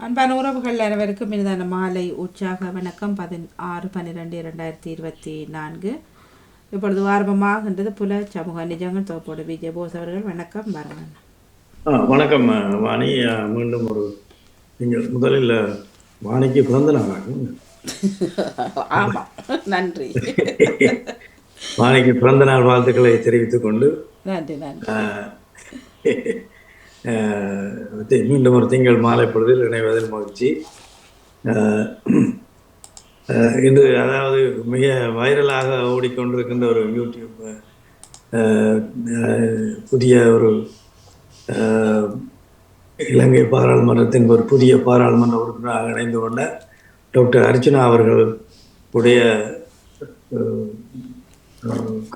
அன்பான உறவுகள் அனைவருக்கும் இனிதான மாலை உற்சாக வணக்கம். 16/12/2024 இப்பொழுது ஆரம்பமாகின்றது புல சமூக நிஜங்கள் தோப்போடு விஜய் போஸ் அவர்கள். வணக்கம், வரவன். வணக்கம் வாணி. மீண்டும் ஒரு நீங்கள் முதலில் வாணிக்கு பிறந்த நாளாகும். ஆமாம், நன்றி. வாணிக்கு பிறந்த நாள் வாழ்த்துக்களை தெரிவித்துக் கொண்டு நன்றி நன்றி. மீண்டும் ஒரு திங்கள் மாலை பொழுதில் இணைவதில் மகிழ்ச்சி. இன்று அதாவது மிக வைரலாக ஓடிக்கொண்டிருக்கின்ற ஒரு யூடியூப் புதிய ஒரு இலங்கை பாராளுமன்றத்தின் ஒரு புதிய பாராளுமன்ற உறுப்பினராக இணைந்து கொண்ட டாக்டர் அர்ச்சனா அவர்களுடைய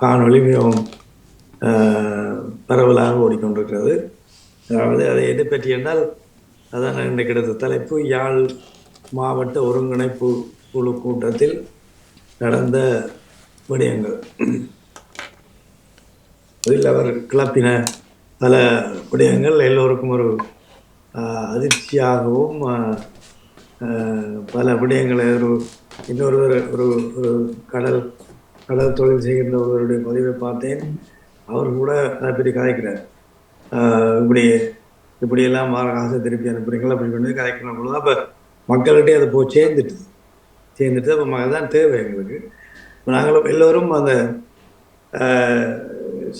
காணொளி மிகவும் பரவலாக ஓடிக்கொண்டிருக்கிறது. அதாவது அதை எது பற்றி என்றால், அதான் இன்றைக்கு கிடைத்த தலைப்பு, யாழ் மாவட்ட ஒருங்கிணைப்பு குழு கூட்டத்தில் நடந்த விடயங்கள். அதில் அவர் கிளப்பின பல விடயங்கள் எல்லோருக்கும் ஒரு அதிர்ச்சியாகவும், பல விடயங்களை இன்னொருவர் ஒரு கடல் தொழில் செய்கின்ற ஒருவருடைய பதிவை பார்த்தேன். அவர் கூட அதை பற்றி கதைக்கிறார். இப்படியெல்லாம் வார காசை திருப்பி அனுப்புறீங்களா அப்படி பண்ணி கதைக்கிற பொழுது அப்போ மக்கள்கிட்டே அது போய் சேர்ந்துட்டு அப்போ அதுதான் தேவை எங்களுக்கு. நாங்களும் எல்லோரும் அந்த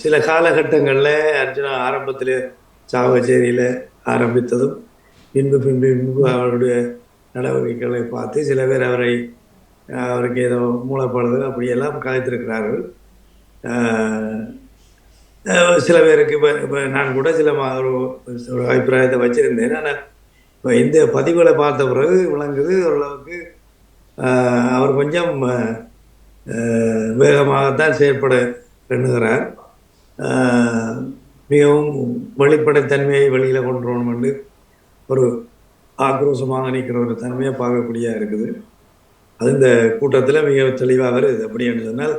சில காலகட்டங்களில் அர்ஜுனா ஆரம்பத்தில் சாவச்சேரியில் ஆரம்பித்ததும் பின்பு அவருடைய நடவடிக்கைகளை பார்த்து சில பேர் அவருக்கு ஏதோ மூலப்படுது அப்படியெல்லாம் கலைத்திருக்கிறார்கள். சில பேருக்கு இப்போ நான் கூட சில ஒரு அபிப்பிராயத்தை வச்சிருந்தேன். ஆனால் இப்போ இந்த பதிவுகளை பார்த்த பிறகு விளங்குது ஓரளவுக்கு அவர் கொஞ்சம் வேகமாகத்தான் செயற்பட எண்ணுகிறார். மிகவும் வெளிப்படைத்தன்மையை வெளியில் கொண்டு வரணும் என்று ஒரு ஆக்ரோஷமாக நிற்கிற ஒரு தன்மையை பார்க்கக்கூடிய இருக்குது. அது இந்த கூட்டத்தில் மிக தெளிவாக வருது. அப்படி என்று சொன்னால்,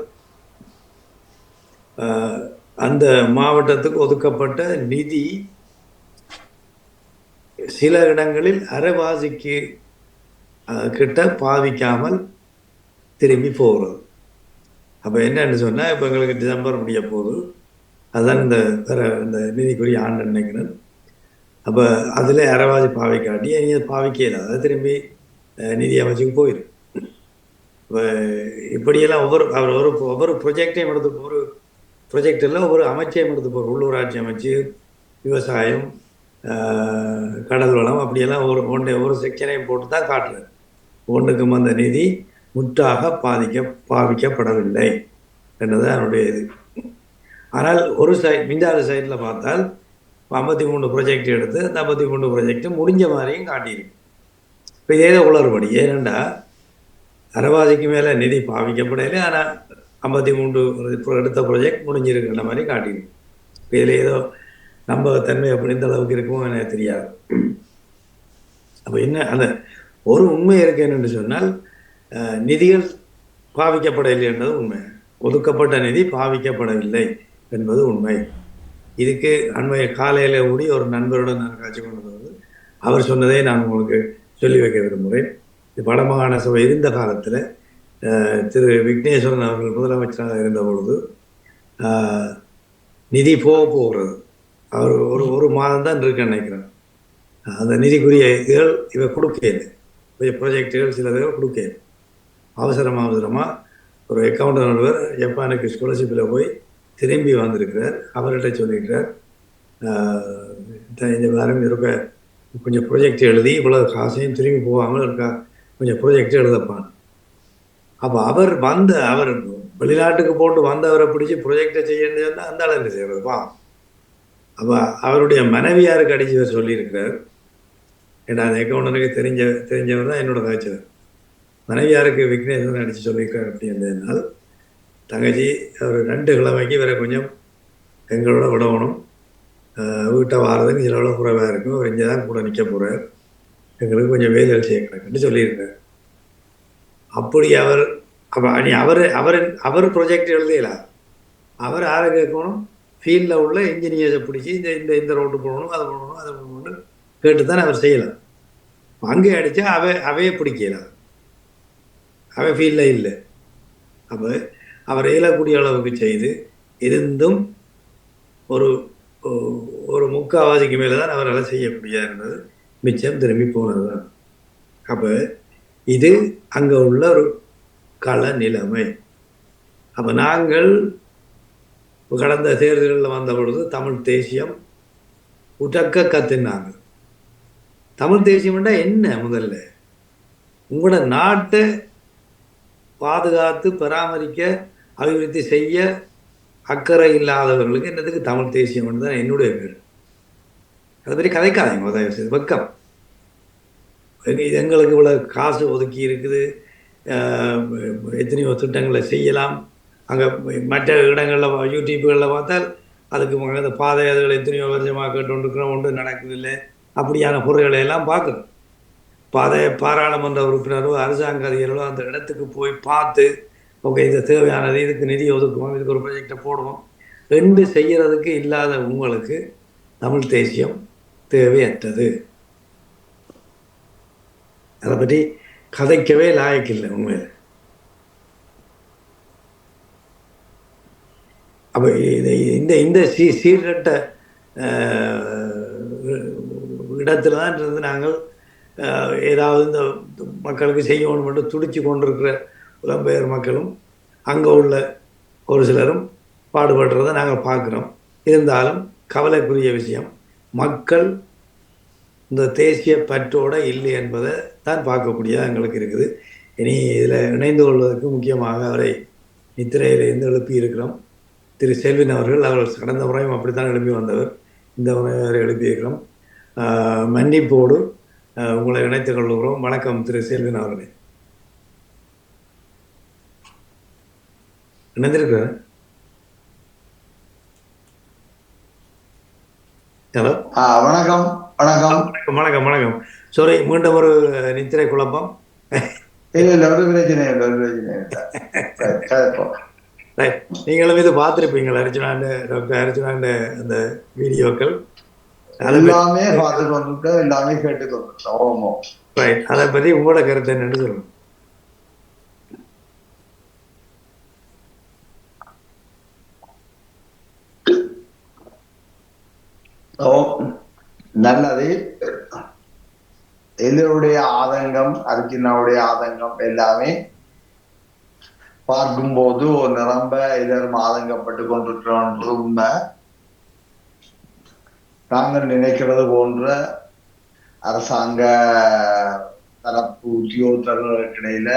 அந்த மாவட்டத்துக்கு ஒதுக்கப்பட்ட நிதி சில இடங்களில் அரைவாசிக்கு கிட்ட பாதிக்காமல் திரும்பி போகிறது. அப்போ என்னன்னு சொன்னால், இப்போ எங்களுக்கு டிசம்பர் முடிய போகுது, அதுதான் இந்த நிதிக்குரிய ஆண்டு நினைக்கிறேன். அப்போ அதில் அரைவாசி பாவிக்காட்டி நீங்கள் பாவிக்கல, அதை திரும்பி நிதி அமைச்சுக்கு போயிடும். இப்போ இப்படியெல்லாம் ஒவ்வொரு ப்ரொஜெக்டையும் எடுத்து ஒரு ப்ரொஜெக்டில் ஒவ்வொரு அமைச்சையும் எடுத்து போகிற உள்ளூராட்சி அமைச்சு, விவசாயம், கடல் வளம், அப்படியெல்லாம் ஒரு செக்ஷனையும் போட்டு தான் காட்டுறது. ஒன்றுக்கும் அந்த நிதி முற்றாக பாவிக்கப்படவில்லை என்றது என்னுடைய இது. ஆனால் ஒரு மிஞ்சாத சைடில் பார்த்தால் 53 ப்ரொஜெக்ட் எடுத்து அந்த 53 ப்ரொஜெக்ட் முடிஞ்ச மாதிரியும் காட்டியிருக்கு. இப்போ இதே உளறுபடி. ஏனெண்டா அரைவாசிக்கு மேலே நிதி பாவிக்கப்படலை, ஆனால் 53 எடுத்த ப்ரொஜெக்ட் முடிஞ்சிருக்கிற மாதிரி காட்டியிருக்கு. இப்போ இதில் ஏதோ நம்பகத்தன்மை அப்படி இந்த அளவுக்கு இருக்குமோ எனக்கு தெரியாது. அப்போ என்ன அந்த ஒரு உண்மை இருக்கு என்னென்று சொன்னால், நிதிகள் பாவிக்கப்படவில்லை என்பது உண்மை, ஒதுக்கப்பட்ட நிதி பாவிக்கப்படவில்லை என்பது உண்மை. இதுக்கு அண்மைய காலையில் கூடி ஒரு நண்பருடன் நான் காட்சி கொண்டு வந்து அவர் சொன்னதை நான் உங்களுக்கு சொல்லி வைக்க விரும்புகிறேன். வடமாகாண சபை இருந்த காலத்தில் திரு விக்னேஸ்வரன் அவர்கள் முதலமைச்சராக இருந்த பொழுது நிதி போகிறது. அவர் ஒரு மாதம் தான் இருக்கு நினைக்கிறேன். அந்த நிதிக்குரிய இதுகள் இவை கொடுக்கல, ப்ரொஜெக்டுகள் சில இதுகள் கொடுக்கல. அவசரமாக ஒரு அக்கௌண்ட் நடுவர் ஜப்பானுக்கு ஸ்காலர்ஷிப்பில் போய் திரும்பி வந்திருக்கிறார். அவர்கிட்ட சொல்லியிருக்கிறார், இந்த வாரம் இருக்க கொஞ்சம் ப்ரொஜெக்ட் எழுதி இவ்வளோ காசையும் திரும்பி போகாமல் இருக்கா, கொஞ்சம் ப்ரொஜெக்ட் எழுதப்பான். அப்போ அவர் வெளிநாட்டுக்கு போட்டு வந்தவரை பிடிச்சி ப்ரொஜெக்டை செய்யணும்னு சொன்னால் அந்த அளவு என்ன செய்கிறதுப்பா. அப்போ அவருடைய மனைவியாருக்கு அடிச்சு சொல்லியிருக்கிறார். ஏன்னா அந்த அக்கௌண்டனுக்கு தெரிஞ்சவர் தான் என்னோட காய்ச்சல். மனைவியாருக்கு விக்னேஸ்வரன் அடித்து சொல்லியிருக்கார். அப்படி இருந்ததுனால் தங்கச்சி அவர் 2 கிழமைக்கு வேற கொஞ்சம் எங்களோட விடணும், வீட்டை வாரதுக்கு சில அளவு குறைவாக இருக்கும், அவர் இங்கே தான் கூட நிற்க போகிறார், எங்களுக்கு கொஞ்சம் வேலைகள் செய்யக்கூடாதுன்னு சொல்லியிருக்கார். அப்படி அவர் ப்ரொஜெக்ட் எழுதலாம். அவர் யாரை கேட்கணும், ஃபீல்டில் உள்ள இன்ஜினியர்ஸை பிடிச்சி இந்த ரோட்டு போடணும், அதை போடணும் கேட்டு தான் அவர் செய்யலாம். அங்கே அடித்தா அவையே பிடிக்கலாம், அவை ஃபீல்டில் இல்லை. அப்போ அவர் இயலக்கூடிய அளவுக்கு செய்து இருந்தும் ஒரு ஒரு முக்கால்வாசிக்கு மேலே தான் அவரால் செய்யக்கூடியது இருந்தது, மிச்சம் திரும்பி போனது தான். அப்போ இது அங்கே உள்ள ஒரு கள நிலைமை. அப்போ நாங்கள் கடந்த தேர்தல்களில் வந்த பொழுது தமிழ் தேசியம் உடக்க கத்துனாங்க. தமிழ் தேசியம்னா என்ன? முதல்ல உங்களோட நாட்டை பாதுகாத்து பராமரிக்க அபிவிருத்தி செய்ய அக்கறை இல்லாதவர்களுக்கு என்னதுக்கு தமிழ் தேசியம் தான் என்னுடைய பேர். அதை பற்றி கதைக்காதீங்க, உதவி செய்து வெக்கம். எங்களுக்கு இவ்வளோ காசு ஒதுக்கி இருக்குது, எத்தனையோ திட்டங்களை செய்யலாம். அங்கே மற்ற இடங்களில் யூடியூப்புகளில் பார்த்தால் அதுக்கு அந்த பாதை அதுகளை எத்தனையோ வருஷமாக கேட்டுருக்கிறோம், ஒன்று நடக்குதில்லை, அப்படியான பொருள்களை எல்லாம் பார்க்கணும். பாதை பாராளுமன்ற உறுப்பினரோ அரசாங்க அதிகாரிகளோ அந்த இடத்துக்கு போய் பார்த்து, ஓகே இது தேவையானது, இதுக்கு நிதி ஒதுக்குவோம், இதுக்கு ஒரு ப்ராஜெக்டை போடுவோம் ரெண்டு செய்கிறதுக்கு இல்லாத உங்களுக்கு தமிழ் தேசியம் தேவையற்றது. அதை பற்றி கதைக்கவே லாயக்கில்லை உண்மையில். அப்போ இந்த இந்த சீர்கட்ட இடத்துல தான் இருந்து நாங்கள் ஏதாவது இந்த மக்களுக்கு செய்யணும் மட்டும் துடிச்சு கொண்டிருக்கிற புலம்பெயர் மக்களும் அங்கே உள்ள ஒரு சிலரும் பாடுபடுறதை நாங்கள் பார்க்குறோம். இருந்தாலும் கவலைக்குரிய விஷயம், மக்கள் இந்த தேசிய பற்றோடு இல்லை என்பதை தான் பார்க்கக்கூடியதாக எங்களுக்கு இருக்குது. இனி இதில் இணைந்து கொள்வதற்கு முக்கியமாக அவரை நித்திரையிலிருந்து எழுப்பி இருக்கிறோம் திரு செல்வின் அவர்கள். அவர்கள் கடந்த முறையும் அப்படித்தான் எழுப்பி வந்தவர், இந்த முறை அவரை எழுப்பியிருக்கிறோம். மன்னிப்போடு உங்களை இணைத்துக் கொள்கிறோம். வணக்கம் திரு செல்வின் அவர்களே. இணைந்திருக்கிறார். ஹலோ, வணக்கம். வணக்கம் வணக்கம் வணக்கம் வணக்கம். சாரி, மீண்டும் ஒரு நித்திரை குழப்பம். இல்லை, ஒரு பிரச்சனை இல்லை, ஒரு பிரச்சனை இல்லை. நீங்களும் இது பார்த்துருப்பீங்களா அர்ஜுனாண்ட, டாக்டர் அர்ஜுனாண்ட அந்த வீடியோக்கள் எல்லாமே பார்த்து கொண்டுட்டோம், எல்லாமே கேட்டு கொண்டுட்டோம். ரைட், அதை பற்றி உங்களோட கருத்து என்னன்னு சொல்லுங்க. நல்லது. எல்லோருடைய ஆதங்கம், அர்ஜுனாவுடைய ஆதங்கம் எல்லாமே பார்க்கும்போது நிரம்ப எல்லாரும் ஆதங்கப்பட்டு கொண்டிருக்கிறோம். உண்மை. நாங்கள் நினைக்கிறது போன்ற அரசாங்க தரப்பு உத்தியோகத்தர்களுக்கு இடையில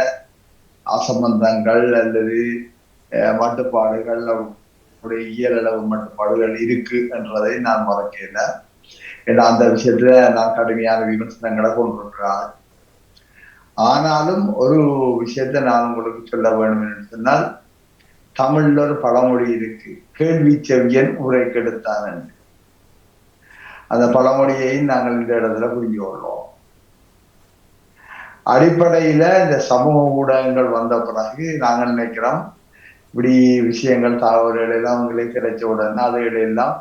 அசம்பந்தங்கள் அல்லது மட்டுப்பாடுகள், இயலளவு மட்டுப்பாடுகள் இருக்கு என்றதை நான் மறக்கல. ஏன்னா அந்த விஷயத்துல நான் கடுமையான விமர்சனங்களை கொண்டிருக்கிறார். ஆனாலும் ஒரு விஷயத்த நான் உங்களுக்கு சொல்ல வேண்டும் என்று சொன்னால், தமிழ்ல ஒரு பழமொழி இருக்கு, கேள்வி செவியன் உரை கெடுத்தான் என்று. அந்த பழமொழியை நாங்கள் இந்த இடத்துல புரிஞ்சு கொள்வோம். அடிப்படையில இந்த சமூக ஊடகங்கள் வந்த பிறகு நாங்கள் நினைக்கிறோம், இப்படி விஷயங்கள் தகவல்கள் எல்லாம் உங்களுக்கு கிடைச்ச உடனே அதுகளெல்லாம்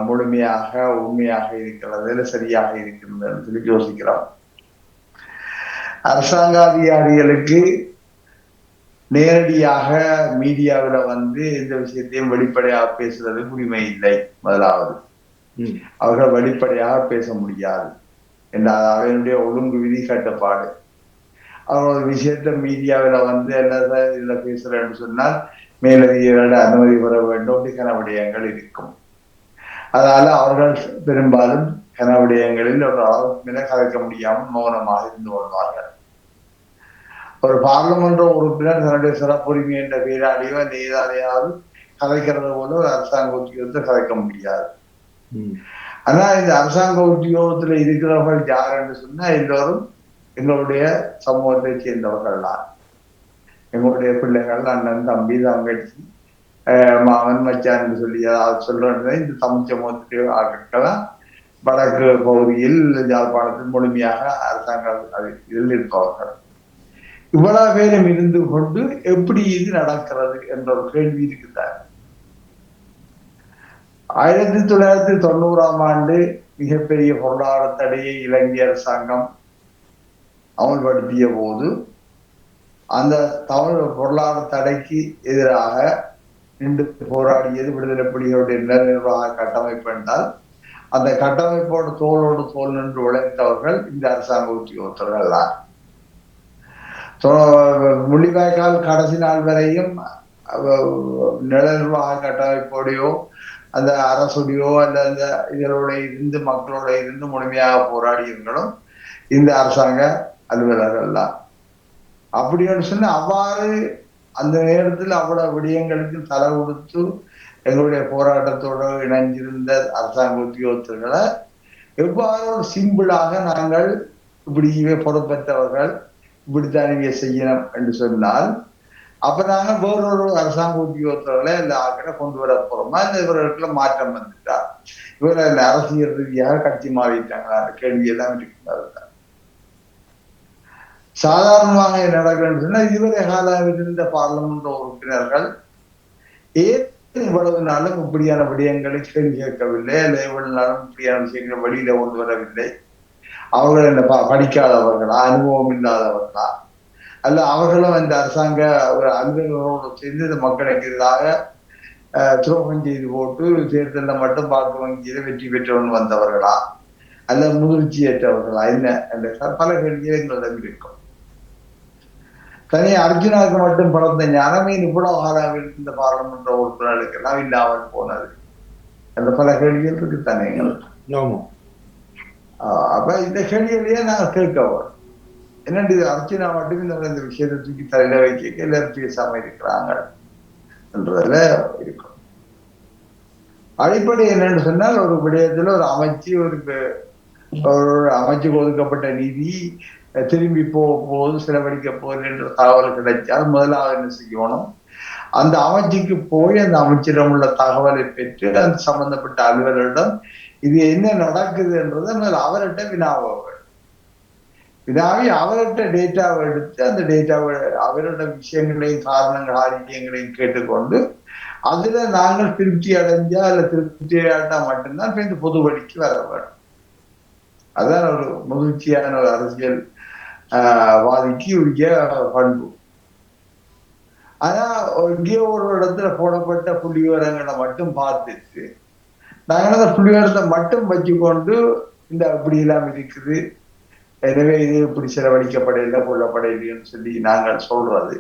முழுமையாக உண்மையாக இருக்கிறது, சரியாக இருக்கிறது சொல்லி யோசிக்கிறோம். அரசாங்க அதிகாரிகளுக்கு நேரடியாக மீடியாவில் வந்து எந்த விஷயத்தையும் வெளிப்படையாக பேசுறதுக்கு உரிமை இல்லை. முதலாவது, அவர்கள் வெளிப்படையாக பேச முடியாது என்ற அவனுடைய ஒழுங்கு விதி கட்டுப்பாடு. அவரோட விஷயத்த மீடியாவில் வந்து என்ன இதுல பேசுறேன்னு சொன்னால் மேலதிகாரிகளோட அனுமதி பெற வேண்டும், அப்படி கனவிடயங்கள் இருக்கும். அதனால அவர்கள் பெரும்பாலும் கனவிடயங்களில் ஒரு அளவுக்கு மேல கலைக்க முடியாமல் மௌனமாக இருந்து கொள்வார்கள். ஒரு பாராளுமன்ற உறுப்பினர் தன்னுடைய சிறப்புரிமை என்ற பேராடியோ அந்த ஏதாதையாவது கலைக்கிறது போல ஒரு அரசாங்க உத்தியோகத்தை கலைக்க முடியாது. ஆனா இந்த அரசாங்க உத்தியோகத்துல இருக்கிறவர்கள் யார் என்று சொன்னா எல்லோரும் எங்களுடைய சமூகத்தை சேர்ந்தவர்கள் தான். எங்களுடைய பிள்ளைகள், அண்ணன், தம்பி, தங்கச்சி, மாமன், மச்சான் என்று சொல்லி அதாவது சொல்றது இந்த தமிழ் சமூகத்திலே ஆட்கள்லாம் வடக்கு பகுதியில் யாழ்ப்பாணத்தில் முழுமையாக அரசாங்க இதில் இருப்பவர்கள். இவ்வளவு பேரும் இருந்து கொண்டு எப்படி இது நடக்கிறது என்ற ஒரு கேள்வி இருக்குதான். 1990ஆம் ஆண்டு மிகப்பெரிய பொருளாதார தடையை இலங்கை அரசாங்கம் அமல்படுத்திய போது அந்த தமிழ் பொருளாதார தடைக்கு எதிராக நின்று போராடியது விடுதலை புலிகளுடைய நிர்வாக கட்டமைப்பு என்றால் அந்த கட்டமைப்போடு தோளோடு தோல் நின்று உழைத்தவர்கள் இந்த அரசாங்க உத்தியோகத்தர்கள் தான். முள்ளிவாய்க்கால் கடைசி நாள் வரையும் நில நிர்வாக கட்டமைப்போடையோ அந்த அரசுடையோ அல்ல அந்த இதனோட இருந்து மக்களோட இருந்து முழுமையாக போராடியவர்களும் இந்த அரசாங்க அலுவலர்கள் தான். அப்படின்னு சொன்ன அவ்வாறு அந்த நேரத்தில் அவ்வளவு விடயங்களுக்கு தலை கொடுத்து எங்களுடைய போராட்டத்தோடு இணைஞ்சிருந்த அரசாங்க உத்தியோகத்தர்களை எவ்வாறு சிம்பிளாக நாங்கள் இப்படியே பொறுப்பற்றவர்கள் இப்படித்தானே செய்யணும் என்று சொன்னால் அப்ப நாங்க வேறொரு அரசாங்க உத்தியோகத்தர்களை இந்த ஆக்கிட கொண்டு வர போறோமா இந்த இவர்களுக்குள்ள மாற்றம் வந்துட்டா இவர்கள் அரசியல் ரீதியாக கட்சி மாறிட்டாங்களா கேள்வி எல்லாம் இருக்கிறார்கள். சாதாரணமாக நடக்குன்னு சொன்னா இதுவரை காலம் இருந்த பார்லமெண்ட் உறுப்பினர்கள் ஏன் இவ்வளவு நாளும் இப்படியான விடயங்களை கேள்வி கேட்கவில்லை, இல்லை இவ்வளவு நாளும் இப்படியான விஷயங்களை வெளியில கொண்டு வரவில்லை. அவர்கள் என்ன படிக்காதவர்களா, அனுபவம் இல்லாதவர்களா, அல்ல அவர்களும் இந்த அரசாங்க ஒரு அலுவலர்களோடு சேர்ந்து இந்த மக்களுக்கு எதிராக துரோகம் செய்து போட்டு தேர்தலில் மட்டும் வாக்கு வங்கியில வெற்றி பெற்றவன் வந்தவர்களா, அல்ல முதிர்ச்சியற்றவர்களா என்ன என்ற பல கேள்விகள் எங்களிடம் இருக்கும். தனி அர்ஜுனாவுக்கு மட்டும் பிறந்த ஞானமே இவ்வளவு காலம் இருந்த பாராளுமன்ற உறுப்பினர்களுக்கு எல்லாம் இல்லாமல் போனது அந்த பல கேள்விகள் இருக்குத்தானே எங்களுக்கு. அப்ப இந்த கேள்விகளையே நாங்கள் கேட்கவோம். என்னண்டு அர்ச்சனா மட்டும் இந்த விஷயத்தை தூக்கி தலையில வைக்க எல்லாரும் பேசாம இருக்கிறாங்க என்றதுல இருக்கும். அடிப்படை என்னன்னு சொன்னால் ஒரு விடயத்துல ஒரு அமைச்சு ஒதுக்கப்பட்ட நிதி திரும்பி போது செலவழிக்க போகுது என்ற தகவல் கிடைச்சால் முதலாவது என்ன செய்யணும், அந்த அமைச்சுக்கு போய் அந்த அமைச்சிடம் உள்ள தகவலை பெற்று அந்த சம்பந்தப்பட்ட அலுவலரிடம் இது என்ன நடக்குது என்றது அவர்கிட்ட வினாவி அவர்கிட்ட டேட்டாவை எடுத்து அந்த டேட்டாவை அவரோட விஷயங்களையும் காரணங்கள் ஆரோக்கியங்களையும் கேட்டுக்கொண்டு அதுல நாங்கள் திருப்தி அடைஞ்சா அல்ல திருப்தி அடைஞ்சா மட்டும்தான் இந்த பொது வழிக்கு வர வேண்டும். அதான் ஒரு மகிழ்ச்சியான ஒரு அரசியல் வாதிக்கு உரிய பண்பு. ஆனா இங்கே ஒரு இடத்துல போடப்பட்ட புள்ளி விவரங்களை மட்டும் பார்த்துட்டு நாங்கள் அந்த புள்ளி விவரத்தை மட்டும் வச்சுக்கொண்டு இந்த அப்படி எல்லாம் இருக்குது, எனவே இது இப்படி செலவழிக்கப்படையில கொள்ளப்படையில்லைன்னு சொல்லி நாங்கள் சொல்றது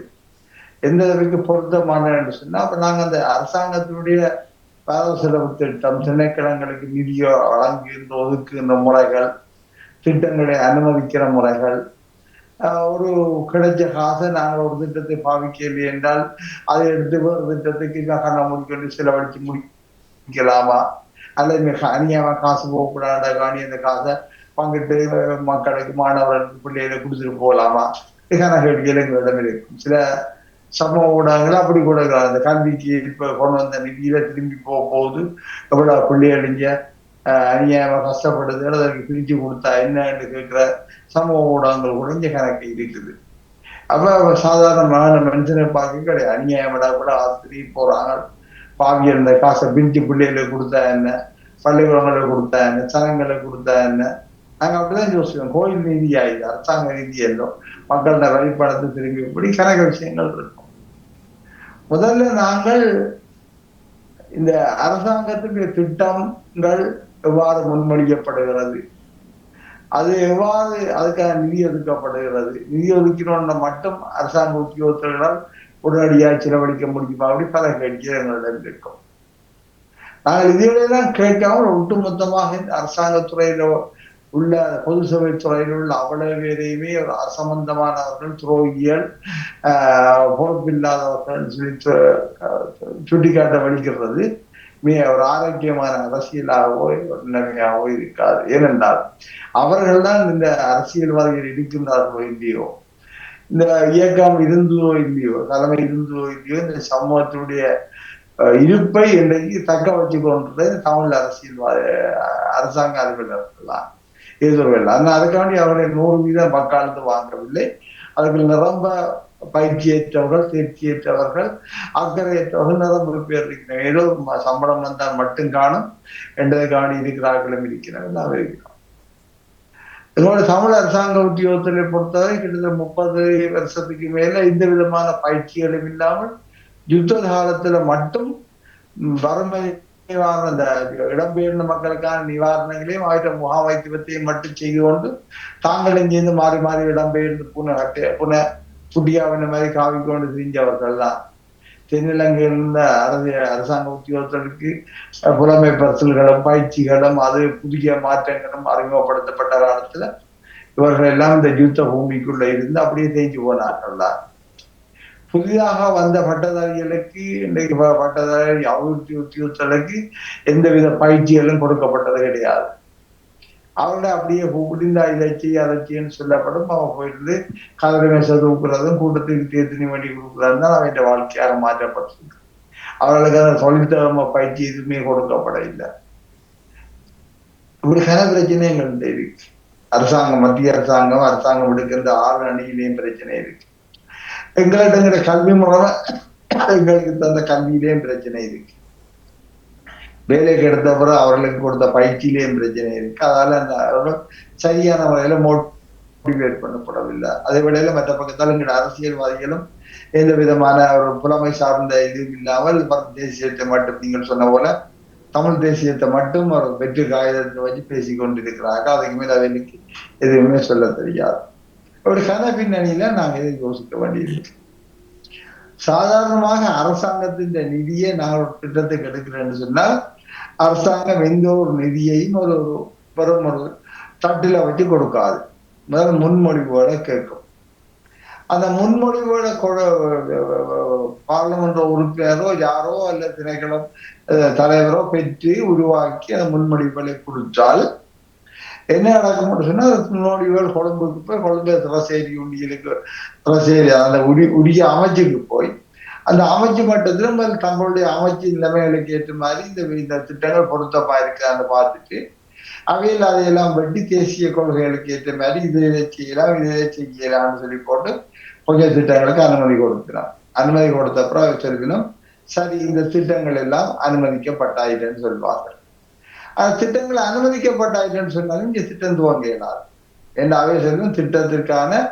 எந்த அளவுக்கு பொருத்தமான என்று சொன்னா அப்ப நாங்க அந்த அரசாங்கத்தினுடைய வரவு செலவு திட்டம், திணைக்களங்களுக்கு நிதியோ வழங்குகின்ற ஒதுக்குகின்ற முறைகள், திட்டங்களை அனுமதிக்கிற முறைகள், ஒரு கிடைச்ச காசை நாங்கள் ஒரு திட்டத்தை பாவிக்கவில்லை என்றால் அதை எடுத்து ஒரு திட்டத்துக்கு கண்ண முடிக்கொண்டு செலவழித்து முடிக்கலாமா, அல்லது மிக அநியாயமா காசு போகக்கூடாத காணி அந்த காசை பங்கிட்டு மக்களுக்கு மாணவர்களுக்கு பிள்ளைகளை கொடுத்துட்டு போகலாமா, இதுக்கான கேள்விகள் எங்களிடம் இருக்கும். சில சமூக ஊடகங்கள் அப்படி கூட அந்த கல்விக்கு இப்ப கொண்டு வந்த நிதியில திரும்பி போகுது எவ்வளவு பிள்ளைகளிங்க அநியாயமா கஷ்டப்படுது அதற்கு பிரிச்சு கொடுத்தா என்னன்னு கேட்கிற சமூக ஊடகங்கள் கூட இங்க கணக்கு இருக்குது. அப்ப சாதாரணமான மனுஷனை பார்க்க கிடையாது, அநியாயப்படா கூட ஆசிரியர் போறாங்க பாவி அந்த காசை பிரிச்சு பிள்ளைகளை கொடுத்தா என்ன, பள்ளிக்கூடங்களை கொடுத்தா என்ன, சனங்களை கொடுத்தா என்ன, நாங்க அப்படிதான் யோசிக்கிறோம். கோயில் நீதி ஆயுது, அரசாங்க நீதி எல்லாம் மக்களோட வழிபடத்தை திரும்பி இப்படி கணக்க விஷயங்கள் இருக்கும். முதல்ல நாங்கள் இந்த அரசாங்கத்துக்கு திட்டங்கள் எவ்வாறு முன்மொழியப்படுகிறது, அது எவ்வாறு அதுக்காக நிதி ஒதுக்கப்படுகிறது, நிதி ஒதுக்கினோம்னா மட்டும் அரசாங்க உத்தியோகத்தர்களால் உடனடியாக செலவழிக்க முடியுமா, அப்படி பல கேள்விகள் எங்களிடம் இருக்கும். நாங்கள் இதையெல்லாம் கேட்காமல் ஒட்டுமொத்தமாக இந்த அரசாங்கத்துறையில உள்ள பொது சேவை துறையில் உள்ள அவ்வளவு பேரையுமே ஒரு அசம்பந்தமானவர்கள், துரோகிகள், பொறுப்பில்லாதவர்கள் சுட்டிக்காட்ட வலிக்கிறது ஒரு ஆரோக்கியமான அரசியலாகவோ ஒரு நிலைமையாகவோ இருக்காது. ஏனென்றால் அவர்கள் தான் இந்த அரசியல்வாதிகள் இருக்கின்றார்களோ இல்லையோ, இந்த இயக்கம் இருந்தோ இல்லையோ, தலைமை இருந்தோ இல்லையோ, இந்த சமூகத்தினுடைய இருப்பை இன்றைக்கு தக்க வச்சு கொண்டது தமிழ் அரசாங்க அலுவலர்கள் தான் எதிர்வில்லை. ஆனால் அதுக்காண்டி அவர்களை 100% வக்காலத்து வாங்கவில்லை. அவர்கள் நிரம்ப பயிற்சியற்றவர்கள், தேர்ச்சியற்றவர்கள், அக்கறையற்றவர்கள் நிரம்ப பேர் இருக்கிறாங்க. ஏதோ சம்பளம் வந்தால் மட்டும் காணும் என்றதை காணி இருக்கிறார்களும் இருக்கிறார்கள். இருக்கிறோம் எங்களோட தமிழ் அரசாங்க உத்தியோகத்திலே பொறுத்தவரை கிட்டத்தட்ட 30 வருஷத்துக்கு மேல எந்த விதமான பயிற்சிகளும் இல்லாமல் யுத்த காலத்துல மட்டும் வறுமை நிவாரண இந்த இடம்பெயர்ந்த மக்களுக்கான நிவாரணங்களையும் அவற்றை முகாம் வைத்தியத்தையும் மட்டும் செய்து கொண்டு தாங்கள் இங்கிருந்து மாறி மாறி இடம்பெயர்ந்து புன குட்டியாவின மாதிரி காவிக்கொண்டு திரிஞ்சவர்கள் தான். தென்னிலங்கையில் இருந்த அரசாங்க உத்தியோகத்தருக்கு புலமை பரிசல்களும் பயிற்சிகளும் அது புதிய மாற்றங்களும் அறிமுகப்படுத்தப்பட்ட காலத்துல இவர்கள் எல்லாம் இந்த யுத்த பூமிக்குள்ள இருந்து அப்படியே தேய்ச்சி போனார்கள். புதிதாக வந்த பட்டதாரிகளுக்கு இன்றைக்கு பட்டதாரி அபிவிருத்தி உத்தியோகத்தருக்கு எந்தவித பயிற்சிகளும் கொடுக்கப்பட்டது கிடையாது. அவர்களை அப்படியே புடிந்தா இதை செய்ய அதை செய்யன்னு சொல்லப்படும். அவன் போயிட்டு கதிரை மேச தூக்குறதும் கூட்டத்துக்கு தேர்த்தினி வண்டி கொடுக்குறதும் தான் அவன் வாழ்க்கையாக மாற்றப்பட்டிருக்கு. அவர்களுக்கு அந்த தொழில்திறமை பயிற்சி எதுவுமே கொடுக்கப்பட இல்லை. இப்படி கன பிரச்சனைகள் இருக்கு. அரசாங்கம் மத்திய அரசாங்கம் எடுக்கின்ற 6 அணியிலேயும் பிரச்சனை இருக்கு. எங்கள்கிட்ட கல்வி மூலமா எங்களுக்கு தந்த கல்வியிலேயும் பிரச்சனை இருக்கு. வேலைக்கு எடுத்த பிறகு அவர்களுக்கு கொடுத்த பயிற்சியிலேயும் பிரச்சனை இருக்கு. அதனால அந்த அவர்கள் சரியான முறையில மோட்டிவேட் பண்ணப்படவில்லை. அதே வேளையில மற்ற பக்கத்தால் எங்கள் அரசியல்வாதிகளும் எந்த விதமான ஒரு புலமை சார்ந்த இதுவும் இல்லாமல் தேசியத்தை மட்டும் நீங்கள் சொன்ன போல தமிழ் தேசியத்தை மட்டும் ஒரு வெற்று காகிதத்தை வச்சு பேசி கொண்டிருக்கிறாங்க. அதுக்கு மேல அவனுக்கு எதுவுமே சொல்ல தெரியாது. ஒரு கன பின்னணியில நாங்க இதை யோசிக்க வேண்டியிருக்கு. சாதாரணமாக அரசாங்கத்தின் நிதியை நாங்கள் ஒரு திட்டத்துக்கு எடுக்கிறேன்னு சொன்னால் அரசாங்கம் எந்த ஒரு நிதியையும் ஒரு பெரும் ஒரு தட்டில வச்சு கொடுக்காது. முதல் முன்மொழிவோட கேட்கும். அந்த முன்மொழிவோட பார்லமெண்ட் உறுப்பினரோ யாரோ அல்ல திணைக்களம் தலைவரோ பெற்று உருவாக்கி அந்த முன்மொழிவுகளை கொடுத்தால் என்ன நடக்கும் சொன்னா முன்னோடிகள் கொழும்புக்கு போய் கொழும்பு திரசேரி உண்டியலுக்கு திரசேரி அந்த உரிய அமைச்சுக்கு போய் அந்த அமைச்சு மட்டத்துல தங்களுடைய அமைச்சு நிலைமைகளுக்கு ஏற்ற மாதிரி இந்த திட்டங்கள் பொருத்தமா இருக்கான்னு பார்த்துட்டு அவையில் அதையெல்லாம் வெட்டி தேசிய கொள்கைகளுக்கு ஏற்ற மாதிரி இதை செய்யலாம்னு சொல்லி போட்டு கொஞ்சம் திட்டங்களுக்கு அனுமதி கொடுக்கிறான். அனுமதி கொடுத்த அப்புறம் சொல்லிக்கணும் சரி இந்த திட்டங்கள் எல்லாம் அனுமதிக்கப்பட்டாயிட்டேன்னு சொல்லுவாங்க. அந்த திட்டங்கள் அனுமதிக்கப்பட்டாயிட்டேன்னு சொன்னாலும் இங்க திட்டம் துவங்க இயலாது. அவை சொல்லும் திட்டத்திற்கான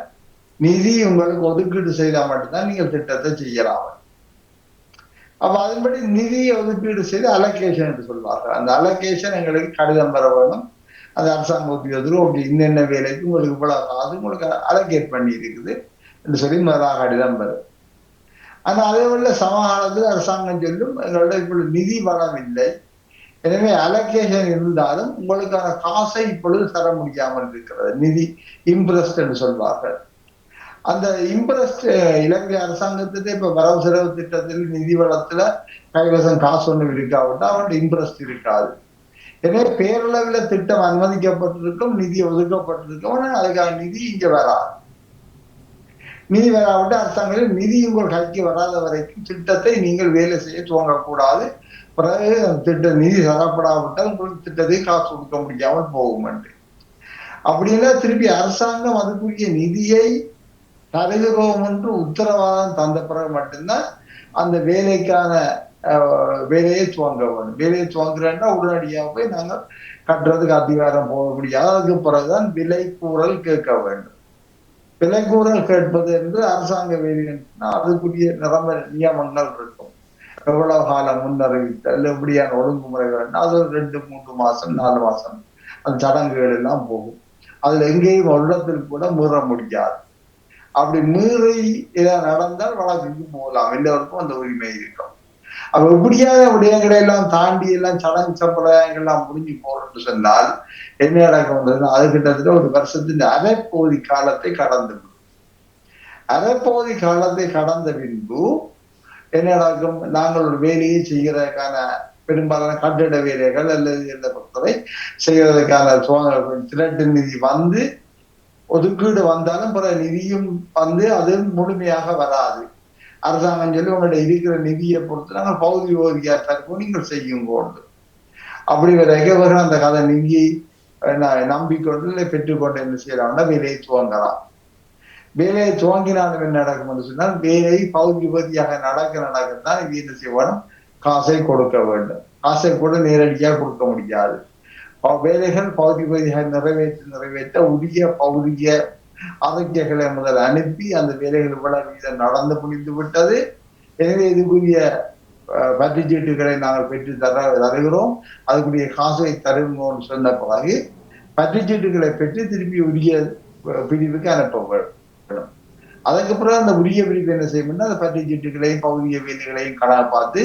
நிதி உங்களுக்கு ஒதுக்கீடு செய்தால் மட்டும்தான் நீங்கள் திட்டத்தை செய்யலாம். அப்ப அதன்படி நிதியை ஒதுக்கீடு செய்து அலோகேஷன் என்று சொல்வார்கள். அந்த அலோகேஷன் எங்களுக்கு கடிதம் பெற வேணும். அந்த அரசாங்க உத்தியோகத்தில் இன்னென்ன வேலைக்கு உங்களுக்கு இவ்வளவு காசு உங்களுக்கு அலோகேட் பண்ணி இருக்குது என்று சொல்லி முதலாக கடிதம் பெறும். ஆனா அதே போல சமகாலத்தில் அரசாங்கம் சொல்லும் எங்களோட இப்பொழுது நிதி வளம் இல்லை, எனவே அலோகேஷன் இருந்தாலும் உங்களுக்கான காசை இப்பொழுது தர முடியாமல் இருக்கிறது. நிதி இம்ப்ரெஸ்ட் என்று சொல்வார்கள். அந்த இம்ப்ரெஸ்ட் இலங்கை அரசாங்கத்திலே இப்ப வரவு செலவு திட்டத்தில் நிதி வளத்துல கைவசம் காசு ஒண்ணு இருக்காவிட்டா அவனுடைய இம்ப்ரெஸ்ட் இருக்காது. எனவே பேரளவில் திட்டம் அனுமதிக்கப்பட்டிருக்கும், நிதி ஒதுக்கப்பட்டிருக்கும், ஆனால் அதுக்கான நிதி இங்க வராது. நிதி வராவிட்டு அரசாங்கம் நிதி உங்கள் கைக்கு வராத வரைக்கும் திட்டத்தை நீங்கள் வேலை செய்ய துவங்கக்கூடாது. பிறகு திட்ட நிதி தரப்படாவிட்டால் உங்களுக்கு திட்டத்தை காசு கொடுக்க முடியாமல் போகும். அப்படின்னா திருப்பி அரசாங்கம் அதுக்குரிய நிதியை தருகிறோம் என்று உத்தரவாதம் தந்த பிறகு மட்டும்தான் அந்த வேலைக்கான வேலையை துவங்க வேண்டும். வேலையை துவங்குறேன்னா உடனடியாக போய் நாங்கள் கட்டுறதுக்கு அதிகாரம் போக முடியாது. அதுக்கு பிறகுதான் விலை கூறல் கேட்க வேண்டும். விலை கூறல் கேட்பது என்று அரசாங்க வேலைன்னா அதுக்குரிய நியமங்கள் இருக்கும். எவ்வளவு காலம் முன்னறிவித்தல் எப்படியான ஒழுங்குமுறைகள் அது 2-3 மாசம் 4 மாசம் அந்த சடங்குகள் எல்லாம் போகும். அதுல எங்கேயும் ஒரு இடத்தில் கூட மீற முடியாது. அப்படி மீறி ஏதாவது நடந்தால் வழக்குக்கு போகலாம். எல்லோருக்கும் அந்த உரிமை இருக்கும். அப்ப இப்படியான விடயங்களை எல்லாம் தாண்டி எல்லாம் சடங்கு சம்பிரதாயங்கள் எல்லாம் முடிஞ்சு போறோம்னு சொன்னால் என்ன நடக்கும்? அது கிட்டத்தட்ட ஒரு வருஷத்தின் அரைப்பகுதி காலத்தை கடந்து விடும். அரைப்பகுதி காலத்தை கடந்த பின்பு என்ன நடக்கும்? நாங்கள் ஒரு வேலையை செய்கிறதுக்கான பெரும்பாலான கட்டிட வேலைகள் அல்லது எந்த பொறுத்தவரை செய்கிறதுக்கான திரட்டு நிதி வந்து ஒதுக்கீடு வந்தாலும் பிற நிதியும் வந்து அது முழுமையாக வராது. அரசாங்கம் சொல்லி உங்கள்ட்ட இருக்கிற நிதியை பொறுத்து நாங்கள் பகுதியா தருவோம், நீங்கள் செய்யும் கொண்டு அப்படி வரைக்கும் அந்த கதை நிதியை நம்பிக்கொண்டு இல்லை பெற்றுக்கொண்டு என்ன செய்யலாம்னா வேலையை துவங்கலாம். வேலையை துவங்கினாலும் என்ன நடக்கும் என்று சொன்னால் வேலை பகுதியாக நடக்கத்தான் இது என்ன செய்யணும்? காசை கொடுக்க வேண்டும். காசை கூட நேரடியாக கொடுக்க முடியாது. வேலைகள் பகுதி பகுதியாக நிறைவேற்ற உரிய பகுதிய அறிக்கைகளை முதல் அனுப்பி அந்த வேலைகள் இவ்வளவு வீதம் நடந்து முடிந்து விட்டது. எனவே இதுக்குரிய பற்றுச்சீட்டுகளை நாங்கள் பெற்று தருகிறோம், அதுக்குரிய காசை தருவோம்னு சொன்ன பிறகு பற்றுச்சீட்டுகளை பெற்று திருப்பி உரிய பிரிவுக்கு அனுப்ப வேண்டும். அதுக்கு பிறகு அந்த உரிய பிரிவு என்ன செய்யணும்னா அந்த பற்றுச்சீட்டுகளையும் பகுதிய வேலைகளையும் பார்த்து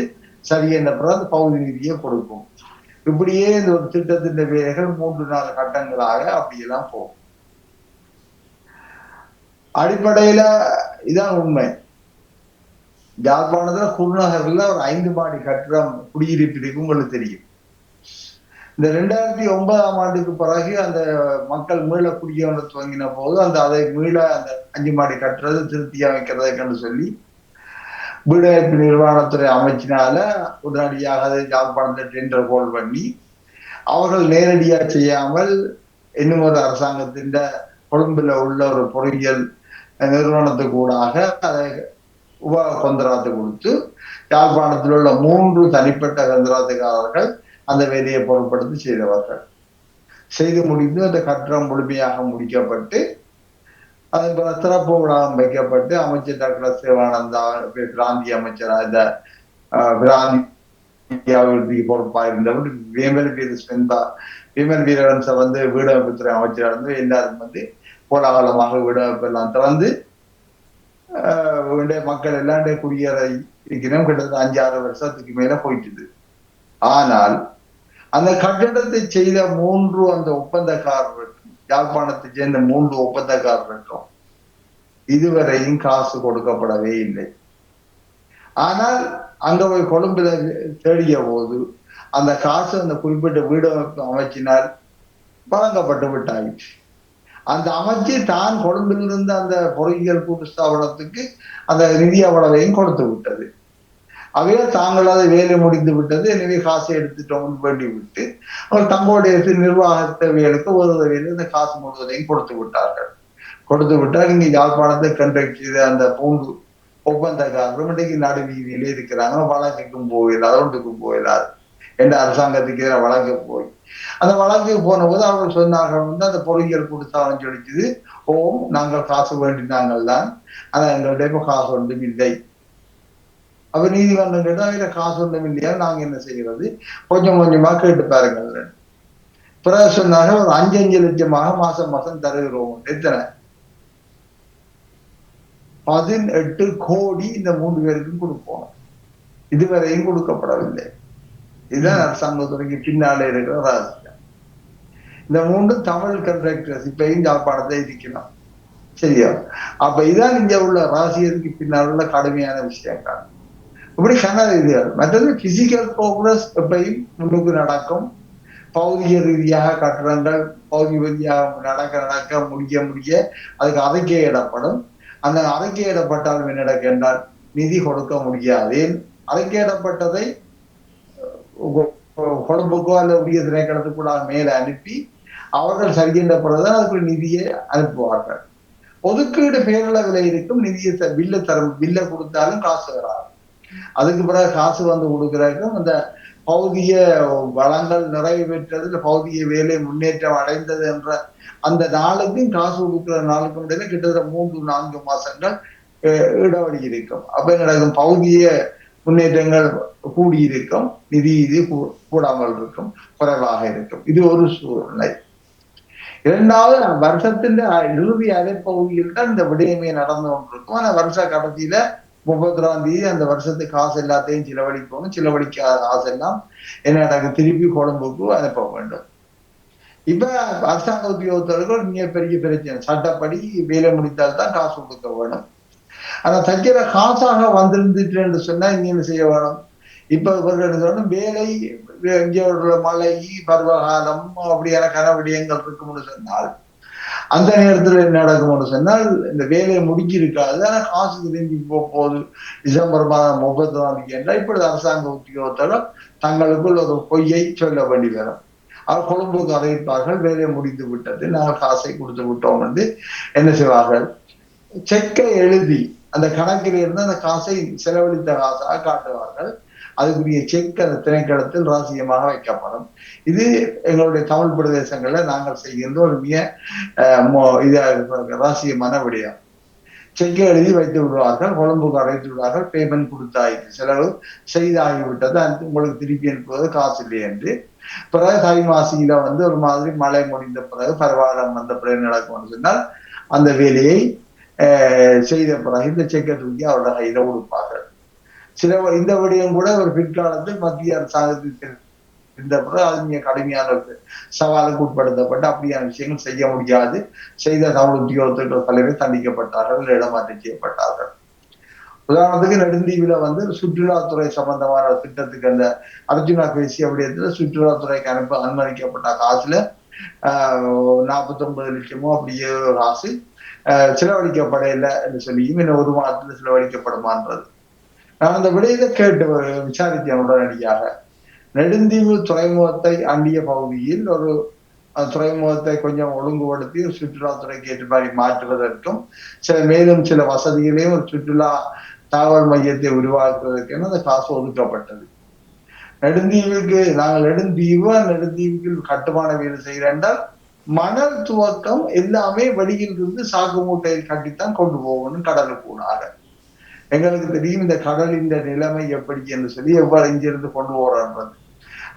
சரியான பிறகு அந்த பகுதி நிதியை கொடுக்கும். இப்படியே இந்த ஒரு திட்டத்தின் வேலைகள் 3-4 கட்டங்களாக அப்படியெல்லாம் போகும். அடிப்படையில இதான் உண்மை. யாழ்ப்பாணத்துல குருநகர்ல ஒரு 5 மாடி கட்டிடம் குடியிருப்பு இருக்கு, உங்களுக்கு தெரியும். இந்த 2009ஆம் ஆண்டுக்கு பிறகு அந்த மக்கள் மீள குடியேற துவங்கின போது அதை மீள அந்த 5 மாடி கட்டுறது திருத்தி அமைக்கிறதுக்குன்னு சொல்லி வீடமைப்பு நிர்வாகத்துறை அமைச்சினால உடனடியாக அதை யாழ்ப்பாணத்தை டெண்டர் கோல் பண்ணி அவர்கள் நேரடியா செய்யாமல் இன்னும் ஒரு அரசாங்கத்தின் கொழும்புல உள்ள ஒரு பொறியியல் நிறுவனத்துக்கு கூடாக அதை உப கொந்தராத்து கொடுத்து யாழ்ப்பாணத்தில் உள்ள 3 தனிப்பட்ட கந்தராத்துக்காரர்கள் அந்த வேலையை பொருட்படுத்தி செய்தவர்கள். செய்து முடிந்து அந்த கட்டிடம் முழுமையாக முடிக்கப்பட்டு அதன் பிற சிறப்பு விழாவும் வைக்கப்பட்டு அமைச்சர் டாக்டர் சிவானந்தா பிராந்திய அமைச்சராக இந்த பிராந்தியாவிற்கு பொறுப்பாக இருந்தவர் விமல் வீரவன்ச வந்து வீடமைப்புத்துறை அமைச்சராக இருந்து எல்லாரும் கோலாகலமாக வீடமைப்பு எல்லாம் திறந்து மக்கள் எல்லாம் குடியேற இருக்கிறோம். கிட்டத்தட்ட 5-6 வருஷத்துக்கு மேல போயிட்டுது. ஆனால் அந்த கட்டிடத்தை செய்த 3 அந்த ஒப்பந்தக்காரர்களுக்கும் யாழ்ப்பாணத்தை சேர்ந்த 3 ஒப்பந்தக்காரர்களுக்கும் இதுவரையும் காசு கொடுக்கப்படவே இல்லை. ஆனால் அங்க போய் கொழும்புல தேடிய போது அந்த காசு அந்த குறிப்பிட்ட வீடமைப்பு அமைச்சினால் வழங்கப்பட்டு விட்டாயிற்று. அந்த அமைச்சு தான் கொழும்பிலிருந்து அந்த பொறியியல் கூட்டு ஸ்தாபனத்துக்கு அந்த நிதி அவ்வளவையும் கொடுத்து விட்டது. அவையே தாங்களாவது வேலை முடிந்து விட்டது, எனவே காசை எடுத்துட்டோம்னு வேண்டி விட்டு அவர் தங்களுடைய நிர்வாக தேவைகளுக்கு ஒரு உதவியில் இந்த காசு முழுவதையும் கொடுத்து விட்டார்கள். கொடுத்து விட்டால் இங்க யாழ்ப்பாணத்தை கண்டக்ட் செய்த அந்த 3 ஒப்பந்தக்காரரும் இன்றைக்கு நடுவீதியிலே இருக்கிறாங்க. வழக்குக்கும் போயிடாது, ஒன்றுக்கும் போயிடாது என்ற அரசாங்கத்துக்கு வழக்கு போய் அந்த வழக்கு போன போது அவர்கள் சொன்னார்கள் அந்த பொறியியல் கொடுத்தாலும் சொல்லிச்சுது, நாங்கள் காசு வேண்டினாங்கள் தான், ஆனா எங்கள்கிட்ட இப்ப காசு ஒன்றும் இல்லை. அப்ப நீதிமன்றம் கேட்டா அதுல காசு ஒன்றும் இல்லையா, நாங்க என்ன செய்யறது, கொஞ்சம் கொஞ்சமா கேட்டு பாருங்கள். பிறகு சொன்னாங்க ஒரு 5 லட்சமாக மாசம் மாசம் தருகிறோம். எத்தனை? 18 கோடி இந்த 3 பேருக்கும் கொடுப்போம். இதுவரையும் கொடுக்கப்படவில்லை. இதுதான் அரசாங்கத்துறைக்கு பின்னாலே இருக்கிற ரகசியம். இந்த 3 தமிழ் கண்ட்ராக்டர்ஸ் இப்பயும் யாழ்ப்பாணத்தை இருக்கணும். சரியா? அப்ப இதான் இங்க உள்ள ரகசியத்துக்கு பின்னால் உள்ள கடுமையான விஷயங்கள். இப்படி கன ரீதியாக மற்றது பிசிக்கல் ப்ரோக்ரஸ் எப்பயும் முன்னுக்கு நடக்கும். பௌதிக ரீதியாக கட்டடங்கள் பௌதிக ரீதியாக நடக்க முடிய அதுக்கு அறிக்கையிடப்படும். அந்த அறிக்கையிடப்பட்டாலும் என்ன நடக்க என்றால் நிதி கொடுக்க முடியாது. அறிக்கையிடப்பட்டதை கொழும்புக்கோ அல்ல உரிய திணைக்களத்துக்கூட மேல அனுப்பி அவர்கள் சரிகின்ற பிறகுதான் அதுக்கு நிதியை அனுப்புவார்கள். ஒதுக்கீடு பேரளவில் இருக்கும். நிதியை பில்ல கொடுத்தாலும் காசு வராது. அதுக்கு பிறகு காசு வந்து கொடுக்குறதுக்கும் அந்த பௌதிக வளங்கள் நிறைவு பெற்றது, இந்த பௌதிக வேலை முன்னேற்றம் அடைந்தது என்ற அந்த நாளுக்கும் காசு கொடுக்குற நாளுக்கும் இடையில கிட்டத்தட்ட 3-4 மாசங்கள் இடைவெளி இருக்கும். அப்ப நடக்கும் பௌதிக முன்னேற்றங்கள் கூடியிருக்கும், நிதி இது கூடாமல் இருக்கும், குறைவாக இருக்கும். இது ஒரு சூழ்நிலை. 2வது வருஷத்தின் இறுதி அரைப்பகுதியில் தான் இந்த விடயமே நடந்து கொண்டிருக்கும். ஆனா வருஷ கடைசியில 31ஆம் தேதி அந்த வருஷத்துக்கு காசு எல்லாத்தையும் செலவழிக்கணும். செலவழிக்காத காசு எல்லாம் என்ன நடக்கும், திருப்பி கொழும்புக்கு அனுப்ப வேண்டும். இப்ப அரசாங்க உத்தியோகத்தர்கள் மிகப்பெரிய பிரச்சனை. சட்டப்படி வேலை முடித்தால்தான் காசு கொடுக்க வேணும். ஆனா தைக்கிற காசாக வந்திருந்துட்டு என்று சொன்னா இங்க என்ன செய்ய வேணும்? இப்ப இவர்கள் சொல்லணும் வேலை இங்கே மழை பருவகாலம் அப்படியான கனவிடயங்கள் இருக்கும்னு சொன்னால் அந்த நேரத்துல என்ன நடக்கும்னு சொன்னால் இந்த வேலையை முடிஞ்சிருக்காது. ஆனா காசு திரும்பி போகுது. டிசம்பர் மாதம் 31ஆம் தேதி என்றால் இப்பொழுது அரசாங்க உத்தியோகத்தர்கள் தங்களுக்குள் ஒரு பொய்யை சொல்ல வேண்டி வரும். அவர் கொழும்புக்கு அறிவிப்பார்கள், வேலையை முடிந்து விட்டது, நாங்கள் காசை கொடுத்து விட்டோம் என்று என்ன செய்வார்கள், செக்கை எழுதி அந்த கணக்கில் இருந்து அந்த காசை செலவழித்த காசாக காட்டுவார்கள். அதுக்குரிய செக் அந்த திணைக்களத்தில் ரகசியமாக வைக்கப்படும். இது எங்களுடைய தமிழ் பிரதேசங்கள்ல நாங்கள் செய்கின்ற ஒரு மிக ரகசியமான விடயம். செக்கை எழுதி வைத்து விடுவார்கள், கொழும்புக்கு அழைத்து விடுவார்கள், பேமெண்ட் கொடுத்தாயிற்று, செலவு செய்தாகிவிட்டது, அது உங்களுக்கு திருப்பி அனுப்புவது காசு இல்லை என்று. பிறகு தை மாசியில ஒரு மாதிரி மழை முடிந்த பிறகு பரவாயில்லம் வந்த பிறகு நடக்கும்னு சொன்னால் அந்த வேலையை செய்த பிறகு இந்த செக்கை தூக்கி அவருடைய கையில கொடுப்பார்கள். இந்த விடயம் கூட ஒரு பிற்காலத்தில் மத்திய அரசாங்கத்துக்கு இருந்த பிறகு அது மிக கடுமையான சவாலுக்கு உட்படுத்தப்பட்டு அப்படியான விஷயங்கள் செய்ய முடியாது. செய்த தமிழ் உத்தியோகத்தர்கள் பலரை தண்டிக்கப்பட்டார்கள், இடமாற்றம் செய்யப்பட்டார்கள். உதாரணத்துக்கு நெடுந்தீவுல சுற்றுலாத்துறை சம்பந்தமான திட்டத்துக்கு அந்த அர்ஜுனா பேசிய விடயத்துல சுற்றுலாத்துறைக்கு அனுமதிக்கப்பட்ட காசுல 49 லட்சமோ அப்படியே காசு செலவழிக்கப்படையில என்று சொல்லியும் இன்னும் 1 மாதத்துல செலவழிக்கப்படுமான்றது. நான் அந்த விடயத்தை கேட்டு விசாரித்தேன் உடனடியாக. நெடுந்தீவு துறைமுகத்தை அண்டிய பகுதியில் ஒரு துறைமுகத்தை கொஞ்சம் ஒழுங்குபடுத்தி சுற்றுலாத்துறைக்கு ஏற்ற மாதிரி மாற்றுவதற்கும் மேலும் சில வசதிகளையும் ஒரு சுற்றுலா தகவல் மையத்தை உருவாக்குவதற்கு அந்த காசு ஒதுக்கப்பட்டது. நெடுந்தீவுக்கு நாங்கள் நெடுந்தீவுக்கு கட்டுமான வேலை செய்கிறேன் என்றால் மணல் துவக்கம் எல்லாமே வெளியில் இருந்து சாக்கு மூட்டையில் கட்டித்தான் கொண்டு போகணும் கடலுக்கு கூடாது. எங்களுக்கு தெரியும் இந்த கடலின் நிலைமை எப்படி என்று சொல்லி எவ்வாறு இங்கிருந்து கொண்டு போறன்றது.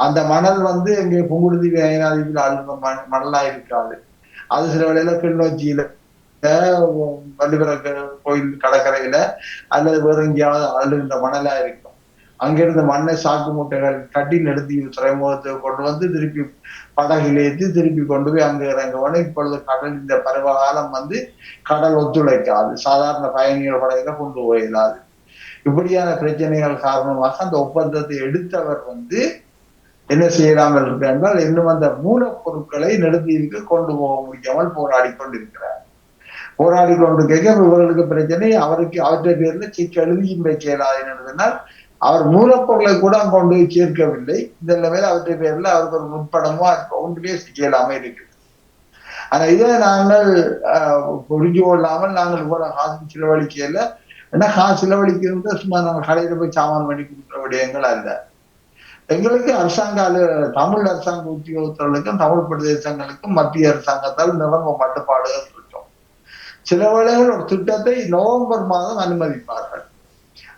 அந்த மணல் எங்க புங்குடுதீவு அயனாதீவில் அழுந்த மணலா இருக்காது. அது சில வேளையில கிளிநொச்சியில வள்ளிபுர கோயில் கடற்கரையில அல்லது வேற எங்கேயாவது அழுகின்ற மணலா இருக்கும். அங்கிருந்த மண்ணை சாக்கு மூட்டைகள் கட்டி நெடுந்தீவு துறைமுகத்தை கொண்டு திருப்பி படகில் ஏற்றி திருப்பி கொண்டு போய் அங்க இறங்குவானு. இப்பொழுது கடல் இந்த பருவ காலம் கடல் ஒத்துழைக்காது, சாதாரண பயணிகள் படகுல கொண்டு போயிடாது. இப்படியான பிரச்சனைகள் காரணமாக அந்த ஒப்பந்தத்தை எடுத்தவர் என்ன செய்யலாமல் இருக்கிறார்கள், இன்னும் அந்த மூலப்பொருட்களை நெடுந்தீவுக்கு கொண்டு போக முடியாமல் போராடி கொண்டிருக்கிறார். போராடி கொண்டு கேட்க இவர்களுக்கு பிரச்சனை, அவருக்கு அவற்றை பேர்ல செக் எழுதியும் வைக்க இயலாதுனால் அவர் மூலப்பொருளை கூட கொண்டு போய் சேர்க்கவில்லை. இந்த நிலைமையில அவற்றை பேர்ல அவருக்கு ஒரு முற்படமோ ஒன்றுமே செய்யலாம இருக்குது. ஆனா இதை நாங்கள் புரிஞ்சு கொள்ளாமல் நாங்கள் இவ்வளவு காசு செலவழிக்கல. ஏன்னா காசு செலவழிக்கிறது சும்மா நாங்கள் கடையில போய் சாமான் பண்ணி கொடுக்குற விடயங்கள் அல்ல. எங்களுக்கு தமிழ் அரசாங்க உத்தியோகத்தர்களுக்கும் தமிழ் பிரதேசங்களுக்கும் மத்திய அரசாங்கத்தால் நிரம்ப மட்டுப்பாடுகள் இருக்கும். சில வேளைகள் ஒரு திட்டத்தை நவம்பர் மாதம் அனுமதிப்பார்கள்,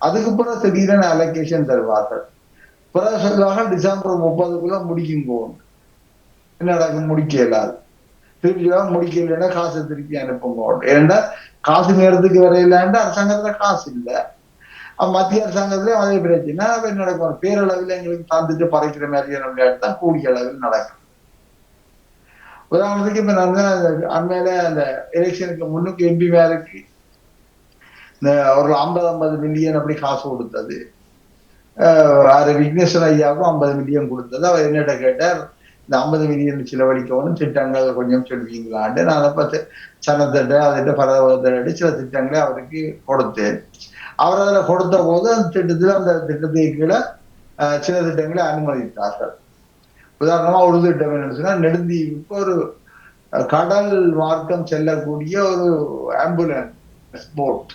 அதுக்கு பிறகு திடீரென அலோகேஷன் தருவார்கள். பிறகு சொல்வார்கள் டிசம்பர் 30க்குள்ள முடிக்கும் போகணும். என்ன நடக்கும், முடிக்க இயலாது. திருப்பி முடிக்கலைன்னா காசு திருப்பி அனுப்புங்க. ஏன்னா காசு நேரத்துக்கு வரையிலான்ட்டு அரசாங்கத்துல காசு இல்லை. மத்திய அரசாங்கத்திலேயும் அதே பிரச்சனை. என்ன நடக்கும், பேரளவில் எங்களுக்கு தந்துட்டு பறைக்கிற மாதிரியான விளையாட்டு தான் கூடிய அளவில் நடக்கும். உதாரணத்துக்கு இப்ப நான் அண்மையில அந்த எலெக்ஷனுக்கு முன்னுக்கு எம்பி மேருக்கு இந்த ஒரு 50 மில்லியன் அப்படி காசு கொடுத்தது. விக்னேஸ்வரன் ஐயாவுக்கும் 50 மில்லியன் கொடுத்தது. அவர் என்னட்ட கேட்டார், இந்த 50 மில்லியன் செலவழிக்கணும் திட்டங்கள் கொஞ்சம் சொல்வீங்களான்னு. நான் அப்ப சனத்திட்ட அதிட்ட பரவத்திட்ட சில திட்டங்களை அவருக்கு கொடுத்தேன். அவர் அதில் கொடுத்த போது அந்த திட்டத்துக்கு கீழே சில திட்டங்களை அனுமதித்தார்கள். உதாரணமா ஒரு திட்டம் என்னன்னு சொன்னா, நெடுந்தீவுக்கு ஒரு கடல் மார்க்கம் செல்லக்கூடிய ஒரு ஆம்புலன்ஸ் போட்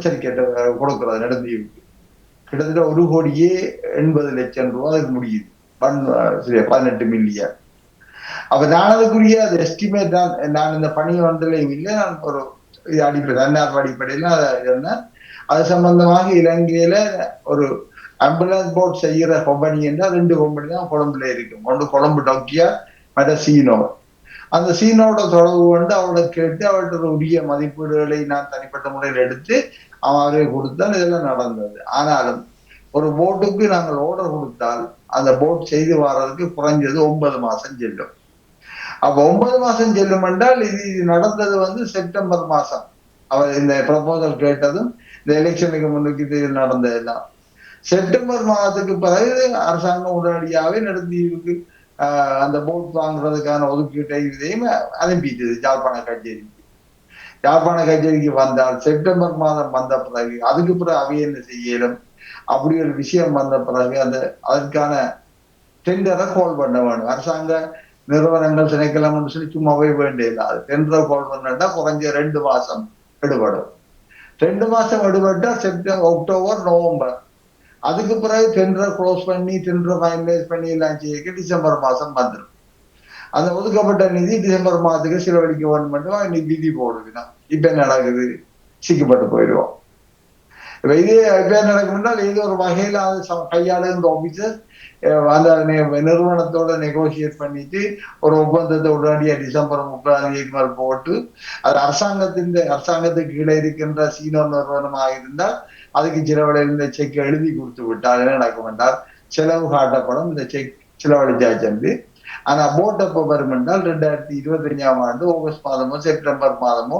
சரி கொடுக்குறது நெடுந்தீவுக்கு. கிட்டத்தட்ட 1,80,00,000 ரூபாய் அதுக்கு முடியுது, 18 மில்லியன். அப்ப நான் அதுக்குரிய அது எஸ்டிமேட் தான். நான் இந்த பணி வந்தலையும் இல்லை, நான் ஒரு தன்னார்வ அடிப்படையில இருந்தேன். அது சம்பந்தமாக இலங்கையில ஒரு ஆம்புலன்ஸ் போட் செய்யற கம்பெனி என்றால் 2 கம்பெனி தான் கொழும்புல இருக்கும். ஒன்று கொழும்பு டோக்கியா, மற்ற சீனோ. அந்த சீனோட தொடர்பு கொண்டு அவளை கேட்டு அவர்கிட்ட உரிய மதிப்பீடுகளை நான் தனிப்பட்ட முறையில் எடுத்து அவரே கொடுத்தால் இதெல்லாம் நடந்தது. ஆனாலும் ஒரு போட்டுக்கு நாங்கள் ஆர்டர் கொடுத்தால் அந்த போட் செய்து வர்றதுக்கு குறைஞ்சது 9 மாசம் செல்லும். அப்ப 9 மாசம் செல்லும் என்றால் இது நடந்தது செப்டம்பர் மாசம் அவர் இந்த ப்ரப்போசல் கேட்டதும் இந்த எலெக்ஷனுக்கு முன்னுக்கு இது நடந்ததுதான். செப்டம்பர் மாதத்துக்கு பிறகு அரசாங்கம் உடனடியாவே நெடுந்தீவுக்கு அந்த போட் வாங்குறதுக்கான ஒதுக்கீட்டை இதையும் அனுப்பிட்டது யாழ்ப்பாண கச்சேரிக்கு. யாழ்ப்பாண கச்சேரிக்கு வந்தால் செப்டம்பர் மாதம் வந்த பிறகு அதுக்கு பிறகு அவை என்ன செய்யலும் அப்படி ஒரு விஷயம் வந்த பிறகு அதற்கான டெண்டரை கால் பண்ண வேணும். அரசாங்க நிறுவனங்கள் திணைக்களம்னு சொல்லி சும்மாவே வேண்டியது. அது டெண்டரை கால் பண்ணா குறைஞ்ச 2 மாசம் எடுபடும். 2 மாசம் எடுபட்டா செப்டம்பர், அக்டோபர், நவம்பர் அதுக்கு பிறகு டெண்டரை க்ளோஸ் பண்ணி டெண்டரை ஃபைனலைஸ் பண்ணி எல்லாம் செய்ய டிசம்பர் மாசம் வந்துடும். அந்த ஒதுக்கப்பட்ட நிதி டிசம்பர் மாதத்துக்கு செலவழிக்க வேண்டும் மட்டும் இன்னைக்கு விதி போடுதுன்னா இப்ப என்ன நடக்குது, சிக்கப்பட்டு போயிடுவோம். இப்ப இது இப்ப என்ன நடக்கும்னா ஏதோ ஒரு வகையில அது கையாளுகின்ற ஆபீசர் அந்த நிறுவனத்தோட நெகோசியேட் பண்ணிட்டு ஒரு ஒப்பந்தத்தை உடனடியா டிசம்பர் 30 மேல் போட்டு அது அரசாங்கத்துக்கு கீழே இருக்கின்ற சீனோ நிறுவனமாக இருந்தால் அதுக்கு செலவழிந்த இந்த செக் எழுதி கொடுத்து விட்டால் என்ன நடக்கும் என்றால் செலவு காட்டப்படும், இந்த செக் செலவழிச்சாச்சு. ஆனா போட் எப்ப வரும் என்றால் 2025ஆம் ஆண்டு ஆகஸ்ட் மாதமோ செப்டம்பர் மாதமோ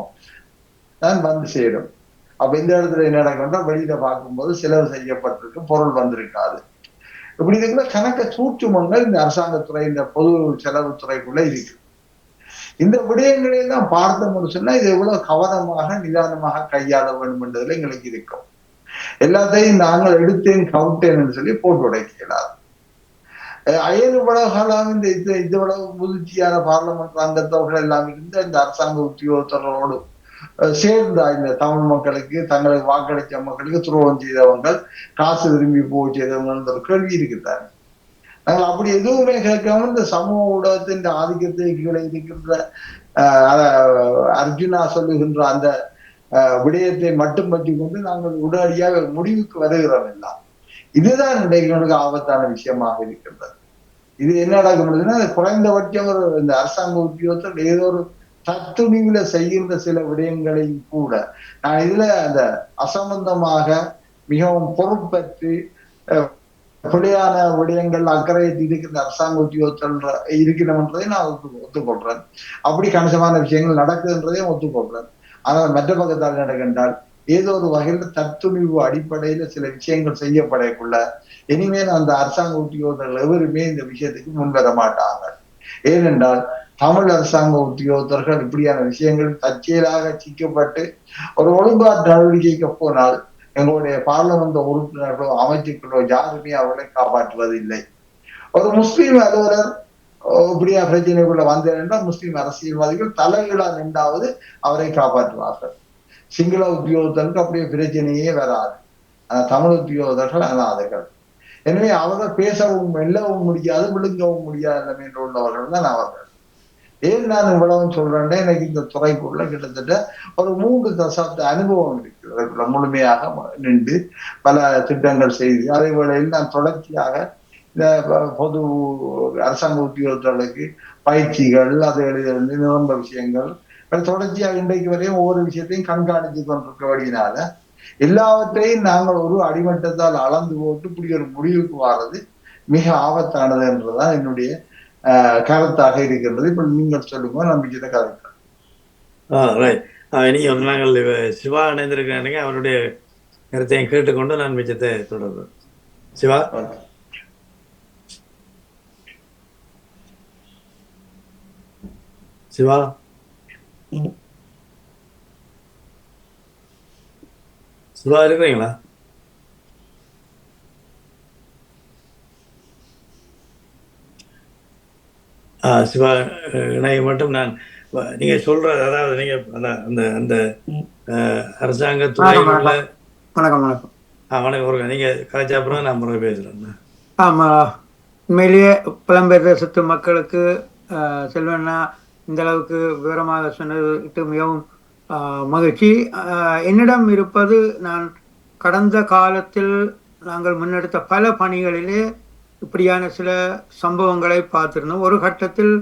தான் வந்து சேரும். அப்ப இந்த இடத்துல என்ன நடக்கும், வெளியில பார்க்கும்போது செலவு செய்யப்பட்டிருக்கு, பொருள் வந்திருக்காது. இப்படி இருக்கிற கணக்க சூட்சுமங்கள் இந்த அரசாங்கத்துறை இந்த பொது செலவுத்துறைக்குள்ள இருக்கு. இந்த விடயங்களை எல்லாம் பார்த்தோம்னு சொன்னா இது எவ்வளவு கவனமாக நிதானமாக கையாள வேண்டும் என்றதுல எங்களுக்கு இருக்கும். எல்லாத்தையும் நாங்கள் எடுத்தேன் கவுட்டேன்னு சொல்லி போட்டு உடைக்கலாம். இவ்வளவு காலம் இவ்வளவு முதிர்ச்சியான பார்லமெண்ட் அங்கத்தவர்கள் எல்லாம் இருந்த இந்த அரசாங்க உத்தியோகத்தர்களோடு சேர்ந்த இந்த தமிழ் மக்களுக்கு தங்களுக்கு வாக்களித்த மக்களுக்கு துரோகம் செய்தவங்கள், காசு விரும்பி போய் செய்தவங்க ஒரு கேள்வி இருக்குத்தாங்க. நாங்கள் அப்படி எதுவுமே கேட்காம இந்த சமூக ஊடகத்தின் ஆதிக்கத்தை கீழே இருக்கின்ற அர்ஜுனா சொல்லுகின்ற அந்த விடயத்தை மட்டும் பற்றி கொண்டு நாங்கள் உடனடியாக முடிவுக்கு வருகிறோம் எல்லாம். இதுதான் இன்றைக்கு ஆபத்தான விஷயமாக இருக்கின்றது. இது என்ன நடக்கும்னா குறைந்தபட்சம் இந்த அரசாங்க உத்தியோகத்தில் ஏதோ ஒரு தத்துணிவுல செய்கின்ற சில விடயங்களையும் கூட நான் இதுல அந்த அசம்பந்தமாக மிகவும் பொறுப்பற்று பிழையான விடயங்கள் அக்கறை இருக்கின்ற அரசாங்க உத்தியோகத்தில் இருக்கிறன்றதை நான் ஒத்துக்கொள்றேன். அப்படி கணிசமான விஷயங்கள் நடக்குதுன்றதையும் ஒத்துக்கொள்றேன். ஆனால் மற்ற பக்கத்தால் நடக்கின்றால் ஏதோ ஒரு வகையில தத்துணிவு அடிப்படையில சில விஷயங்கள் செய்யப்படக்குள்ள இனிமேல் அந்த அரசாங்க உத்தியோகத்தர்கள் எவருமே இந்த விஷயத்துக்கு முன்வர மாட்டாங்க. ஏனென்றால் தமிழ் அரசாங்க உத்தியோகத்தர்கள் இப்படியான விஷயங்கள் தற்செயலாக சிக்கப்பட்டு ஒரு ஒழுங்காற்று நடவடிக்கைக்கு போனால் எங்களுடைய பார்லமெண்ட் உறுப்பினர்களோ அமைச்சர்களோ யாருமே அவர்களை காப்பாற்றுவதில்லை. ஒரு முஸ்லீம் அலுவலர் இப்படியா பிரச்சனைக்குள்ள வந்தேன் என்றால் முஸ்லீம் அரசியல்வாதிகள் தலைகீழா நின்றாவது அவரை காப்பாற்றுவார்கள். சிங்கள உத்தியோகத்தருக்கு அப்படியே பிரச்சனையே வராது. தமிழ் உத்தியோகத்தர்கள் அனாதைகள். எனவே அவர்கள் பேசவும் மெல்லவும் முடியாது, விழுங்கவும் முடியாது நிலைமையில் உள்ளவர்கள் தான் அவர்கள். ஏன் நான் இவ்வளவு சொல்றேன்னா எனக்கு இந்த துறைக்குள்ள கிட்டத்தட்ட ஒரு 3 தசாப்த அனுபவம் இருக்கிறது. முழுமையாக நின்று பல திட்டங்கள் செய்து அதே வேளையில் நான் தொடர்ச்சியாக இந்த பொது அரசாங்க உத்தியோகத்தர்களுக்கு பயிற்சிகள் அதை நிரம்ப விஷயங்கள் தொடர்ச்சியாக இன்றைக்கு வரையும் ஒவ்வொரு விஷயத்தையும் கண்காணித்து கொண்டிருக்கபடியினால எல்லாவற்றையும் நாங்கள் ஒரு அடிமட்டத்தால் அளந்து போட்டு இப்படி ஒரு முடிவுக்கு வாரது மிக ஆபத்தானது என்றுதான் என்னுடைய கருத்தாக இருக்கின்றது. இப்ப நீங்கள் சொல்லுங்க, நம்பிக்கை கருத்து. நீங்க நாங்கள் சிவா இணைந்திருக்காங்க, அவருடைய கருத்தையும் கேட்டுக்கொண்டு நான் மிச்சத்தை தொடர்பு. சிவா சிவா சிவா இருக்கிறீங்களா? சிவா இணைய மட்டும் நான் நீங்க சொல்ற, அதாவது நீங்க அந்த அந்த அரசாங்கத்துறை உள்ள வணக்கம் வணக்கம் வணக்கம் நீங்க கலாச்சாரம் நான் முறை பேசுறேன். ஆமா, உண்மையிலேயே புலம்பெயர் தேசத்து மக்களுக்கு செல்வன்னா இந்த அளவுக்கு விவரமாக சொன்னது மிகவும் மகிழ்ச்சி. என்னிடம் இருப்பது நான் கடந்த காலத்தில் நாங்கள் முன்னெடுத்த பல பணிகளிலே இப்படியான சில சம்பவங்களை பார்த்திருந்தோம். ஒரு கட்டத்தில்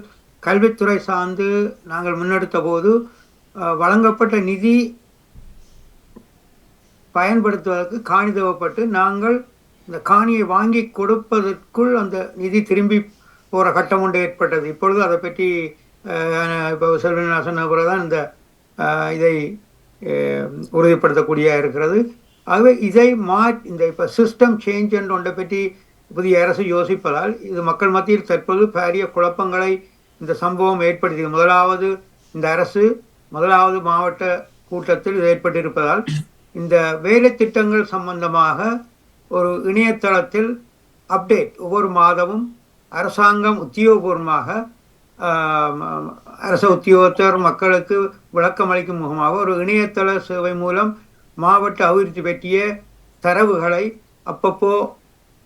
கல்வித்துறை சார்ந்து நாங்கள் முன்னெடுத்த போது வழங்கப்பட்ட நிதி பயன்படுத்துவதற்கு காணி தேவைப்பட்டு நாங்கள் இந்த காணியை வாங்கி கொடுப்பதற்குள் அந்த நிதி திரும்பி போகிற கட்டம் ஒன்று ஏற்பட்டது. இப்பொழுது அதை பற்றி இப்போ செல்வன் சொன்ன பிறகுதான் இதை உறுதிப்படுத்தக்கூடிய இருக்கிறது. ஆகவே இதை இந்த இப்போ சிஸ்டம் சேஞ்ச் என்ற ஒன்றை பற்றி புதிய அரசு யோசிப்பதால் இது மக்கள் மத்தியில் தற்போது பாரிய குழப்பங்களை இந்த சம்பவம் ஏற்படுத்தியது. முதலாவது இந்த அரசு முதலாவது மாவட்ட கூட்டத்தில் இது ஏற்பட்டிருப்பதால் இந்த வேலை திட்டங்கள் சம்பந்தமாக ஒரு இணையதளத்தில் அப்டேட் ஒவ்வொரு மாதமும் அரசாங்கம் உத்தியோகபூர்வமாக அரச உத்தியோகத்தர் மக்களுக்கு விளக்கம் அளிக்கும் முகமாக ஒரு இணையதள சேவை மூலம் மாவட்ட அபிவிருத்தி பற்றிய தரவுகளை அப்பப்போ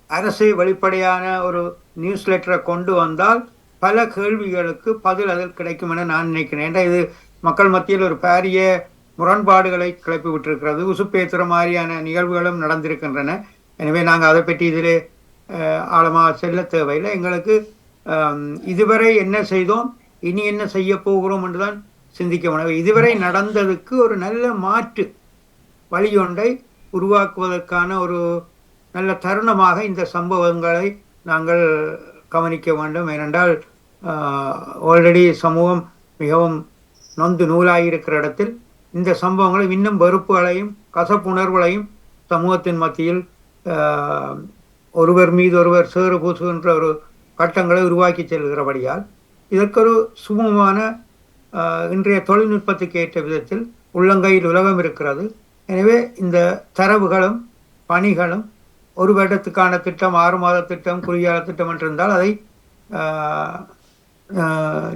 அரசை வெளிப்படையான ஒரு நியூஸ் லெட்டரை கொண்டு வந்தால் பல கேள்விகளுக்கு பதில் அதில் கிடைக்கும் என நான் நினைக்கிறேன். ஏன்னா இது மக்கள் மத்தியில் ஒரு பாரிய முரண்பாடுகளை கிளப்பி விட்டிருக்கிறது. உசுப்பேத்துற மாதிரியான நிகழ்வுகளும் நடந்திருக்கின்றன. எனவே நாங்கள் அதை பற்றி இதிலே ஆழமாக செல்ல தேவையில்லை. எங்களுக்கு இதுவரை என்ன செய்தோம், இனி என்ன செய்ய போகிறோம் என்றுதான் சிந்திக்க முடியும். இதுவரை நடந்ததுக்கு ஒரு நல்ல மாற்று வழியொன்றை உருவாக்குவதற்கான ஒரு நல்ல தருணமாக இந்த சம்பவங்களை நாங்கள் கவனிக்க வேண்டும். ஏனென்றால் ஆல்ரெடி சமூகம் மிகவும் நொந்து நூலாயிருக்கிற இடத்தில் இந்த சம்பவங்களை இன்னும் வெறுப்புகளையும் கசப்புணர்வுகளையும் சமூகத்தின் மத்தியில் ஒருவர் மீது ஒருவர் சேறு பூசுகின்ற ஒரு கட்டங்களை உருவாக்கி செல்கிறபடியால் இதற்கொரு சுமூகமான இன்றைய தொழில்நுட்பத்துக்கு ஏற்ற விதத்தில் உள்ளங்கையில் உலகம் இருக்கிறது. எனவே இந்த தரவுகளும் பணிகளும் ஒரு வருடத்துக்கான திட்டம், 6 மாத திட்டம், குறுகிய திட்டம் என்றிருந்தால் அதை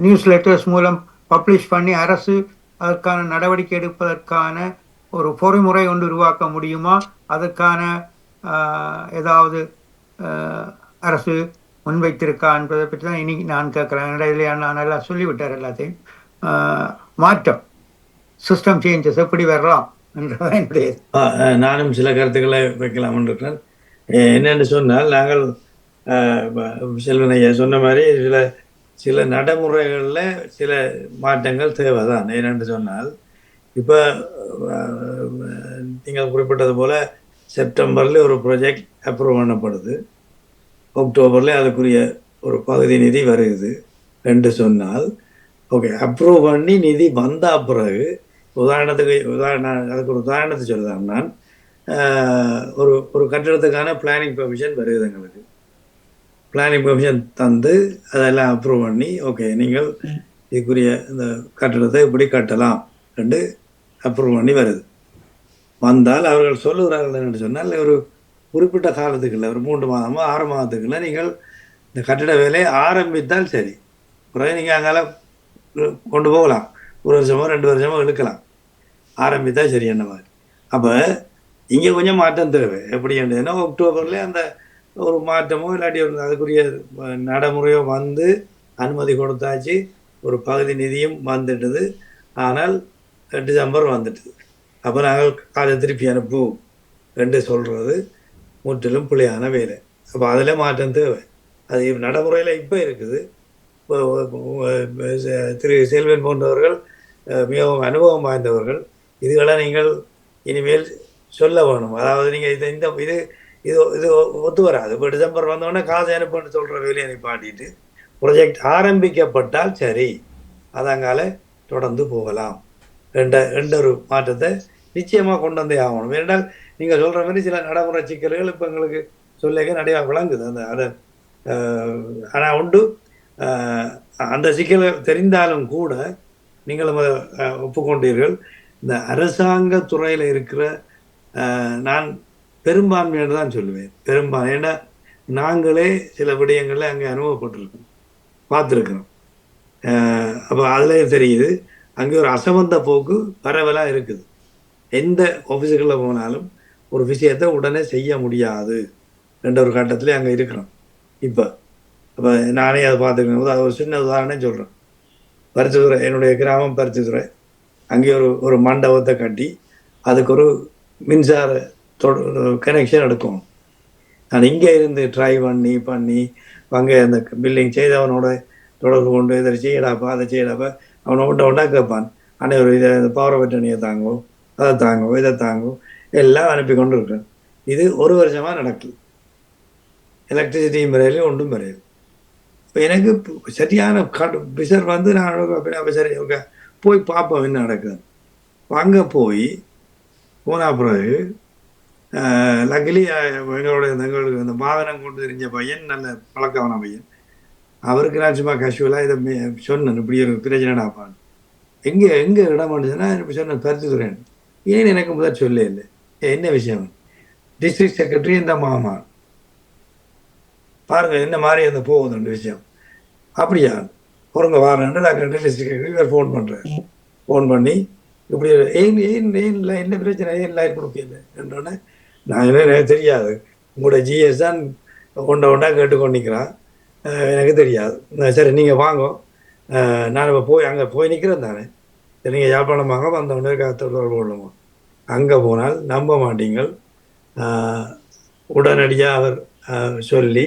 நியூஸ் லெட்டர்ஸ் மூலம் பப்ளிஷ் பண்ணி அரசு அதற்கான நடவடிக்கை எடுப்பதற்கான ஒரு பொறிமுறை ஒன்று உருவாக்க முடியுமா, அதற்கான ஏதாவது அரசு முன்வைத்திருக்கா என்பதை பற்றி தான் இன்னைக்கு நான் கேட்குறேன். இடையிலே நான் நல்லா சொல்லிவிட்டார் எல்லாத்தையும். மாற்றம், சிஸ்டம் சேஞ்சஸ் எப்படி வரலாம் என்றதான் என்னுடைய. நானும் சில கருத்துக்களை வைக்கலாம் இருக்கிறேன். என்னென்னு சொன்னால், நாங்கள் செல்வனையா சொன்ன மாதிரி சில நடைமுறைகளில் சில மாற்றங்கள் தேவைதான். ஏனென்று சொன்னால், இப்போ நீங்கள் குறிப்பிட்டது போல் செப்டம்பரில் ஒரு ப்ராஜெக்ட் அப்ரூவ் பண்ணப்படுது, அக்டோபரில் அதுக்குரிய ஒரு பகுதி நிதி வருது என்று சொன்னால், ஓகே, அப்ரூவ் பண்ணி நிதி வந்த பிறகு அதுக்கு ஒரு உதாரணத்தை சொல்லுதான் நான். ஒரு கட்டிடத்துக்கான பிளானிங் பெர்மிஷன் வருது. எங்களுக்கு பிளானிங் பெர்மிஷன் தந்து அதெல்லாம் அப்ரூவ் பண்ணி, ஓகே, நீங்கள் இதுக்குரிய இந்த கட்டிடத்தை இப்படி கட்டலாம் என்று அப்ரூவ் பண்ணி வருது. வந்தால் அவர்கள் சொல்லுகிறார்கள் என்று சொன்னால், ஒரு குறிப்பிட்ட காலத்துக்குள்ள, ஒரு 3 மாதமோ 6 மாதத்துக்குள்ள நீங்கள் இந்த கட்டிட வேலையை ஆரம்பித்தால் சரி, பிறகு நீங்கள் அங்கால கொண்டு போகலாம். 1 வருஷமோ 2 வருஷமோ எடுக்கலாம், ஆரம்பித்தா சரி என்ன மாதிரி. அப்போ இங்கே கொஞ்சம் மாற்றம் தேவை. எப்படி என்றதுன்னா, அக்டோபரில் அந்த ஒரு மாற்றமோ இல்லாட்டி அதுக்குரிய நடைமுறையோ வந்து அனுமதி கொடுத்தாச்சு, ஒரு பகுதி நிதியும் வந்துட்டுது. ஆனால் டிசம்பர் வந்துட்டுது. அப்போ நாங்கள் அதை திருப்பி அனுப்புவோம் என்று சொல்கிறது முற்றிலும் பிள்ளையான வேலை. அப்போ அதில் மாற்றம் தேவை. அது நடைமுறையில் இப்போ இருக்குது. திரு செல்வன் போன்றவர்கள் மிகவும் அனுபவம் வாய்ந்தவர்கள். இதுகளை நீங்கள் இனிமேல் சொல்ல வேணும். அதாவது நீங்கள் இது ஒத்து வராது. இப்போ டிசம்பர் வந்தோடனே காசு அனுப்புன்னு சொல்கிற வேலையை நிப்பாட்டிட்டு ப்ரொஜெக்ட் ஆரம்பிக்கப்பட்டால் சரி, அதங்கால தொடர்ந்து போகலாம் என்ற ஒரு மாற்றத்தை நிச்சயமாக கொண்டு வந்தே ஆகணும். ஏனென்றால் நீங்கள் சொல்கிற மாதிரி சில நடைமுறை சிக்கல்கள் இப்போ எங்களுக்கு சொல்லிக்க நிறையா விளங்குது. அதை ஆனால் உண்டு. அந்த சிக்கல்கள் தெரிந்தாலும் கூட நீங்கள் ஒப்புக்கொண்டீர்கள். இந்த அரசாங்க துறையில் இருக்கிற நான் பெரும்பான்மையோடு தான் சொல்லுவேன். பெரும்பான்மை, ஏன்னா நாங்களே சில விடயங்களில் அங்கே அனுபவப்பட்டிருக்கோம், பார்த்துருக்கிறோம். அப்போ அதில் தெரியுது அங்கே ஒரு அசமந்த போக்கு பரவலாக இருக்குது. எந்த ஆஃபீஸுகளில் போனாலும் ஒரு விஷயத்தை உடனே செய்ய முடியாது என்ற ஒரு கட்டத்திலே அங்கே இருக்கிறோம். அப்போ நானே அதை பார்த்துக்கணும். அது ஒரு சின்ன உதாரணம் சொல்கிறேன். பருத்தித்துறை, என்னுடைய கிராமம் பருத்தித்துறை. அங்கே ஒரு மண்டபத்தை கட்டி அதுக்கு ஒரு மின்சார கனெக்ஷன் எடுக்கணும். நான் இங்கே இருந்து ட்ரை பண்ணி அங்கே அந்த பில்டிங் செய்தவனோட தொடர்பு கொண்டு இதை செய்யடாப்பா அதை செய்யடாப்பா அவனை ஒன்றா கேட்பான். ஆனால் ஒரு இதை பவர் பட்டணியை தாங்கோ, அதை தாங்கோ, இதை தாங்கோ, எல்லாம் அனுப்பி கொண்டு இருக்கேன். இது 1 வருஷமாக நடக்குது. எலக்ட்ரிசிட்டியும் வரையிலும் ஒன்றும் வரையில. இப்போ எனக்கு சரியான பிசர் வந்து நான் சரி ஓகே போய் பார்ப்போம் என்ன நடக்குது. அங்கே போன பிறகு லக்கிலி எங்களுக்கு அந்த வாகனம் கொண்டு தெரிஞ்ச பையன், நல்ல பழக்கமான பையன், அவருக்கு நான் சும்மா கேஷுவலாக இதை சொன்னேன், இப்படி ஒரு பிரச்சனைடாப்பான். எங்கே இடம் பண்ணுச்சுன்னா இப்படி சொன்னேன், பருத்தித்துறேன். ஏன் எனக்கு முதல் சொல்ல இல்லை, என்ன விஷயம், டிஸ்ட்ரிக்ட் செக்ரட்டரி இந்த மாமா பாருங்க என்ன மாதிரி அந்த போகுது 2 விஷயம். அப்படியா பொருங்க வாரேன் நான் டிஸ்ட்ரிக்ட் செக்ரட்டரி ஃபோன் பண்ணுறேன். ஃபோன் பண்ணி இப்படி ஏன் என்ன பிரச்சனை, ஏன் லைட் கொடுக்கல என்றோடனே நான் என்ன தெரியாது, உங்களோட ஜிஎஸ் தான் ஒண்டா கேட்டுக்கொண்டிருக்கிறான். எனக்கு தெரியாது. சரி நீங்கள் வாங்க, நான் இப்போ போய் அங்கே போய் நிற்கிறேன் தானே. சரி நீங்கள் யாழ்ப்பாணம் வாங்க, வந்தவொடனே தொடர்பு கொள்ளுங்க. அங்கே போனால் நம்ப மாட்டீங்கள். உடனடியாக அவர் சொல்லி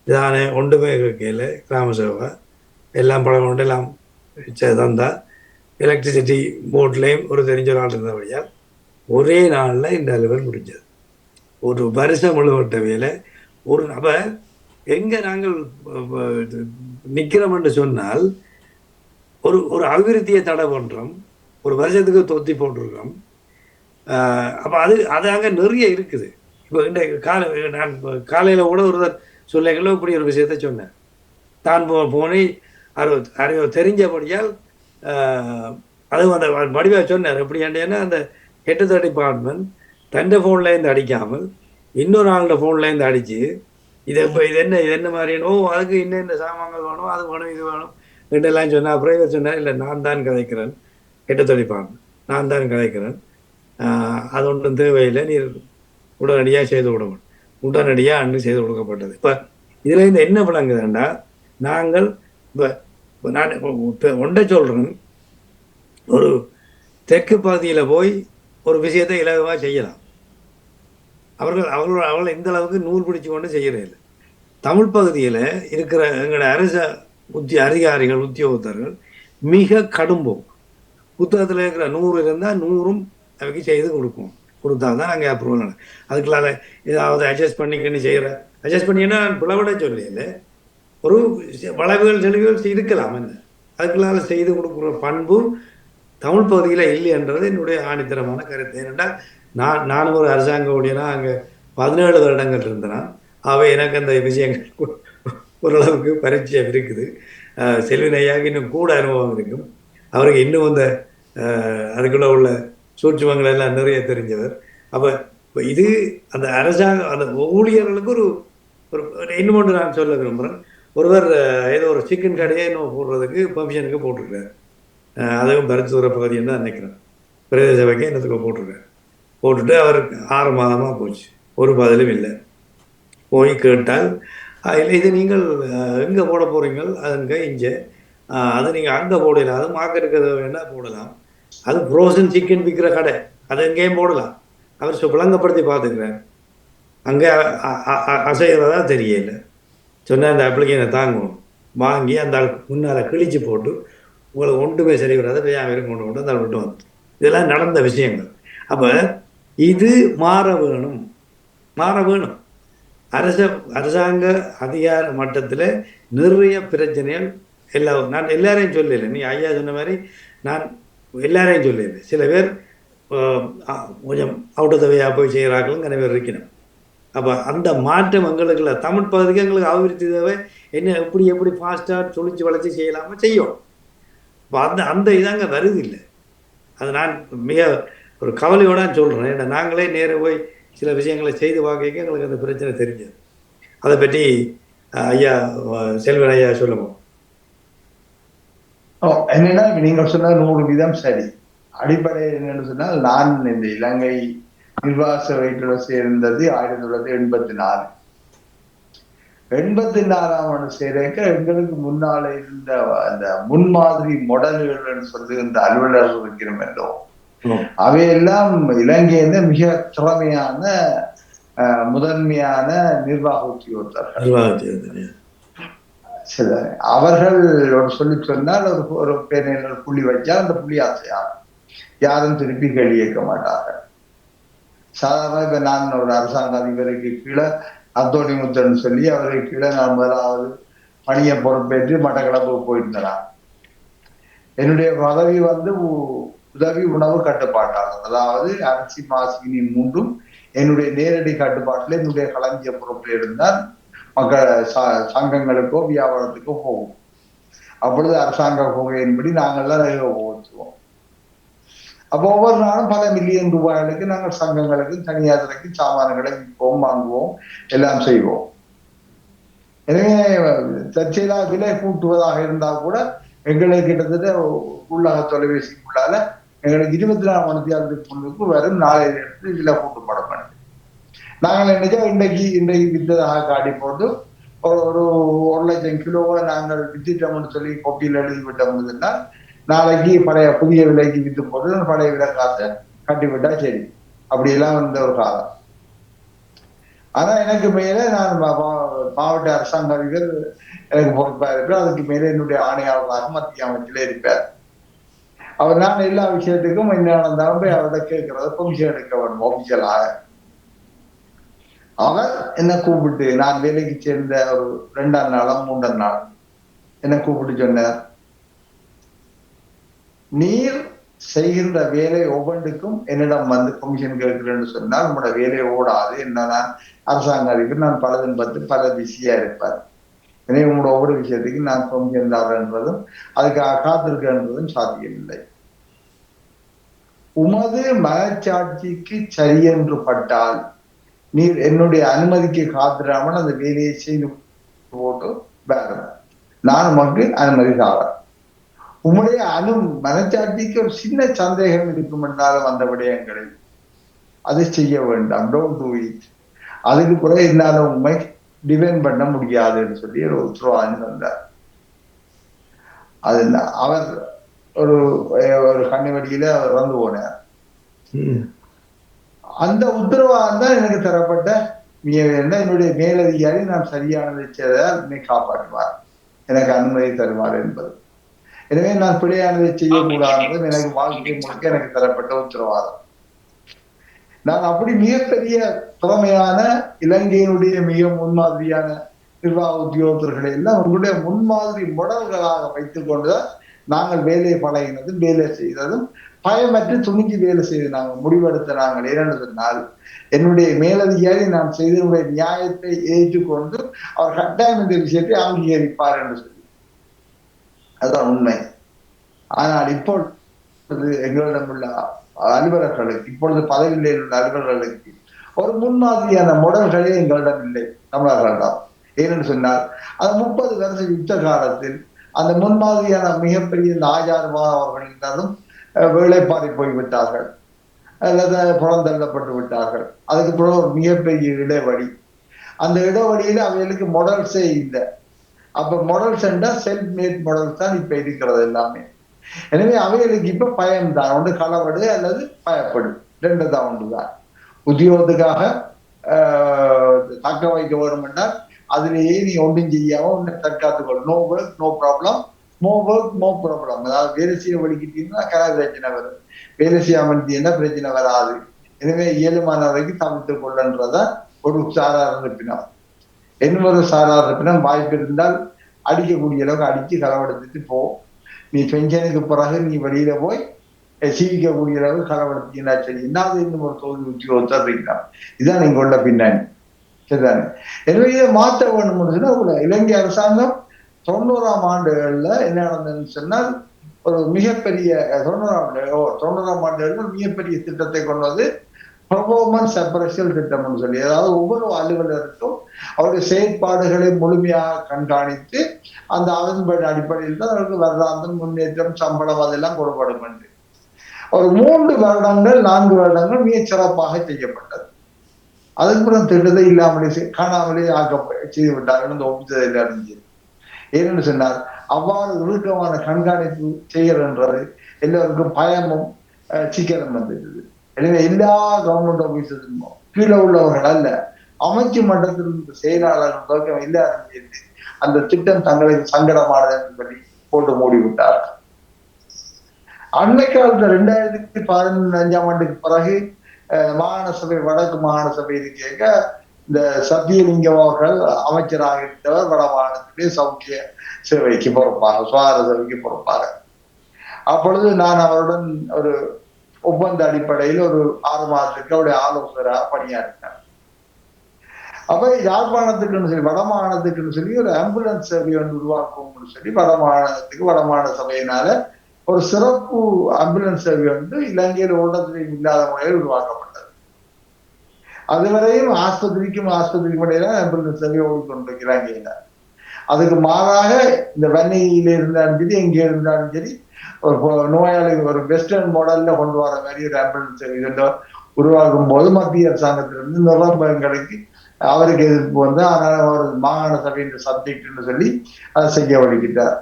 இதானே ஒன்றுமே கேட்கல, கிராம சேவை எல்லாம் படம் கொண்டு எல்லாம் தந்தால் எலக்ட்ரிசிட்டி போர்ட்லேயும் ஒரு தெரிஞ்ச ஒரு ஆள் இருந்தபடியால் ஒரே நாளில் இந்த அலுவல் முடிஞ்சது. ஒரு வருஷம் முழுவட்ட வேலை. ஒரு அப்போ எங்கே நாங்கள் நிற்கிறோம் என்று சொன்னால் ஒரு அபிவிருத்தியை தடை பண்ணுறோம், ஒரு வருஷத்துக்கு தொத்தி போட்டிருக்கோம். அப்போ அது அங்கே நிறைய இருக்குது. இப்போ இந்த நான் காலையில் கூட ஒருத்தர் சொல்லிங்களோ இப்படி ஒரு விஷயத்த சொன்னேன். தான் போனே அறிவு தெரிஞ்சபடியால் அதுவும் அந்த வடிவாக சொன்னார். எப்படி ஏன்னா அந்த ஹெட் டிபார்ட்மெண்ட் தன் ஃபோன்லேருந்து அடிக்காமல் இன்னொரு ஆளோட ஃபோன்லேருந்து அடித்து இது இப்போ இது என்ன மாதிரினோ அதுக்கு இன்னென்ன சாமான்கள் வேணும், அது வேணும், இது வேணும் ரெண்டெல்லாம் சொன்னால் அப்புறம் இவர் சொன்னார், இல்லை நான் தான் கதைக்கிறேன், ஹெட் டிபார்ட்மெண்ட் நான் தான் கதைக்கிறேன், அது ஒன்றும் தேவையில்லை, நீர் உடனடியாக செய்து விடணும். உடனடியாக அன்று செய்து கொடுக்கப்பட்டது. இப்போ இதில் இந்த என்ன விளங்குதுன்னா, நாங்கள் இப்போ நான் இப்போ ஒன்றை சொல்கிறேன், ஒரு தெற்கு பகுதியில் போய் ஒரு விஷயத்தை இலகுவாக செய்யலாம். அவர்கள் இந்த அளவுக்கு நூல் பிடிச்சு கொண்டு செய்கிறே இல்லை. தமிழ் பகுதியில் இருக்கிற எங்களோட அரச அதிகாரிகள் உத்தியோகத்தர்கள் மிக கடும்போம். புத்தகத்தில் இருக்கிற 100 இருந்தால் 100ம் அவைக்கு செய்து கொடுத்தா தான் நாங்கள் அப்ரூவல். அதுக்குள்ளால ஏதாவது அட்ஜஸ்ட் பண்ணிக்கன்னு செய்கிற அட்ஜஸ்ட் பண்ணிங்கன்னா பிளவிட சொல்லல, ஒரு வளைவுகள் செலவுகள் இருக்கலாம். என்ன அதுக்குள்ளால செய்து கொடுக்குற பண்பு தமிழ் பகுதியில் இல்லை என்றது என்னுடைய ஆணித்தரமான கருத்து. ஏனென்றா நானும் ஒரு அரசாங்க ஊழியனா அங்கே 17 வருடங்கள் இருந்தேன். அவை எனக்கு அந்த விஷயங்கள் ஓரளவுக்கு பரிச்சயம் இருக்குது. செல்வினையாக இன்னும் கூட அனுபவம் இருக்கும். அவருக்கு இன்னும் அந்த அதுக்குள்ளே உள்ள சூட்சுமங்கள் எல்லாம் நிறைய தெரிஞ்சவர். அப்போ இது அந்த அரசாங்க அந்த ஊழியர்களுக்கு ஒரு இன்னும் ஒன்று நான் சொல்ல விரும்புகிறேன். ஒருவர் ஏதோ ஒரு சிக்கன் கடையை இன்னும் போடுறதுக்கு பர்மிஷனுக்கு போட்டிருக்காரு. அதுவும் பருத்தூர பகுதின்னு தான் நினைக்கிறேன். பிரதேச சபைக்கு என்னத்துக்கு போட்டுட்டு அவர் 6 மாதமாக போச்சு, ஒரு பதிலும் இல்லை. போய் கேட்டால் இல்லை இது நீங்கள் எங்கே போட போகிறீங்க, அதுங்க இங்கே அது நீங்கள் அங்கே போடலாம், அது மார்க்கெட்டுக்கு வேணால் போடலாம், அது ஃப்ரோசன் சிக்கன் விற்கிற கடை, அது எங்கேயும் போடலாம். அவர் விளங்கப்படுத்தி பார்த்துக்கிறார். அங்கே அசைகிறதா தெரியல. சொன்னால் அந்த அப்ளிகேஷனை தாங்கணும், வாங்கி அந்த முன்னால் கிழிச்சு போட்டு உங்களுக்கு ஒன்றுமே சரி வராத வேறு கொண்டு அந்த விட்டு வந்து இதெல்லாம் நடந்த விஷயங்கள். அப்போ இது மாற வேணும். அரசாங்க அதிகார மட்டத்தில் நிறைய பிரச்சனைகள் நான் எல்லாரையும் சொல்லலை. நீ ஐயா சொன்ன மாதிரி நான் எல்லாரையும் சொல்லலை. சில பேர் கொஞ்சம் அவுட்டதவையாக போய் செய்கிறார்களும் நிறைய பேர் இருக்கணும். அப்போ அந்த மாற்றம் எங்களுக்குள்ள தமிழ் பகுதிக்கு எங்களுக்கு அபிவிருத்தி தேவை. என்ன எப்படி ஃபாஸ்ட்டாக சொலிச்சு வளைச்சி செய்யலாமா செய்யும். இப்போ அந்த இதாங்க வருது இல்லை. அது நான் மிக ஒரு கவலையோட சொல்கிறேன். ஏன்னா நாங்களே நேர போய் சில விஷயங்களை செய்து பார்க்க எங்களுக்கு அந்த பிரச்சனை தெரிஞ்சது. அதை பற்றி ஐயா செல்வன் ஐயா சொல்லுவோம். என்னன்னா நீங்கள் சொன்ன 100% சரி. அடிப்படை என்னன்னு சொன்னால், நான் இந்த இலங்கை நிர்வாக சபையோட சேர்ந்தது 1984. 84ஆம் ஆண்டு சேர்க்க எங்களுக்கு முன்னால இருந்த அந்த முன்மாதிரி மாடல்கள் சொல்லுகின்ற அலுவலர்கள் இருக்கிறோமோ அவையெல்லாம் இலங்கையில மிக திறமையான முதன்மையான நிர்வாக உத்தியோகத்தர்கள். சில அவர்கள் ஒரு சொல்லி சொன்னால் ஒரு பேரில் புள்ளி வச்சா அந்த புள்ளி ஆசையாகும், யாரும் திருப்பி கேள்வி கேட்க மாட்டார்கள். சாதாரண இப்ப நான் ஒரு அரசாங்க அதிபருக்கு கீழே அத்தோணி முத்தன் சொல்லி அவருக்கு கீழே நான் முதலாவது பணியை பொறுப்பேற்று மட்டக்களப்புக்கு போயிருந்தேன். என்னுடைய பதவி உதவி உணவு கட்டுப்பாட்டாளர், அதாவது அரிசி மாசினி 3ம் என்னுடைய நேரடி கட்டுப்பாட்டில் என்னுடைய களஞ்சிய பொறுப்பில் இருந்தால் மக்கள் சங்கங்களுக்கோ வியாபாரத்துக்கோ போகும். அப்பொழுது அரசாங்க தொகையின்படி நாங்கள்லாம் போச்சுவோம். அப்போ ஒவ்வொரு நாளும் பல மில்லியன் ரூபாய்களுக்கு நாங்கள் சங்கங்களுக்கு தனியார் துறைக்கு சாமான்களை விற்போம், வாங்குவோம், எல்லாம் செய்வோம். எனவே தற்செயலா விலை கூட்டுவதாக இருந்தால் கூட எங்களுக்கு கிட்டத்தட்ட உள்ளக தொலைபேசிக்குள்ளால எங்களுக்கு 24 மணி நேரத்துக்கு முன்னுக்கு வரும் 4 விலை கூட்டப்பட வேண்டும். நாங்கள் நினைச்சா இன்றைக்கு வித்ததாக காட்டி போட்டு ஒரு 1,00,000 கிலோவை நாங்கள் வித்துட்டோம்னு சொல்லி கொப்பியில் எழுதி விட்டோம்னா நாளைக்கு புதிய விலைக்கு வித்து போட்டு பழைய விலை காசை கட்டிவிட்டா சரி. அப்படியெல்லாம் வந்த ஒரு காலம். ஆனா எனக்கு மேல நான் மாவட்ட அரசாங்க அதிபர் எனக்கு பொறுப்பா இருப்பேன். அதுக்கு மேல என்னுடைய ஆணையாளராக மத்திய அமைச்சில இருப்பார். அவர் நான் எல்லா விஷயத்துக்கும் என்ன நடந்தாலும் போய் அவர்கிட்ட கேட்கறத பெர்மிஷன் எடுக்க வேண்டும் ஆபீஷியலாக. அவர் என்ன கூப்பிட்டு நான் வேலைக்கு சேர்ந்த ஒரு 2ஆம் நாளும் 3ஆம் நாள் என்ன கூப்பிட்டு சொன்னார், நீர் செய்கின்ற வேலை ஒவ்வொன்றுக்கும் என்னிடம் வந்து கமிஷன் கேட்கிறேன்னு சொன்னால் நம்மளோட வேலையை ஓடாது. என்ன நான் அரசாங்க அதிபர், நான் பலதும் பார்த்து பல பிஸியா இருப்பார். எனவே உங்களோட ஒவ்வொரு விஷயத்துக்கு நான் கமிஷன் தரன்றதும் அதுக்காக காத்திருக்கன்றதும் சாத்தியமில்லை. உமது மனச்சாட்சிக்கு சரியென்று பட்டால் நீர் என்னுடைய அனுமதிக்கு காத்திராமல் அந்த வேலையை செய்து போட்டு வேற நான் உமக்கு அனுமதி தாரேன். உம்முடைய மனச்சாட்சிக்கு ஒரு சின்ன சந்தேகம் இருக்கும் என்றாலும் அந்த விடயங்களில் அதை செய்ய வேண்டாம், டோன்ட் டூ இட். அதுக்கு பிறகு என்னால உண்மை டிபெண்ட் பண்ண முடியாதுன்னு சொல்லி ஒரு உத்தரவாதம் வந்தார். அது அவர் ஒரு கண்ணிவடியில அவர் வந்து போனார். அந்த உத்தரவாதம் தான் எனக்கு தரப்பட்ட என்னுடைய மேலதிகாரி நான் சரியானதை செய்தால் என்னை காப்பாற்றுவார், எனக்கு அனுமதி தருவார் என்பது. எனவே நான் பிழையானதை செய்யக்கூடாது எனக்கு வாழ்க்கை முழுக்க எனக்கு தரப்பட்ட உத்தரவாதம். நான் அப்படி மிகப்பெரிய திறமையான இலங்கையினுடைய மிக முன்மாதிரியான நிர்வாக உத்தியோகத்தர்களை எல்லாம் உங்களுடைய முன்மாதிரி முடல்களாக வைத்துக் கொண்டுதான் நாங்கள் வேலையை பழகினதும் வேலை செய்ததும் பயமற்று துணிஞ்சு வேலை செய்து நாங்கள் முடிவெடுத்த நாங்கள் ஏன்னு சொன்னால் என்னுடைய மேலதிகாரி நான் செய்தனுடைய நியாயத்தை ஏற்றுக்கொண்டு அவர் கட்டாயம் இந்த விஷயத்தை அங்கீகரிப்பார் என்று சொல்லி அதுதான் உண்மை. ஆனால் இப்பொழுது எங்களிடம் உள்ள அலுவலர்களுக்கு, இப்பொழுது பதவியில் உள்ள அலுவலர்களுக்கு ஒரு முன்மாதிரியான முடல்களே எங்களிடம் இல்லை, தமிழர்களிடம். ஏனென்று சொன்னால் அது 30 வருஷ யுத்த காலத்தில் அந்த முன்மாதிரியான மிகப்பெரிய ஆச்சாரமா அவர்கள் இருந்தாலும் வேலைப்பாடி போய்விட்டார்கள் அல்லது புறந்தள்ளப்பட்டு விட்டார்கள். அதுக்கு பிறகு ஒரு மிகப்பெரிய இடைவெளி. அந்த இடைவெளியில அவைகளுக்கு மொடல்ஸே இல்லை. அப்ப மாடல்ஸ் என்றா செல்ஃப் மேட் மாடல்ஸ் தான் இப்ப இருக்கிறது எல்லாமே. எனவே அவைகளுக்கு இப்ப பயம்தான், ஒன்று களவடு அல்லது பயப்படு, 2 தான் ஒன்றுதான். உத்தியோகத்துக்காக தக்க வைக்க வரும் என்றால் அதுலேயே நீ ஒன்றும் செய்யாம உன்னை தற்காத்துக்கொள். No work no problem, no work no problem. அதாவது வேலை செய்ய வலிக்கிட்டீங்கன்னா கரை பிரச்சனை வரும், வேலை செய்யாமட்டீங்கன்னா பிரச்சனை வராது. எனவே இயலுமான வரைக்கும் தவிர்த்துக் கொள்ளன்றதான் ஒரு சாரார் இருப்பினம். இன்னொரு சாரார் இருப்பினம் வாய்ப்பு இருந்தால் அடிக்கக்கூடிய அளவுக்கு அடிச்சு களவெடுத்துட்டு போ. நீ பென்ஷனுக்கு பிறகு நீ வெளியில போய் சீவிக்கக்கூடிய அளவுக்கு களவெடுத்தீங்கன்னா சரி, இன்னாது இன்னும் ஒரு தொகுதி உத்தியோகத்தர் இருக்கலாம். இதுதான் நீங்க உள்ள பின்னாடி சரிதானே. எனவே இதை மாற்ற வேணும்னு சொன்னா இலங்கை அரசாங்கம் 90ஆம் ஆண்டுகள்ல என்ன நடந்ததுன்னு சொன்னால் ஒரு மிகப்பெரிய 90ஆம் ஆண்டுகள்ல மிகப்பெரிய திட்டத்தை கொண்டு வந்து பெர்ஃபார்மன்ஸ் அப்ரைசல் திட்டம்னு சொல்லி, அதாவது ஒவ்வொரு அலுவலருக்கும் அவருடைய செயற்பாடுகளை முழுமையாக கண்காணித்து அந்த அதன்படி அடிப்படையில் தான் அவருக்கு வருடாந்தம் முன்னேற்றம் சம்பளம் அதெல்லாம் கொடுப்படும் என்று ஒரு 3 வருடங்கள் 4 வருடங்கள் மிக சிறப்பாக செய்யப்பட்டது. அதுக்கு பிறகு திட்டத்தை இல்லாமலே காணாமலே செய்து விட்டார்கள் இந்த ஒப்புதல் அறிஞ்சு. ஏன்னு சொன்னார் அவ்வாறு இறுக்கமான கண்காணிப்பு செய்யறன்றது எல்லோருக்கும் பயமும் சிக்கனம் வந்துடுது. எனவே எல்லா கவர்மெண்ட் ஆபீஸரும் கீழே உள்ளவர்கள் அல்ல, அமைச்சு மன்றத்தில் இருந்த செயலாளர்கள் துவக்கம் எல்லாரும் சேர்ந்து அந்த திட்டம் தங்களுக்கு சங்கடமானது என்று சொல்லி போட்டு மூடிவிட்டார்கள். அண்மை காலத்துல 2015ஆம் ஆண்டுக்கு பிறகு மாகாண சபை, வடக்கு மாகாண சபை கேட்க இந்த சத்தியலிங்கம் அவர்கள் அமைச்சராக இருந்தவர் வட மாகாணத்திலே சௌக்கிய சேவைக்கு பொறுப்பாக, சுகாதார சேவைக்கு பொறுப்பாக. அப்பொழுது நான் அவருடன் ஒரு ஒப்பந்த அடிப்படையில் ஒரு 6 மாதத்துக்கு அவருடைய ஆலோசகராக பணியாற்றினார். அப்ப யாழ்ப்பாணத்துக்குன்னு சொல்லி வடமாகாணத்துக்குன்னு சொல்லி ஒரு ஆம்புலன்ஸ் சேவை ஒன்று உருவாக்கும்னு சொல்லி வடமாகாண சபையினால ஒரு சிறப்பு ஆம்புலன்ஸ் சேவை வந்து இலங்கையில் ஓட்டத்திலையும் இல்லாத முறையில் உருவாக்கப்பட்டது. அதுவரையும் ஆஸ்பத்திரிக்கும் இடையில ஆம்புலன்ஸ் சேவை ஓடிக்கொண்டிருக்கிறாங்க. அதுக்கு மாறாக இந்த வன்னியில இருந்தாலும் சரி எங்கே இருந்தாலும் சரி ஒரு நோயாளி ஒரு வெஸ்டர்ன் மாடல்ல கொண்டு வர மாதிரி ஒரு ஆம்புலன்ஸ் சேவை உருவாக்கும் போது மத்திய அரசாங்கத்திலிருந்து நிரம்பங்களுக்கு அவருக்கு எதிர்ப்பு வந்து அதனால ஒரு மாகாண சபையின் சப்ஜெக்ட்னு சொல்லி அதை செய்ய வலிக்கிட்டார்.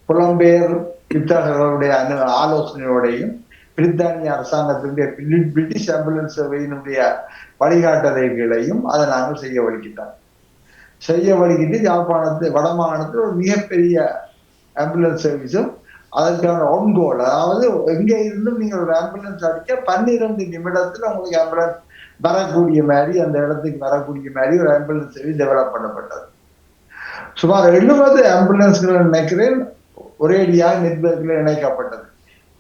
புலம்பெயர் வித்தகர்களுடைய ஆலோசனையோடையும் பிரித்தானிய அரசாங்கத்தினுடைய பிரிட்டிஷ் ஆம்புலன்ஸ் சேவையினுடைய வழிகாட்டுதல்களையும் அதை நாங்கள் செய்ய வலிக்கிட்டு யாழ்ப்பாணத்து வடமாகாணத்தில் ஒரு மிகப்பெரிய ஆம்புலன்ஸ் சர்வீஸும் அதற்கான ஒன்கோல், அதாவது எங்க இருந்தும் நீங்கள் ஒரு ஆம்புலன்ஸ் அடிக்க 12 நிமிடத்துல உங்களுக்கு ஆம்புலன்ஸ் வரக்கூடிய மாதிரி, அந்த இடத்துக்கு வரக்கூடிய மாதிரி ஒரு ஆம்புலன்ஸ் சர்வீஸ் டெவலப் பண்ணப்பட்டது. சுமார் 70 ஆம்புலன்ஸ்கள் நினைக்கிறேன் ஒரேடியாக நெட்வொர்க்கில் இணைக்கப்பட்டது.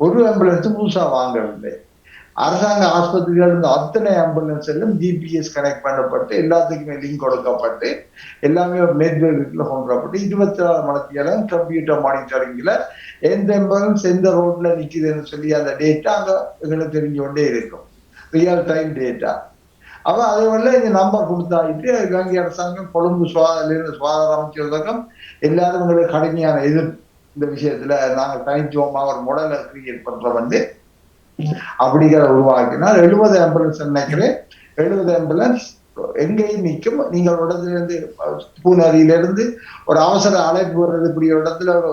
ஒரு ஆம்புலன்ஸ் புதுசா வாங்கவில்லை. அரசாங்க ஆஸ்பத்திரிகள் இருந்த அத்தனை ஆம்புலன்ஸ் எல்லாம் ஜிபிஎஸ் கனெக்ட் பண்ணப்பட்டு எல்லாத்துக்குமே லிங்க் கொடுக்கப்பட்டு எல்லாமே ஒரு நெட்வொர்க்ல கொண்டு வரப்பட்டு 24 மணித்தியாலும் கம்ப்யூட்டர் மானிட்டரிங்ல எந்த ஆம்புலன்ஸ் எந்த ரோட்ல நிக்குதுன்னு சொல்லி அந்த டேட்டா அங்க எங்களுக்கு தெரிஞ்சு கொண்டே இருக்கும், ரியல் டைம் டேட்டா. அப்ப அதே போல இந்த நம்பர் கொடுத்தாயிட்டு இலங்கை அரசாங்கம் கொழும்பு சுகாதார அமைச்சர் எல்லாரும் உங்களுக்கு கடுமையான எதிர்ப்பு இந்த விஷயத்துல நாங்க தனித்துவமா ஒரு மாடலை கிரியேட் பண்றோம் வந்து அப்படிங்கிற உருவாக்கினால் 70 ஆம்புலன்ஸ் நினைக்கிறேன். 70 ஆம்புலன்ஸ் எங்கேயும் நிற்கும். நீங்கள் இடத்துல இருந்து பூனரியிலிருந்து ஒரு அவசர அழைப்பு வர்றது இப்படி ஒரு இடத்துல ஒரு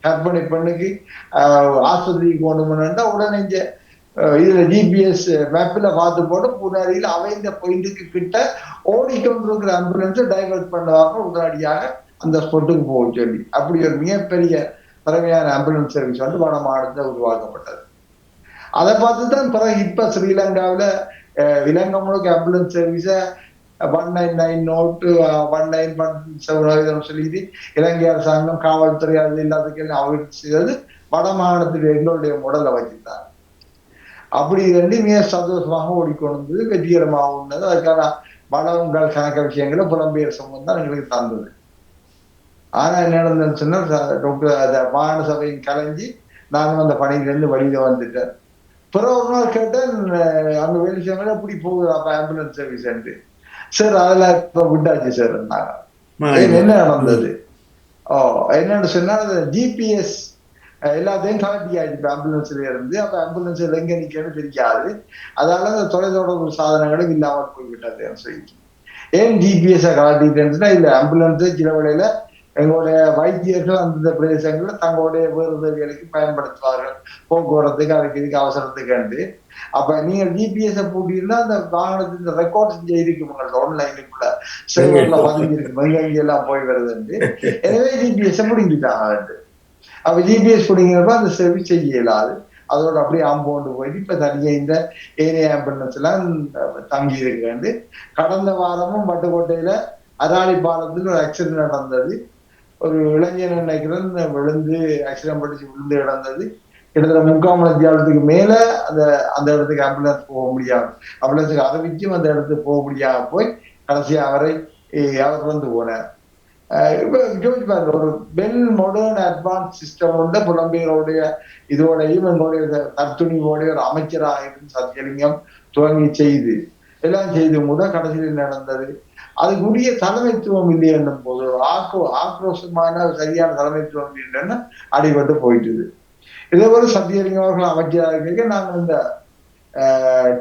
கற்பனை பெண்ணுக்கு ஆஸ்பத்திரிக்கு கொண்டு போனா உடனே இதுல ஜிபிஎஸ் மேப்ல பார்த்து போட்டு பூனாரியில அவைந்த பாயிண்ட்டுக்கு கிட்ட ஓடிக்கொண்டிருக்கிற ஆம்புலன்ஸை டைவர்ட் பண்ணுவாங்க உடனடியாக அந்த ஸ்பாட்டுக்கு போக சொல்லி. அப்படி ஒரு மிகப்பெரிய திறமையான ஆம்புலன்ஸ் சர்வீஸ் வந்து வட மாநிலத்தில் உருவாக்கப்பட்டது. அதை பார்த்துதான் பிறகு இப்ப ஸ்ரீலங்காவில இலங்கை முழுக்க ஆம்புலன்ஸ் சர்வீஸ 199 நோட்டு 1917 சொல்லிட்டு இலங்கை அரசாங்கம் காவல்துறை அது எல்லாத்துக்கும் அவாய்ட் செய்தது வட மாநிலத்தில் எங்களுடைய முடலை வச்சுட்டாங்க. அப்படி ரெண்டு மிக சந்தோஷமாக ஓடிக்கொண்டு வெற்றிகரமாக உள்ளது. அதுக்கான வளங்கள் கணக்க விஷயங்களை புலம்பெயர் சமூகம் தான் எங்களுக்கு தந்தது. ஆனா என்ன நடந்ததுன்னு சொன்னா டாக்டர் மாகாண சபையின் கலைஞ்சி நானும் அந்த பணியிலிருந்து வெளியில வந்துட்டேன். பிறகு ஒரு நாள் கேட்டேன் அங்க வேலை செய்யணும் எப்படி போகுது அப்ப ஆம்புலன்ஸ் சர்வீஸ் சார் அதெல்லாம் இப்ப விட்டாச்சு சார். என்ன நடந்தது என்னன்னு சொன்னா ஜிபிஎஸ் எல்லாத்தையும் கலட்டி ஆயிடுச்சு ஆம்புலன்ஸ்ல இருந்து. அப்ப ஆம்புலன்ஸ்ல எங்க நிக்கணும்னு தெரியாது. அதனால அந்த தொலைத்தொடர்பு சாதனங்களும் இல்லாமல் போய்விட்டதுன்னு சொல்லிட்டு ஏன் ஜிபிஎஸ் கலட்டிட்டேன்னா இல்ல ஆம்புலன்ஸ் சில வேளையில எங்களுடைய வைத்தியர்கள் அந்த பிரதேசங்கள்ல தங்களுடைய வேறு உதவிகளுக்கு பயன்படுத்துவார்கள், போக்குவரத்துக்கு அதுக்கு இதுக்கு அவசரத்துக்கு. அப்ப நீங்க ஜிபிஎஸ் பூட்டியிருந்தா அந்த வாகனத்தின் ரெக்கார்ட் இருக்கு ஆன்லைனுக்குள்ள சேவர்ல பதிஞ்சிருக்கு எங்க எல்லாம் போய் வருது. எனவே ஜிபிஎஸ் முடிஞ்சுட்டாங்க. அப்ப ஜிபிஎஸ் பிடிங்கிறப்ப அந்த சர்வீஸ் செய்ய இயலாது. அதோட அப்படியே ஆம்பவுண்டு போயிட்டு இப்ப தனியா இந்த ஏனைய ஆம்புலன்ஸ் எல்லாம் தங்கி இருக்கு. கடந்த வாரமும் பட்டுக்கோட்டையில அராளி பாலத்தில் ஒரு ஆக்சிடென்ட் நடந்தது. ஒரு இளைஞர் நினைக்கிறேன் விழுந்து ஆக்சிடென்ட் படிச்சு விழுந்து கிடந்தது. கிட்டத்தட்ட 3/4 மணி நேரத்துக்கு மேல அந்த இடத்துக்கு ஆம்புலன்ஸ் போக முடியாது, ஆம்புலன்ஸுக்கு அறிவிச்சும் அந்த இடத்துக்கு போக முடியாம போய் கடைசியா அவர் வந்து போனார். ஒரு வெல் மாடர்ன் அட்வான்ஸ் சிஸ்டம் உள்ள புலம்பெயரோடைய இதோடையும் எங்களுடைய தற்துணிவோடைய ஒரு அமைச்சராக இருந்து சத்தியலிங்கம் துவங்கி எல்லாம் செய்து கூட கடைசியில் நடந்தது. அதுக்குரிய தலைமைத்துவம் இல்லை என்னும் போது ஆக்ரோஷமான சரியான தலைமைத்துவம் இல்லைன்னு அடிபட்டு போயிட்டுது. இதே போல சத்தியலிங்கம் அவர்கள் அமைச்சராக இருக்க நாங்கள் இந்த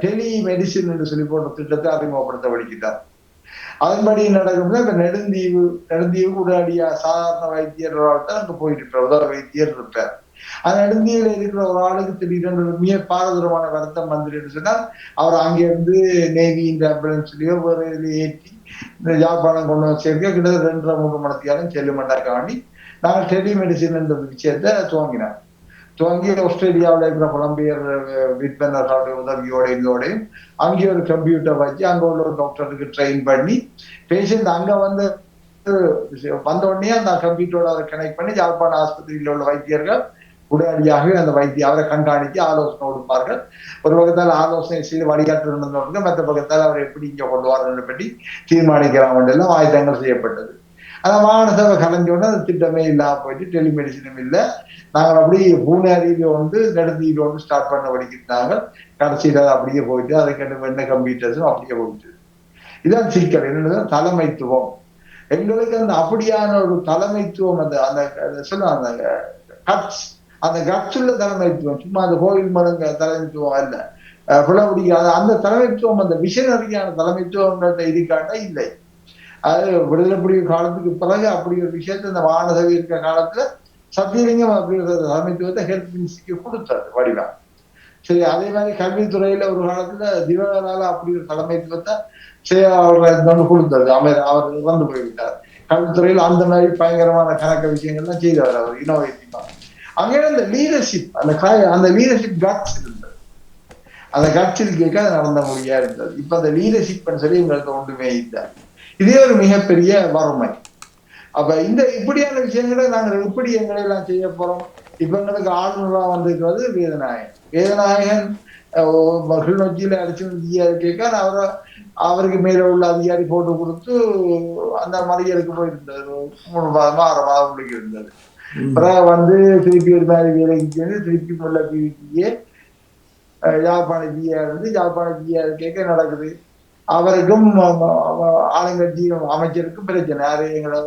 டெலிமெடிசின் என்று சொல்லி போன்ற திட்டத்தை அறிமுகப்படுத்த வலிக்கிட்டார். அதன்படி நடக்கும்போது இப்ப நெடுந்தீவு உடனடியா சாதாரண வைத்தியர்களால் தான் அங்க போயிட்டு இருப்பார், உதவ வைத்தியர் இருப்பார். அந்த நெடுந்தீவுல இருக்கிற ஒரு ஆளுக்கு திடீரென்று மிக பாரதூரமான வருத்தம் வந்துட்டு சொன்னால் அவர் அங்கிருந்து நேவி இந்த ஆம்புலன்ஸ்லயோ வேற இதுல ஏற்றி இந்த யாழ்ப்பாணம் கொண்டு வந்து சேர்க்க கிட்டத்தட்ட 2-3 மணி நேரம் செல்லுமண்டாக்காண்டி நாங்கள் டெலிமெடிசின் என்ற விஷயத்தை துவங்கி ஆஸ்திரேலியாவில் இருக்கிற புலம்பெயர் விற்பனர்களுடைய உதவியோட இதோடையும் அங்கே ஒரு கம்ப்யூட்டர் வச்சு அங்க உள்ள ஒரு டாக்டருக்கு ட்ரெயின் பண்ணி பேஷண்ட் அங்க வந்த உடனே அந்த கம்ப்யூட்டரோட அதை கனெக்ட் பண்ணி யாழ்ப்பாண ஆஸ்பத்திரியில் உள்ள வைத்தியர்கள் உடனடியாகவே அந்த அவரை கண்காணித்து ஆலோசனை கொடுப்பார்கள். ஒரு பக்கத்தால் ஆலோசனை செய்து வழிகாட்டு மற்ற பக்கத்தால் அவர் எப்படி இங்க கொண்டு வரணும்னு பற்றி தீர்மானிக்கிறாங்க எல்லாம் ஆயுதங்கள் செய்யப்பட்டது. ஆனா மாகாண சபை கலைஞ்சோன்னா அந்த திட்டமே இல்லாம போயிட்டு டெலிமெடிசினும் இல்லை. நாங்கள் அப்படியே பூனேரியில நெடுந்தீவில ஸ்டார்ட் பண்ண படிக்கிறாங்க. கடைசியில அப்படியே போயிட்டு அதை கண்டு என்ன கம்ப்யூட்டர்ஸும் அப்படியே போயிட்டு. இதான் சிக்கல் என்னதான் தலைமைத்துவம். எங்களுக்கு அந்த அப்படியான ஒரு தலைமைத்துவம் அந்த சொல்ல அந்த கட்ஸ் உள்ள தலைமைத்துவம், சும்மா அந்த கோயில் மடங்க தலைமைத்துவம் அல்ல. பிளவுடிக்காத அந்த தலைமைத்துவம், அந்த விஷனரியான தலைமைத்துவம் இருக்காட்ட இல்லை. அது விடுதலை புலிக காலத்துக்கு பிறகு அப்படி ஒரு விஷயத்த இந்த மாநகரி இருக்கிற காலத்துல சத்தியலிங்கம் அப்படிங்கிற தலைமைத்துவத்தை ஹெல்த் மினிஸ்ட்ரிக்கு கொடுத்தாரு வடிவா. சரி, அதே மாதிரி கல்வித்துறையில ஒரு காலத்துல திவகரால அப்படி ஒரு தலைமைத்துவத்தை அவர் கொடுத்தது. அவர் இறந்து போய்விட்டார். கல்வித்துறையில் அந்த மாதிரி பயங்கரமான கணக்க விஷயங்கள்லாம் செய்தவர் அவர், இனோவேட்டிவா. அங்கே அந்த லீடர்ஷிப், அந்த லீடர்ஷிப் கட்ஸ் இருந்தது. அந்த கட்சியில் கேட்க அது நடந்த மொழியா இருந்தது. இப்ப அந்த லீடர்ஷிப் சொல்லி உங்களுக்கு ஒன்றுமே இல்லை. இதே ஒரு மிகப்பெரிய வறுமை. அப்ப இந்த இப்படியான விஷயங்களை நாங்கள் எப்படி எங்களை எல்லாம் செய்ய போறோம்? இப்ப எங்களுக்கு ஆளுநரா வந்திருக்கிறது வேதநாயகன் கிளிநொச்சியில அடிச்சு கேட்க அவருக்கு மேல உள்ள அதிகாரி போட்டு கொடுத்து அந்த மறியலுக்கு போயிருந்தது. 3 மாதமா 6 மாதம் முடிக்க இருந்தது. பிறகு திருப்பி ஒரு மாதிரி வேலைக்கு சேர்ந்து திருப்பி முல்லை பிவிட்டியே யாழ்ப்பாண ஜியா இருந்து யாழ்ப்பாண ஜியா கேட்க நடக்குது. அவருக்கும் ஆளுங்கட்சி அமைச்சருக்கும் பிரச்சனை. யாரு எங்களை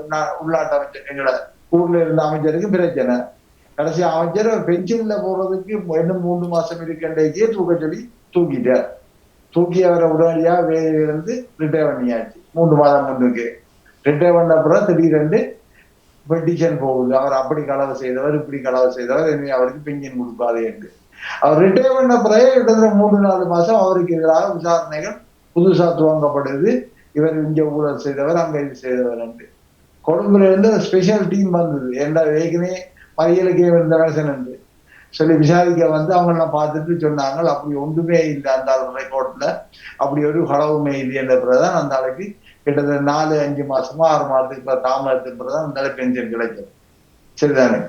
உள்நாட்டு அமைச்சர், எங்களை ஊர்ல இருந்த அமைச்சருக்கும் பிரச்சனை. கடைசி அமைச்சர் பென்ஷன்ல போறதுக்கு இன்னும் 3 மாசம் இருக்கின்றே தூக்க சொல்லி தூக்கிட்டார். தூக்கி அவரை உடனடியா வேலையிலிருந்து ரிட்டையர் பண்ணியாச்சு. 3 மாதம் முன்னுக்கு ரிட்டையர் பண்ண அப்புறம் திடீரென்று பெட்டிஷன் போகுது. அவர் அப்படி களவு செய்தவர், இப்படி களவு செய்தவர், இனி அவருக்கு பென்ஷன் கொடுக்காது என்று. அவர் ரிட்டையர் பண்ண பிறகு கிட்டத்தட்ட 3-4 மாசம் அவருக்கு எதிராக விசாரணைகள் புதுசா துவங்கப்படுது. இவர் இங்க ஊழல் செய்தவர், அங்க இது செய்தவர் என்று. கொழும்புல இருந்து ஸ்பெஷல் டீம் வந்தது. ஏன்னா ஏற்கனவே மறியலுக்கு இருந்த மனுஷன் என்று சொல்லி விசாரிக்க அவங்கெல்லாம் பார்த்துட்டு சொன்னாங்க, அப்படி ஒன்றுமே இல்லை அந்த ரெக்கார்ட்ல, அப்படி ஒரு களவுமே இல்லை என்ற பிறகுதான் அந்த ஆளுக்கு கிட்டத்தட்ட 4-5 மாசமா 6 மாதத்துக்கு தாமதத்துக்கு பிறகுதான் அந்த ஆளுக்கு பென்ஷன் கிடைக்கும். சரிதானே?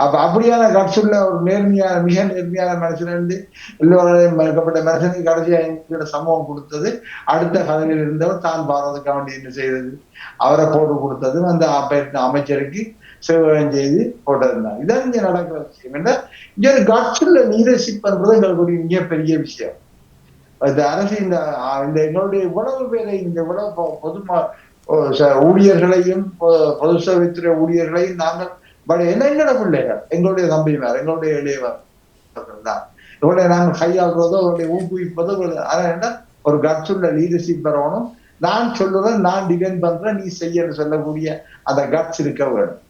அப்ப அப்படியான கட்சுள்ள ஒரு நேர்மையான, மிக நேர்மையான மனுஷன் இருந்து எல்லோரையும் மறுக்கப்பட்ட மனுஷனுக்கு கடைசியா எங்களோட சமூகம் கொடுத்தது. அடுத்த கதையில் இருந்தவர் தான் பாரதுக்காக வேண்டி என்ன செய்தது, அவரை போட்டு கொடுத்தது அந்த அமைச்சருக்கு சேவகம் செய்து போட்டிருந்தாங்க. இதான் இங்க நடக்கிற விஷயம். என்ன இங்க ஒரு கட்சுள்ள லீடர்ஷிப் பண்றது எங்களுக்கு ஒரு மிகப்பெரிய விஷயம். இந்த அரசு இந்த எங்களுடைய இவ்வளவு பேரை, இந்த இவ்வளவு பொதுமா ஊழியர்களையும் பொது சேவைத்துறை ஊழியர்களையும் நாங்கள் எங்களோட பிள்ளைகள், எங்களுடைய தம்பிமார், எங்களுடைய இளையவர் தான் இவருடைய நாங்கள் கையாளுறதோ, அவருடைய ஊக்குவிப்பதோ. ஆனா ஒரு கட்சுள்ள லீடர்ஷிப் வரணும். நான் சொல்லுறேன், நான் டிபெண்ட் பண்றேன், நீ செய்யன்னு சொல்லக்கூடிய அந்த கட்ஸ் இருக்க வேணும்.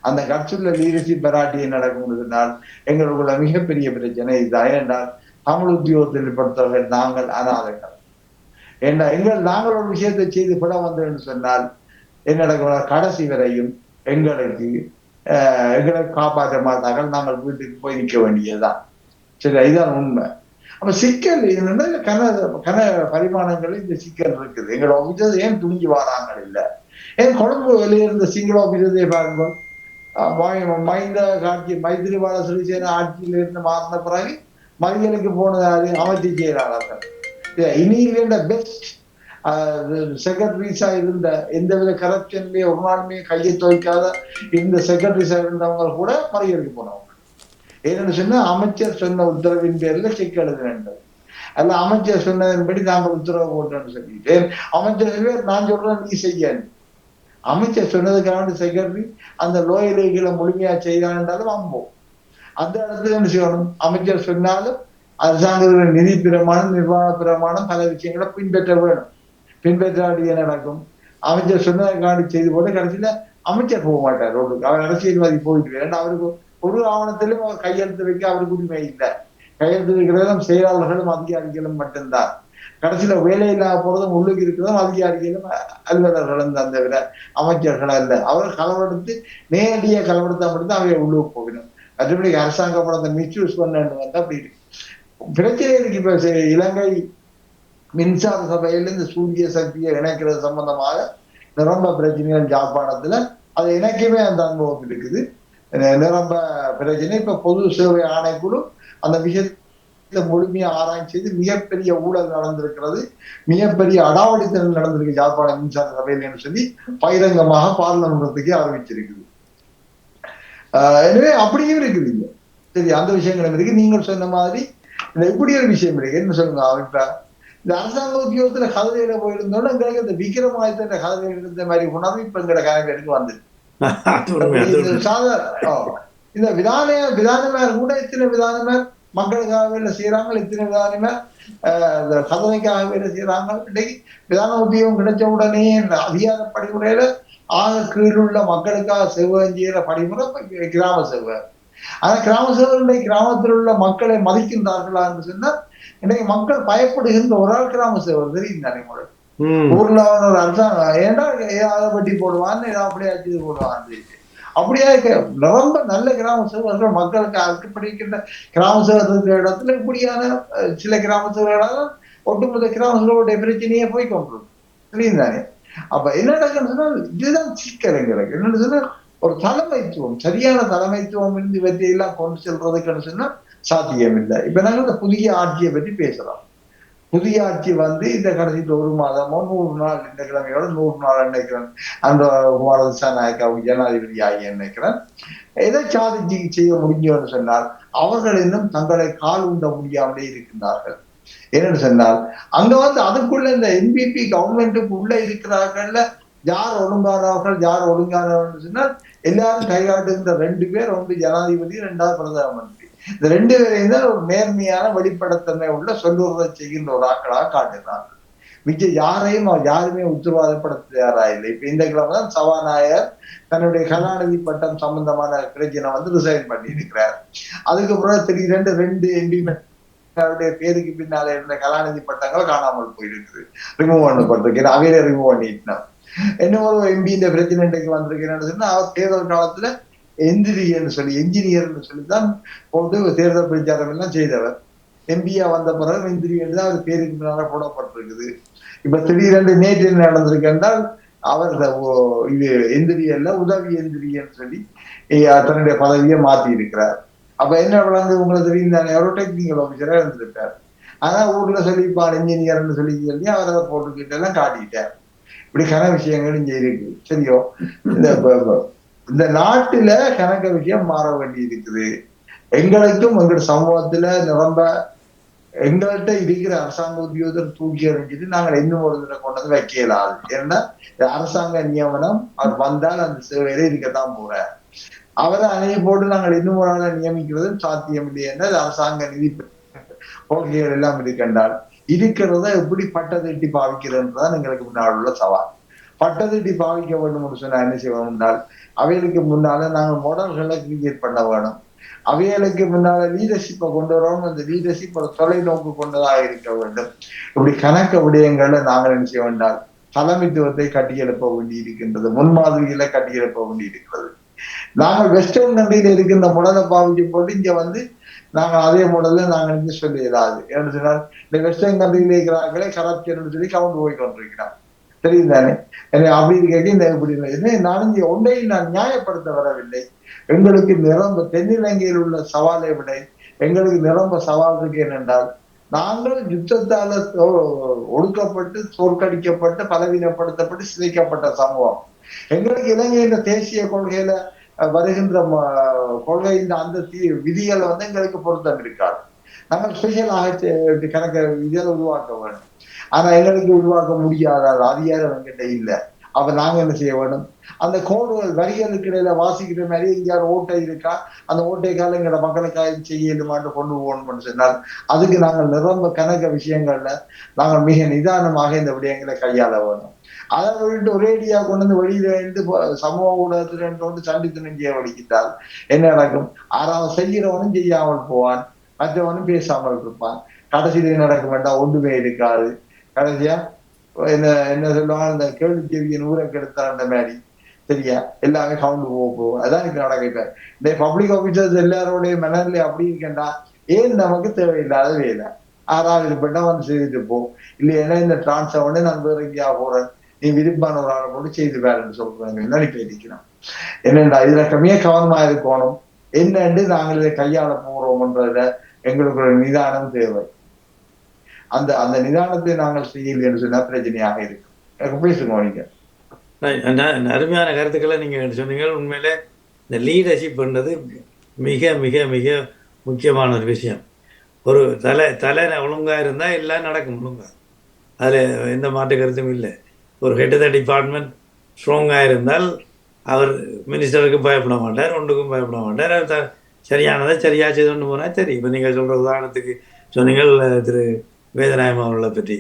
அந்த கட்சுள்ள லீடர்ஷிப் பெராட்டியை நடக்கும்னால் எங்களுக்குள்ள மிகப்பெரிய பிரச்சனை இதுதான். ஏனென்றால் தமிழ் உத்தியோகத்தில் பொறுத்தவர்கள் நாங்கள் அனாதைகள். ஏன்னா நாங்கள் ஒரு விஷயத்தை செய்து விட வந்தோம்னு சொன்னால் என்ன நடக்கும், கடைசி வரையும் எங்களை காப்பாற்ற மாட்டார்கள். நாங்கள் வீட்டுக்கு போய் நிற்க வேண்டியதுதான். சரி, இதுதான் உண்மை. அப்ப சிக்கல் என்னன்னா கன பரிமாணங்கள் இந்த சிக்கல் இருக்குது. எங்களோட ஆபீசர் ஏன் துணிஞ்சு வராங்க இல்லை? ஏன் கொழும்பு வெளியே இருந்த சிங்கள ஆபீசரே பாருங்கள், மைந்த காட்சி மைத்திரிபால சிறிசேன ஆட்சியில இருந்து மாறின பிறகு மறியலுக்கு போனது அமைச்சு செய்யறாங்க. இனியில பெஸ்ட் செக்ரட்டரிஸா இருந்த, எந்தவித கரப்ஷன்லயே ஒரு நாளுமே கையை துவைக்காத இந்த செக்ரட்டரிஸா இருந்தவங்க கூட மறியலுக்கு போனவங்க. ஏன்னு சொன்னா அமைச்சர் சொன்ன உத்தரவின் பேர்ல செக் எழுத வேண்டும். அல்ல அமைச்சர் சொன்னதன்படி நாங்கள் உத்தரவு போட்டோம்னு சொல்லிட்டு அமைச்சர் நான் சொல்றேன் நீ செய்ய, அமைச்சர் சொன்னதுக்காக செக்ரட்டரி அந்த லோயலைகளை முழுமையா செய்தாலும் அம்போம். அந்த இடத்துல என்ன செய்யணும், அமைச்சர் சொன்னாலும் அரசாங்க நிதி பிரமாணம், நிர்வாக பிரமாணம், பல விஷயங்களை பின்பற்ற வேணும். பின்பற்றாடி நடக்கும். அமைச்சர் சொன்னதுக்காண்டி செய்து போட்டு கடைசியில அமைச்சர் போக மாட்டார் ரோடுக்கு. அவர் அரசியல்வாதி போயிட்டு வேண்டாம். அவருக்கு ஒரு ஆவணத்திலும் அவர் கையெழுத்து வைக்க அவருக்கு உரிமை இல்லை. கையெழுத்து வைக்கிறதும் செயலாளர்களும் அதிகாரிகளும் மட்டும்தான். கடைசியில வேலை இல்லாம போறதும் உள்ளுக்கு இருக்கிறதும் அதிகாரிகளும் அலுவலர்களும் தான், தவிர அமைச்சர்கள் அல்ல. அவர் களவெடுத்து நேரடியாக களவெடுத்தா மட்டும்தான் அவைய உள்ளுக்கு போகணும். மற்றபடி அரசாங்க பணத்தை மிஸ்யூஸ் பண்ணு வந்து அப்படி இருக்கு. பிரச்சனை இருக்கு. இப்ப இலங்கை மின்சார சபையில இந்த சூரிய சக்தியை இணைக்கிறது சம்பந்தமாக நிரம்ப பிரச்சனைகள் யாழ்ப்பாணத்துல, அது இணைக்கவே அந்த அனுபவம் இருக்குது. நிரம்ப பிரச்சனை. இப்ப பொது சேவை ஆணைக்குழு அந்த விஷயத்தை முழுமையா ஆராய்ச்சி செய்து மிகப்பெரிய ஊழல் நடந்திருக்கிறது, மிகப்பெரிய அடாவடித்தனம் நடந்திருக்கு யாழ்ப்பாண மின்சார சபையில சொல்லி பகிரங்கமாக பாராளுமன்றத்துக்கே அறிவிச்சிருக்குது. எனவே அப்படியும் இருக்குது. சரி, அந்த விஷயங்களும் இருக்கு. நீங்கள் சொன்ன மாதிரி இந்த இப்படி ஒரு விஷயம் இருக்கு. என்ன சொல்லுங்க, இப்ப இந்த அரசாங்க உத்தியோகத்துல கதிரையில போயிருந்தோம்னா எங்களுக்கு இந்த விக்ரமாதித்த கதிரையில இருந்த மாதிரி உணர்வு இப்ப எங்களோட கணக்கு வந்துருக்கு. இந்த விதானமார் கூட இத்தனை விதானமார் மக்களுக்காக வேலை செய்யறாங்க, இத்தனை விதானமே கதவைக்காக வேலை செய்யறாங்க. இன்னைக்கு விதான உத்தியோகம் கிடைச்ச உடனே அதிகார படிமுறையில ஆக கீழுள்ள மக்களுக்காக சேவகம் செய்யற படிமுறை கிராம சேவை. ஆனா கிராம சேவை கிராமத்தில் உள்ள மக்களை மதிக்கின்றார்களா என்று சொன்னா இன்னைக்கு மக்கள் பயப்படுகின்ற ஒரு ஆள் கிராம சேவை தெரியும் தானே உங்களுக்கு. ஊர்ல ஒரு அரசாங்கம் ஏன்னா ஏதாவது வட்டி போடுவான்னு ஏதாவது அப்படியே அச்சு போடுவான்னு அப்படியே ரொம்ப நல்ல கிராம சேவர்கள் மக்களுக்கு அர்ப்பணிக்கின்ற கிராம சேவை இடத்துல இப்படியான சில கிராம சேவைகளால ஒட்டுமொத்த கிராம சேவையுடைய பிரச்சனையே போய் கொண்டிருக்கும் தெரியும் தானே. அப்ப என்ன நடக்குன்னு சொன்னா இதுதான் சிக்கல் எங்களுக்கு. என்னன்னு சொன்னா ஒரு தலைமைத்துவம், சரியான தலைமைத்துவம் இவற்றையெல்லாம் கொண்டு செல்றதுக்குன்னு சொன்னா சாத்தியம் இல்லை. இப்ப நாங்கள் இந்த புதிய ஆட்சியை பற்றி பேசலாம். புதிய ஆட்சி இந்த கடைசியில் 1 மாதமோ 100 நாள், இந்த கிழமையோட 100 நாள் நினைக்கிறேன் அந்த குமாரதிசாநாயக்காவுக்கு ஜனாதிபதி ஆகி நினைக்கிறேன். எதை சாதிச்சு செய்ய முடியும்னு சொன்னால் அவர்கள் இன்னும் தங்களை கால் உண்ட முடியாமலே இருக்கின்றார்கள். என்னன்னு சொன்னால் அங்க அதுக்குள்ள இந்த என்பிபி கவர்மெண்ட்டுக்கு உள்ள இருக்கிறார்கள்ல யார் ஒழுங்கானவர்கள் யார் ஒழுங்கானவர்கள் சொன்னால் எல்லாரும் கைகாட்டுகின்ற 2 பேர், ஒன்று ஜனாதிபதி, 2வது பிரதம மந்திரி. இந்த 2 பேரையும் தான் ஒரு நேர்மையான வெளிப்படத்தன்மை உள்ள சொல்லுவதை செய்கின்ற ஒரு ஆக்களாக காட்டுகிறார்கள். மிச்ச யாருமே உத்தரவாதப்படுத்த தயாராயில்லை. இப்ப இந்த கிழமை தான் சபாநாயகர் தன்னுடைய கலாநிதி பட்டம் சம்பந்தமான பிரச்சனை ரிசைன் பண்ணி இருக்கிறார். அதுக்கப்புறம் திடீரென்று 2 எம்பி பேருக்கு பின்னால இருந்த கலாநிதி பட்டங்கள் காணாமல் போயிருக்குது, ரிமூவ் பண்ணப்பட்டிருக்கு. அவையில ரிமூவ் பண்ணிட்டோம். என்ன ஒரு எம்பி இந்த பிரச்சனை இன்றைக்கு வந்திருக்கிறேன்னு சொன்னா அவர் தேர்தல் காலத்துல என்ஜினியர்னு சொல்லிதான் போட்டு தேர்தல் பிரச்சாரம் எல்லாம் செய்தவர். எம்பியா வந்த பிறகு என்ஜினியர் தான் அவர் பேருக்கு பின்னால போடப்பட்டிருக்குது. இப்ப திடீரென்று நேற்று என்ன நடந்திருக்கு என்றால் அவர் இது எந்திரியல்ல உதவி எந்திரியன்னு சொல்லி தன்னுடைய பதவியை மாத்தி இருக்கிறார். அப்ப என்ன வளர்ந்து உங்களுக்கு தெரியும் தானே, அவரோட டெக்னிக்கல் ஆபீசரா இருந்திருக்காரு. ஆனா ஊர்ல சொல்லிப்பான் என்ஜினியர்னு சொல்லி அவர் அதை போட்டுக்கிட்டு எல்லாம் காட்டிட்டார். இப்படி கன விஷயங்கள் இங்க இருக்கு. சரியோ, இந்த நாட்டுல கணக்க விஷயம் மாற வேண்டி இருக்குது. எங்களுக்கும் எங்களோட சமூகத்துல நிரம்ப எங்கள்கிட்ட இருக்கிற அரசாங்க உத்தியோகத்தர் தூக்கி எறிஞ்சிட்டு நாங்கள் இன்னும் ஒரு தடவை கொண்டு வைக்கலாது. ஏன்னா அரசாங்க நியமனம் அவர் வந்தால் அந்த சேவையில இருக்கத்தான் போற. அவரை அணைய போட்டு நாங்கள் இன்னும் ஒரு ஆளை நியமிக்கிறது சாத்தியம் இல்லை. என்ன அரசாங்க நிதி கொள்கைகள் எல்லாம் இருக்கின்றால் இருக்கிறத எப்படி பட்டத்திட்டி பாவிக்கிறதுதான் எங்களுக்கு முன்னால் உள்ள சவால். பட்டத்திட்டி பாவிக்க வேண்டும் என்று சொன்னா என்ன செய்வோம் என்றால் அவைகளுக்கு முன்னால நாங்கள் மாடல்களை கிரியேட் பண்ண வேணும். அவைகளுக்கு முன்னால லீடர்ஷிப்பை கொண்டு வரணும். அந்த லீடர்ஷிப் ஒரு தொலைநோக்கு கொண்டதாக இருக்க வேண்டும். இப்படி கணக்க விடயங்கள்ல நாங்கள் என்ன செய்ய வேண்டால் தலைமைத்துவத்தை கட்டியெழுப்ப வேண்டி இருக்கின்றது, முன்மாதிரிகளை கட்டியெழுப்ப வேண்டி இருக்கிறது. நாங்கள் வெஸ்டர்ன் கண்ட்ரியில இருக்கின்ற முடலை பாவிச்சு போட்டு இங்க நாங்கள் அதே முடல நாங்கள் இங்க சொல்லி ஏதாவது என்று சொன்னால் இந்த வெஸ்டர்ன் கண்ட்ரியில இருக்கிறார்களே கரப்ஷன் சொல்லி கவுண்ட் போய் கொண்டிருக்கிறான் தெரியும் தானே. அப்படி இருக்க இந்த இப்படி நான் ஒன்றையும் நான் நியாயப்படுத்த வரவில்லை. எங்களுக்கு நிரம்ப தென்னிலங்கையில் உள்ள சவாலை விட எங்களுக்கு நிரம்ப சவால் இருக்கு. என்னென்றால் நாங்கள் யுத்தத்தால ஒடுக்கப்பட்டு தோற்கடிக்கப்பட்டு பலவீனப்படுத்தப்பட்டு சிதைக்கப்பட்ட சமூகம். எங்களுக்கு இலங்கையின் தேசிய கொள்கையில வருகின்ற கொள்கையின் அந்த விதிகள் எங்களுக்கு பொருத்தம் இருக்காது. நாங்கள் ஸ்பெஷலாக கணக்க விதிகளை உருவாக்க வேண்டும். ஆனா எங்களுக்கு உருவாக்க முடியாத அதிகாரம் எங்கிட்ட இல்லை. அப்ப நாங்க என்ன செய்ய வேண்டும், அந்த கோடுகள் வரிகளுக்கு இடையில வாசிக்கிற மாதிரி எங்கேயாவது ஓட்டை இருக்கா, அந்த ஓட்டைக்கால எங்களோட மக்களுக்காக செய்யலுமாட்டு கொண்டு போகணும்னு சொன்னால் அதுக்கு நாங்கள் நிரம்ப கணக்க விஷயங்கள்ல நாங்கள் மிக நிதானமாக இந்த விடயங்களை கையாள வேணும். அதை விட்டு ஒரேடியா கொண்டு வெளியில இருந்து சமூக ஊடகத்துல சண்டித்து நெஞ்சிய வலிக்கிட்டால் என்ன நடக்கும்? ஆறாவது செய்கிறவனும் செய்யாமல் போவான், மற்றவனும் பேசாமல் இருப்பான். கடைசியில நடக்க வேண்டாம், ஒன்றுமே இருக்காது. கடைசியா என்ன சொல்லுவாங்க, இந்த கேள்வி கேள்வியின் ஊரை கெடுத்தான்ற மாதிரி சரியா எல்லாமே கவுண்டு போகும். அதான் இப்ப நடக்க. இந்த பப்ளிக் ஆபீசர்ஸ் எல்லாரோடைய மனநிலை அப்படி இருக்கேன்டா, ஏன் நமக்கு தேவையில்லாத வேலை, ஆறாவது பெட்டா செய்துட்டு போ, இல்லையா இந்த டிரான்ஸ்ஃபர் நான் வேற எங்கேயா போறேன், நீ விருப்பான ஒரு ஆளை போட்டு செய்து வேலைன்னு சொல்றாங்க. நினைப்ப இருக்கிறோம். என்னண்டா இதுல கம்மியா கவனமா இருக்கணும். என்னன்னு நாங்கள் இதை கையாள போறோம்ன்றதுல எங்களுக்கு ஒரு நிதானம் தேவை. அந்த அந்த நிதானத்தை நாங்கள் செய்யல என்று சொன்னா பிரச்சனையாக இருக்கும். பேசுங்க நீங்க. அருமையான கருத்துக்களை நீங்க சொன்னீங்க. உண்மையிலே இந்த லீடர்ஷிப் பண்ணது மிக மிக மிக முக்கியமான ஒரு விஷயம். ஒரு தலை ஒழுங்கா இருந்தா எல்லாம் நடக்கும் ஒழுங்கா, அதுல எந்த மாற்று கருத்தும் இல்லை. ஒரு ஹெட் ஆஃப் த டிபார்ட்மெண்ட் ஸ்ட்ராங்கா இருந்தால் அவர் மினிஸ்டருக்கு பயப்பட மாட்டார், ஒன்றுக்கும் பயப்பட மாட்டார். அவர் சரியானதை சரியா செய்து கொண்டு போனால் சரி. இப்போ நீங்கள் சொல்கிற உதாரணத்துக்கு சொன்னீங்கள் திரு வேதநாயகம் அவர்களை பற்றி,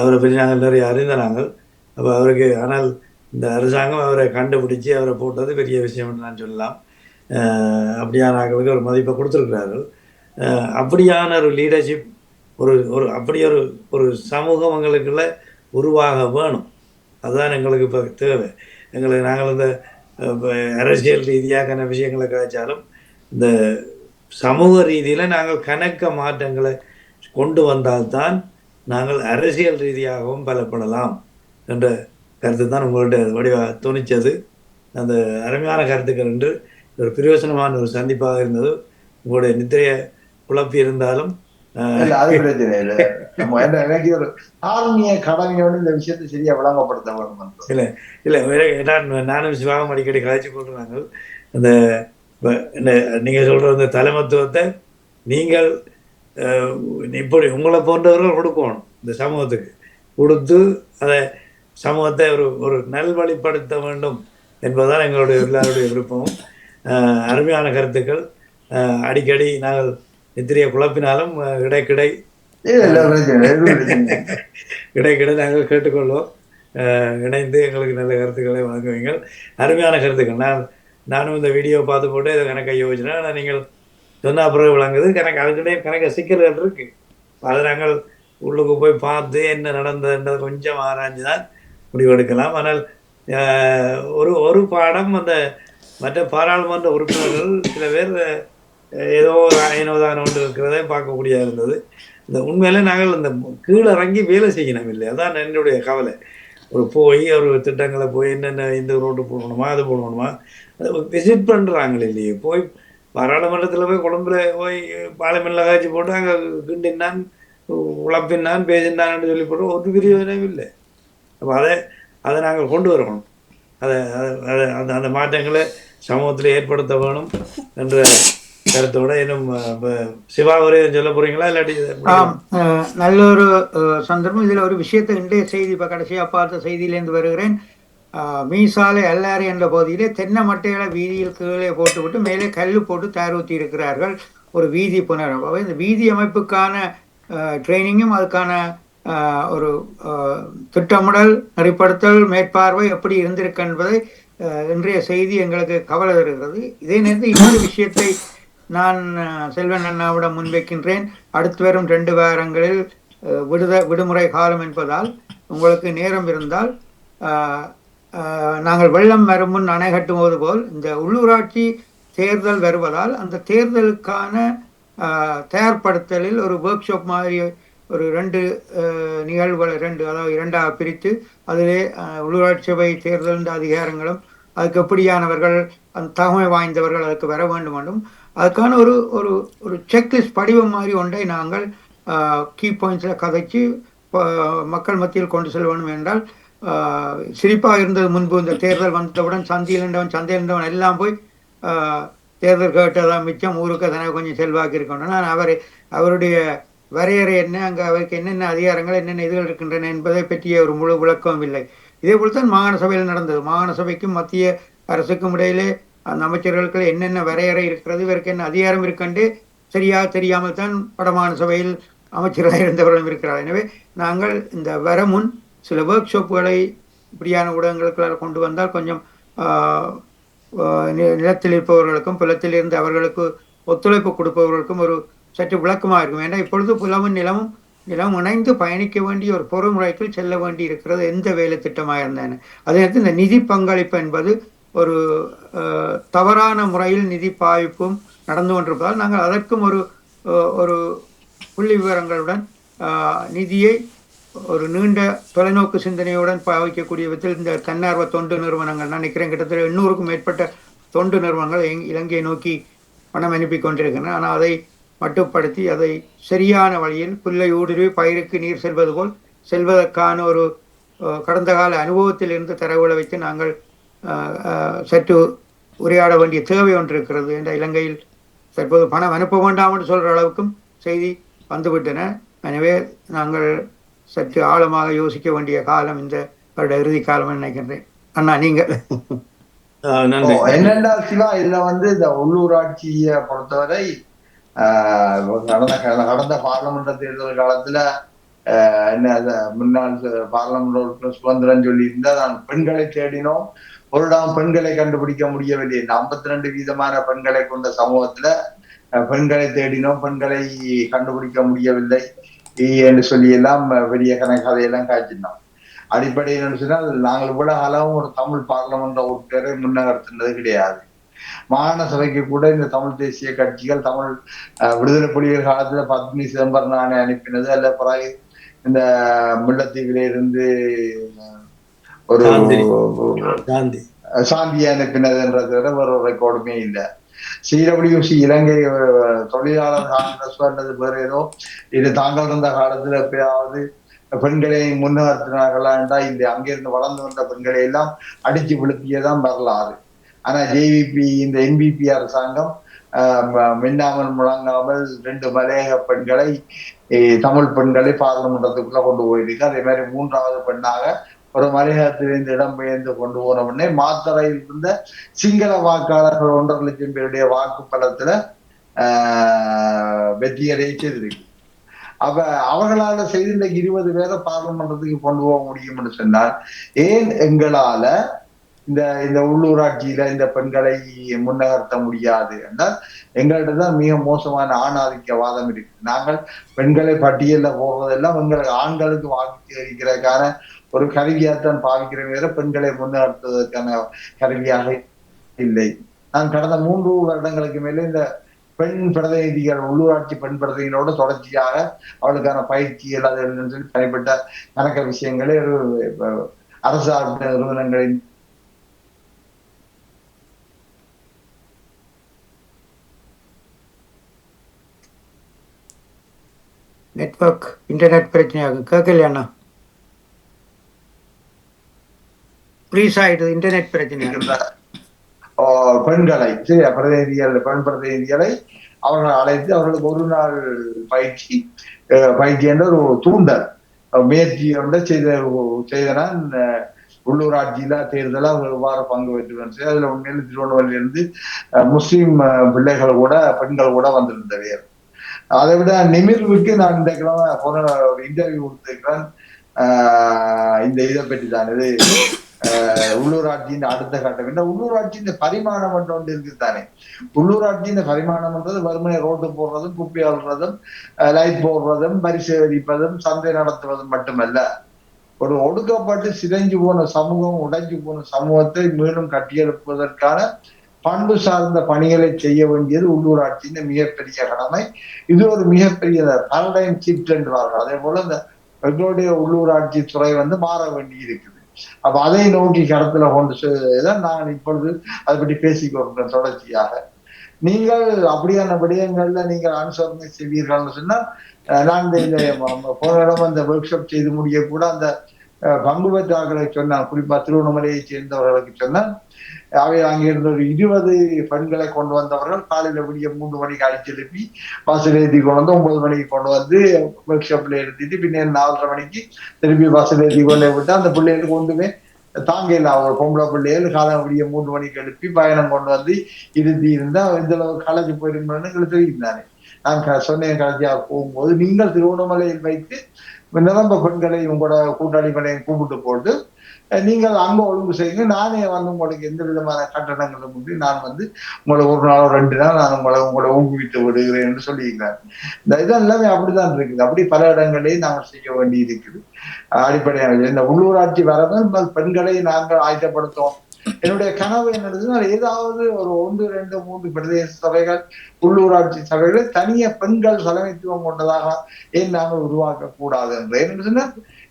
அவரை பற்றி நாங்கள் நிறைய அறிந்த நாங்கள். அப்போ அவருக்கு ஆனால் இந்த அரசாங்கம் அவரை கண்டுபிடிச்சி அவரை போட்டது பெரிய விஷயம்னு நான் சொல்லலாம். அப்படியான ஆக்களுக்கு ஒரு மதிப்பை கொடுத்துருக்கிறார்கள். அப்படியான ஒரு லீடர்ஷிப் ஒரு ஒரு அப்படி ஒரு ஒரு சமூகம் எங்களுக்குள்ள உருவாக வேணும். அதுதான் எங்களுக்கு இப்போ தேவை. நாங்கள் இந்த அரசியல் ரீதியாக விஷயங்களை கிடைச்சாலும் இந்த சமூக ரீதியில் நாங்கள் கணக்க மாற்றங்களை கொண்டு வந்தால்தான் நாங்கள் அரசியல் ரீதியாகவும் பலப்படலாம் என்ற கருத்து தான் உங்கள்கிட்ட வடிவாக துணிச்சது. அந்த அருமையான கருத்துக்கள் என்று ஒரு பிரயோசனமான ஒரு சந்திப்பாக இருந்தது. உங்களுடைய நித்திரையை குழப்பி இருந்தாலும் அது பிரச்சனை இல்லை. எனக்கு ஒரு ஆர்மிய கடமையோடு இந்த விஷயத்தை சரியா விளங்கப்படுத்த வேணும். இல்லை நானும் சிவாகம் அடிக்கடி கழிச்சு கொள்றாங்க. அந்த நீங்க சொல்ற அந்த தலைமத்துவத்தை நீங்கள் இப்படி உங்களை போன்றவர்கள் கொடுக்கணும் இந்த சமூகத்துக்கு, கொடுத்து அதை சமூகத்தை ஒரு நல்வழிப்படுத்த வேண்டும் என்பதுதான் எங்களுடைய எல்லாருடைய விருப்பமும். அருமையான கருத்துக்கள். அடிக்கடி நாங்கள் நித்திரையை குழப்பினாலும் இடைக்கிடை நாங்கள் கேட்டுக்கொள்வோம். இணைந்து எங்களுக்கு நல்ல கருத்துக்களை வழங்குவீங்கள். அருமையான கருத்துக்கள். நானும் இந்த வீடியோ பார்த்து போட்டு இதை கணக்கை யோசிச்சேன். ஆனால் நீங்கள் சொன்ன பிறகு விளங்குது அதுக்கிட்டே கணக்க சிக்கல்கள் இருக்கு. அதை நாங்கள் உள்ளுக்கு போய் பார்த்து என்ன நடந்ததுன்றது கொஞ்சம் ஆராய்ஞ்சு தான் முடிவெடுக்கலாம். ஆனால் ஒரு பாடம் அந்த மற்ற பாராளுமன்ற உறுப்பினர்கள் சில பேர் ஏதோ ஐநோதான ஒன்று இருக்கிறதே பார்க்கக்கூடியதாக இருந்தது. இந்த உண்மையிலே நாங்கள் இந்த கீழே இறங்கி வேலை செய்யணும் இல்லை, அதான் என்னுடைய கவலை. போய் ஒரு திட்டங்களை போய் என்னென்ன இந்த ரோடு போடணுமா அது போடணுமா அதை விசிட் பண்ணுறாங்க இல்லையே. போய் பாராளுமன்றத்தில் போய் கொழும்புல போய் பாலமெல்லாம் காய்ச்சி போட்டு அங்கே கிண்டினான் உழப்பினான் பேசினான்னு சொல்லி போட்டு ஒரு பிரியோஜனம் இல்லை. அப்போ அதை நாங்கள் கொண்டு வரணும். அந்த மாற்றங்களை சமூகத்தில் ஏற்படுத்த வேணும் என்ற கருத்தோட இன்னும் சிவா ஒரே சொல்ல போறீங்களா இல்லாட்டி? நல்ல ஒரு சந்தர்ப்பம். இதுல ஒரு விஷயத்தை இன்றைய செய்தி இப்ப கடைசியா பார்த்த செய்தியிலேருந்து வருகிறேன். மீசாலை அல்லாறு என்ற பகுதியிலே தென்னை மட்டைகளை வீதியில் கீழே போட்டுவிட்டு மேலே கல் போட்டு தார் ஊற்றி இருக்கிறார்கள். ஒரு வீதி புனரமைப்பு. இந்த வீதி அமைப்புக்கான ட்ரைனிங்கும் அதுக்கான ஒரு திட்டமிடல் நெறிப்படுத்தல் மேற்பார்வை எப்படி இருந்திருக்கு என்பதை இன்றைய செய்தி எங்களுக்கு கவலை தருகிறது. இதே நேரத்தில் இன்னொரு விஷயத்தை நான் செல்வன் அண்ணாவிடம் முன்வைக்கின்றேன். அடுத்து வரும் 2 வாரங்களில் விடுமுறை காலம் என்பதால் உங்களுக்கு நேரம் இருந்தால் நாங்கள் வெள்ளம் வரும் முன் அணை கட்டுவது போல் இந்த உள்ளூராட்சி தேர்தல் வருவதால் அந்த தேர்தலுக்கான தயார்படுத்தலில் ஒரு ஒர்க் ஷாப் மாதிரி ஒரு 2 நிகழ்வுகளை அதாவது 2ஆக பிரித்து அதிலே உள்ளூராட்சி சபை தேர்தல் அதிகாரங்களும் அதுக்கு எப்படியானவர்கள் அந்த தகமை வாய்ந்தவர்கள் அதுக்கு வர வேண்டும் என்றும் அதுக்கான ஒரு செக்லிஸ்ட் படிவம் மாதிரி ஒன்றை நாங்கள் கீ பாயிண்ட்ஸில் கதைச்சு மக்கள் மத்தியில் கொண்டு செல்ல வேண்டும் என்றால் சிரிப்பாக இருந்தது. முன்பு இந்த தேர்தல் வந்தவுடன் சந்தையில் இருந்தவன் எல்லாம் போய் தேர்தல் கேட்டதான் மிச்சம், ஊருக்கு அதனால் கொஞ்சம் செல்வாக்கு இருக்கணும். நான் அவருடைய வரையறை என்ன, அங்கே அவருக்கு என்னென்ன அதிகாரங்கள் என்னென்ன இதுகள் இருக்கின்றன என்பதை பற்றிய ஒரு முழு விளக்கம் இல்லை. இதே போல் தான் மாகாண சபையில் நடந்தது. மாகாண சபைக்கும் மத்திய அரசுக்கும் இடையிலே அந்த அமைச்சர்களுக்கு என்னென்ன வரையறை இருக்கிறது, இவருக்கு என்ன அதிகாரம் இருக்கண்டு சரியாக தெரியாமல் தான் வடமாகாண சபையில் அமைச்சராக இருந்தவர்களும் இருக்கிறார். எனவே நாங்கள் இந்த வர முன் சில ஒர்க் ஷாப்புகளை இப்படியான ஊடகங்களுக்கு கொண்டு வந்தால் கொஞ்சம் நிலத்தில் இருப்பவர்களுக்கும் புலத்தில் இருந்து அவர்களுக்கு ஒத்துழைப்பு கொடுப்பவர்களுக்கும் ஒரு சற்று விளக்கமாக இருக்கும். ஏன்னா இப்பொழுது புலமும் நிலம் இணைந்து பயணிக்க வேண்டிய ஒரு பொறுமுறைக்குள் செல்ல வேண்டி இருக்கிறது எந்த வேலை திட்டமாக இருந்தேன்னு. அதே நேரத்தில் இந்த நிதி பங்களிப்பு என்பது ஒரு தவறான முறையில் நிதி பாய்ப்பும் நடந்து கொண்டிருப்பதால் நாங்கள் அதற்கும் ஒரு புள்ளி விவரங்களுடன் நிதியை ஒரு நீண்ட தொலைநோக்கு சிந்தனையுடன் பாவிக்கக்கூடிய விதத்தில் இந்த தன்னார்வ தொண்டு நிறுவனங்கள் நான் நினைக்கிறேன் கிட்டத்தட்ட 800க்கும் மேற்பட்ட தொண்டு நிறுவனங்கள் இலங்கையை நோக்கி பணம் அனுப்பி கொண்டிருக்கின்றன. ஆனால் அதை மட்டுப்படுத்தி அதை சரியான வழியில் புல்லை ஊடுருவி பயிருக்கு நீர் செல்வது போல் செல்வதற்கான ஒரு கடந்த கால அனுபவத்தில் இருந்து தரவுகளை வைத்து நாங்கள் சற்று உரையாட வேண்டிய தேவை ஒன்று இருக்கிறது. என்ற இலங்கையில் தற்போது பணம் அனுப்ப வேண்டாம் என்று சொல்கிற அளவுக்கும் செய்தி வந்துவிட்டன. எனவே நாங்கள் சற்று ஆழமாக யோசிக்க வேண்டிய காலம் இந்த வருட இறுதி காலம் நினைக்கின்றேன். அண்ணா நீங்கள்? நன்றி. என்னென்னா சிவா, இதுல இந்த உள்ளூராட்சியை பொறுத்தவரை கடந்த பாராளுமன்ற தேர்தல் காலத்துல என்ன முன்னாள் பாராளுமன்ற உறுப்பினர் சுதந்திரன் சொல்லி இருந்தா, நான் பெண்களை தேடினோம், ஒரு இடம் பெண்களை கண்டுபிடிக்க முடியவில்லை. 52% பெண்களை கொண்ட சமூகத்துல பெண்களை தேடினோம், பெண்களை கண்டுபிடிக்க முடியவில்லை என்று சொல்லி எல்லாம் பெரிய கதையெல்லாம் காய்ச்சினோம். அடிப்படையில் சொன்னால் நாங்கள் இவ்வளவு காலம் ஒரு தமிழ் பாராளுமன்ற உறுப்பினரை முன்னகர்த்தினது கிடையாது. மாகாண சபைக்கு கூட இந்த தமிழ் தேசிய கட்சிகள், தமிழ் விடுதலை புலிகள் காலத்துல பத்மினி சிதம்பரம் அனுப்பினது, அல்ல பிறகு இந்த முல்லைத்தீவில இருந்து ஒரு சாந்தியை அனுப்பினதுன்றது வேற ஒரு ரெக்கார்டுமே இல்லை. CWC இலங்கை தொழிலாளர் காங்கிரஸ் அல்லது வேற ஏதோ இது தாங்கள் இருந்த காலத்துல எப்பயாவது பெண்களை முன்னேற்றினார்களா இல்லை, அங்கிருந்து வளர்ந்து வந்த பெண்களை எல்லாம் அடிச்சு விழுத்தியதான் வரலாறு. ஆனா ஜேவிபி இந்த NPP அரசாங்கம் மின்னாமல் முழங்காமல் 2 மலையக பெண்களை, தமிழ் பெண்களை பாராளுமன்றத்துக்குள்ள கொண்டு போயிருக்கு. அதே மாதிரி 3வது பெண்ணாக ஒரு மலையகத்திலிருந்து இடம்பெயர்ந்து கொண்டு போன உடனே மாத்தறையில் இருந்த சிங்கள வாக்காளர்கள் 1.5 லட்சம் பேருடைய வாக்கு பலத்துல வெற்றியடைய செய்திருக்கு. அப்ப அவர்களால செய்து இந்த 20 பேரை பாராளுமன்றத்துக்கு கொண்டு போக முடியும்னு சொன்னால், ஏன் எங்களால இந்த உள்ளூராட்சியில இந்த பெண்களை முன்னகர்த்த முடியாது என்றால், எங்கள்கிட்ட தான் மிக மோசமான ஆணாதிக்கவாதம் இருக்கு. நாங்கள் பெண்களை பட்டியல போடுறதெல்லாம் எங்களுக்கு ஆண்களுக்கு வாக்கு சேகரிக்கிறதுக்கான ஒரு கருவியாகத்தான் பாவிக்கிறேன், வேற பெண்களை முன்னகர்த்துவதற்கான கருவியாக இல்லை. நான் கடந்த 3 வருடங்களுக்கு மேலே இந்த பெண் பிரதிநிதிகள், உள்ளூராட்சி பெண் பிரதிநிதிகளோட தொடர்ச்சியாக அவளுக்கான பயிற்சிகள் அது சொல்லி தனிப்பட்ட கணக்க விஷயங்களே அரசு நிறுவனங்களின் நெட்வொர்க் இன்டர்நெட் பிரச்சனையாகும். கேட்கலையாண்ணா? ப்ளீஸ் ஆயிடுது, இன்டர்நெட் பிரச்சனையாக. பெண்களை பிரதிநிதிகள், பெண் பிரதிநிதிகளை அவர்கள் அழைத்து அவர்களுக்கு ஒரு நாள் பயிற்சி என்ற ஒரு தூண்டல் முயற்சி செய்தனால் உள்ளூராட்சியில தேர்தல எவ்வாறு பங்கு பெற்று அதுல உண்மையில திருவண்ணாமலையில இருந்து முஸ்லீம் பிள்ளைகள் கூட, பெண்கள் கூட வந்திருந்தவர். அதை விட நிமிர்வுக்கு நான் இந்த கிழமை போன ஒரு இன்டர்வியூ கொடுத்திருக்கிறேன். இந்த இதை பற்றி தான், இது உள்ளூராட்சியின் அடுத்த கட்டம் என்ன, உள்ளூராட்சியின் பரிமாணம் ஒன்று இருக்குது தானே. உள்ளூராட்சியின் பரிமாணம்ன்றது வறுமையை ரோட்டு போடுறதும், குப்பை அள்ளுறதும், லைட் போடுறதும், பரிசோதிப்பதும், சந்தை நடத்துவதும் மட்டுமல்ல. ஒரு ஒடுக்கப்பட்டு சிதைஞ்சு போன சமூகம், உடைஞ்சு போன சமூகத்தை மீண்டும் கட்டியெழுப்பதற்கான பண்பு சார்ந்த பணிகளை செய்ய வேண்டியது உள்ளூராட்சியின் மிகப்பெரிய கடமை. இது ஒரு மிகப்பெரிய பரடைம் ஷிஃப்ட் என்றார்கள். அதே போல இந்த எங்களுடைய உள்ளூராட்சி துறை மாற வேண்டி இருக்குது. அப்ப அதை நோக்கி கடத்துல கொண்டு நாங்கள் இப்பொழுது அதை பற்றி பேசிக்கொள்கிறோம் தொடர்ச்சியாக. நீங்கள் அப்படியான விடயங்கள்ல நீங்கள் அனுசரணை செய்வீர்கள்னு சொன்னா, நான் இந்த போன இடம் அந்த ஒர்க் ஷாப் செய்து முடிய கூட அந்த பங்கு பெற்றார்களை சொன்னான், குறிப்பா திருவண்ணாமலையை சேர்ந்தவர்களுக்கு சொன்னான். அவை அங்கிருந்து ஒரு 20 பெண்களை கொண்டு வந்தவர்கள் காலையில விடிய 3 மணிக்கு அடிச்சு எழுப்பி பஸ்ஸில் ஏற்றி கொண்டு 9 மணிக்கு கொண்டு ஒர்க் ஷாப்ல எடுத்துட்டு பின்ன 4:30 மணிக்கு திருப்பி பஸ்ஸில் ஏற்றி கொண்டு விட்டு அந்த பிள்ளைகளுக்கு ஒன்றுமே தாங்கல. ஒரு பொம்பளை பிள்ளைகள் காலம் விடிய 3 மணிக்கு எழுப்பி பயணம் கொண்டு இருத்தி இருந்தா இந்த அளவு கலைஞ்சு போயிருந்தோன்னு எங்களுக்கு தெரியுந்தானே. நான் சொன்னேன், கடைசியாக போகும்போது நீங்கள் திருவண்ணாமலையில் வைத்து நிரம்ப பெண்களை உங்களோட கூட்டாளிகளையும் கூப்பிட்டு போட்டு நீங்கள் அங்க ஒழுங்கு செய்யுங்க, நானே உங்களுக்கு எந்த விதமான கட்டணங்களும் உண்டு, நான் உங்களை 1 நாளோ 2 நாள் நான் உங்களை ஊக்குவித்து விடுகிறேன் என்று சொல்லியிருக்கிறார். இந்த இதெல்லாமே அப்படிதான் இருக்குது. அப்படி பல இடங்களையும் நாங்கள் செய்ய வேண்டி இருக்குது. அடிப்படையாக இந்த உள்ளூராட்சி வரவன் பெண்களை நாங்கள் ஆயத்தப்படுத்தோம். என்னுடைய கனவு என்னதுன்னா, ஏதாவது ஒரு 1, 2, 3 பிரதேச சபைகள், உள்ளூராட்சி சபைகளை தனிய பெண்கள் தலைமைத்துவம் கொண்டதாக ஏன் நாங்கள் உருவாக்க கூடாது என்று. என்ன சொன்னா,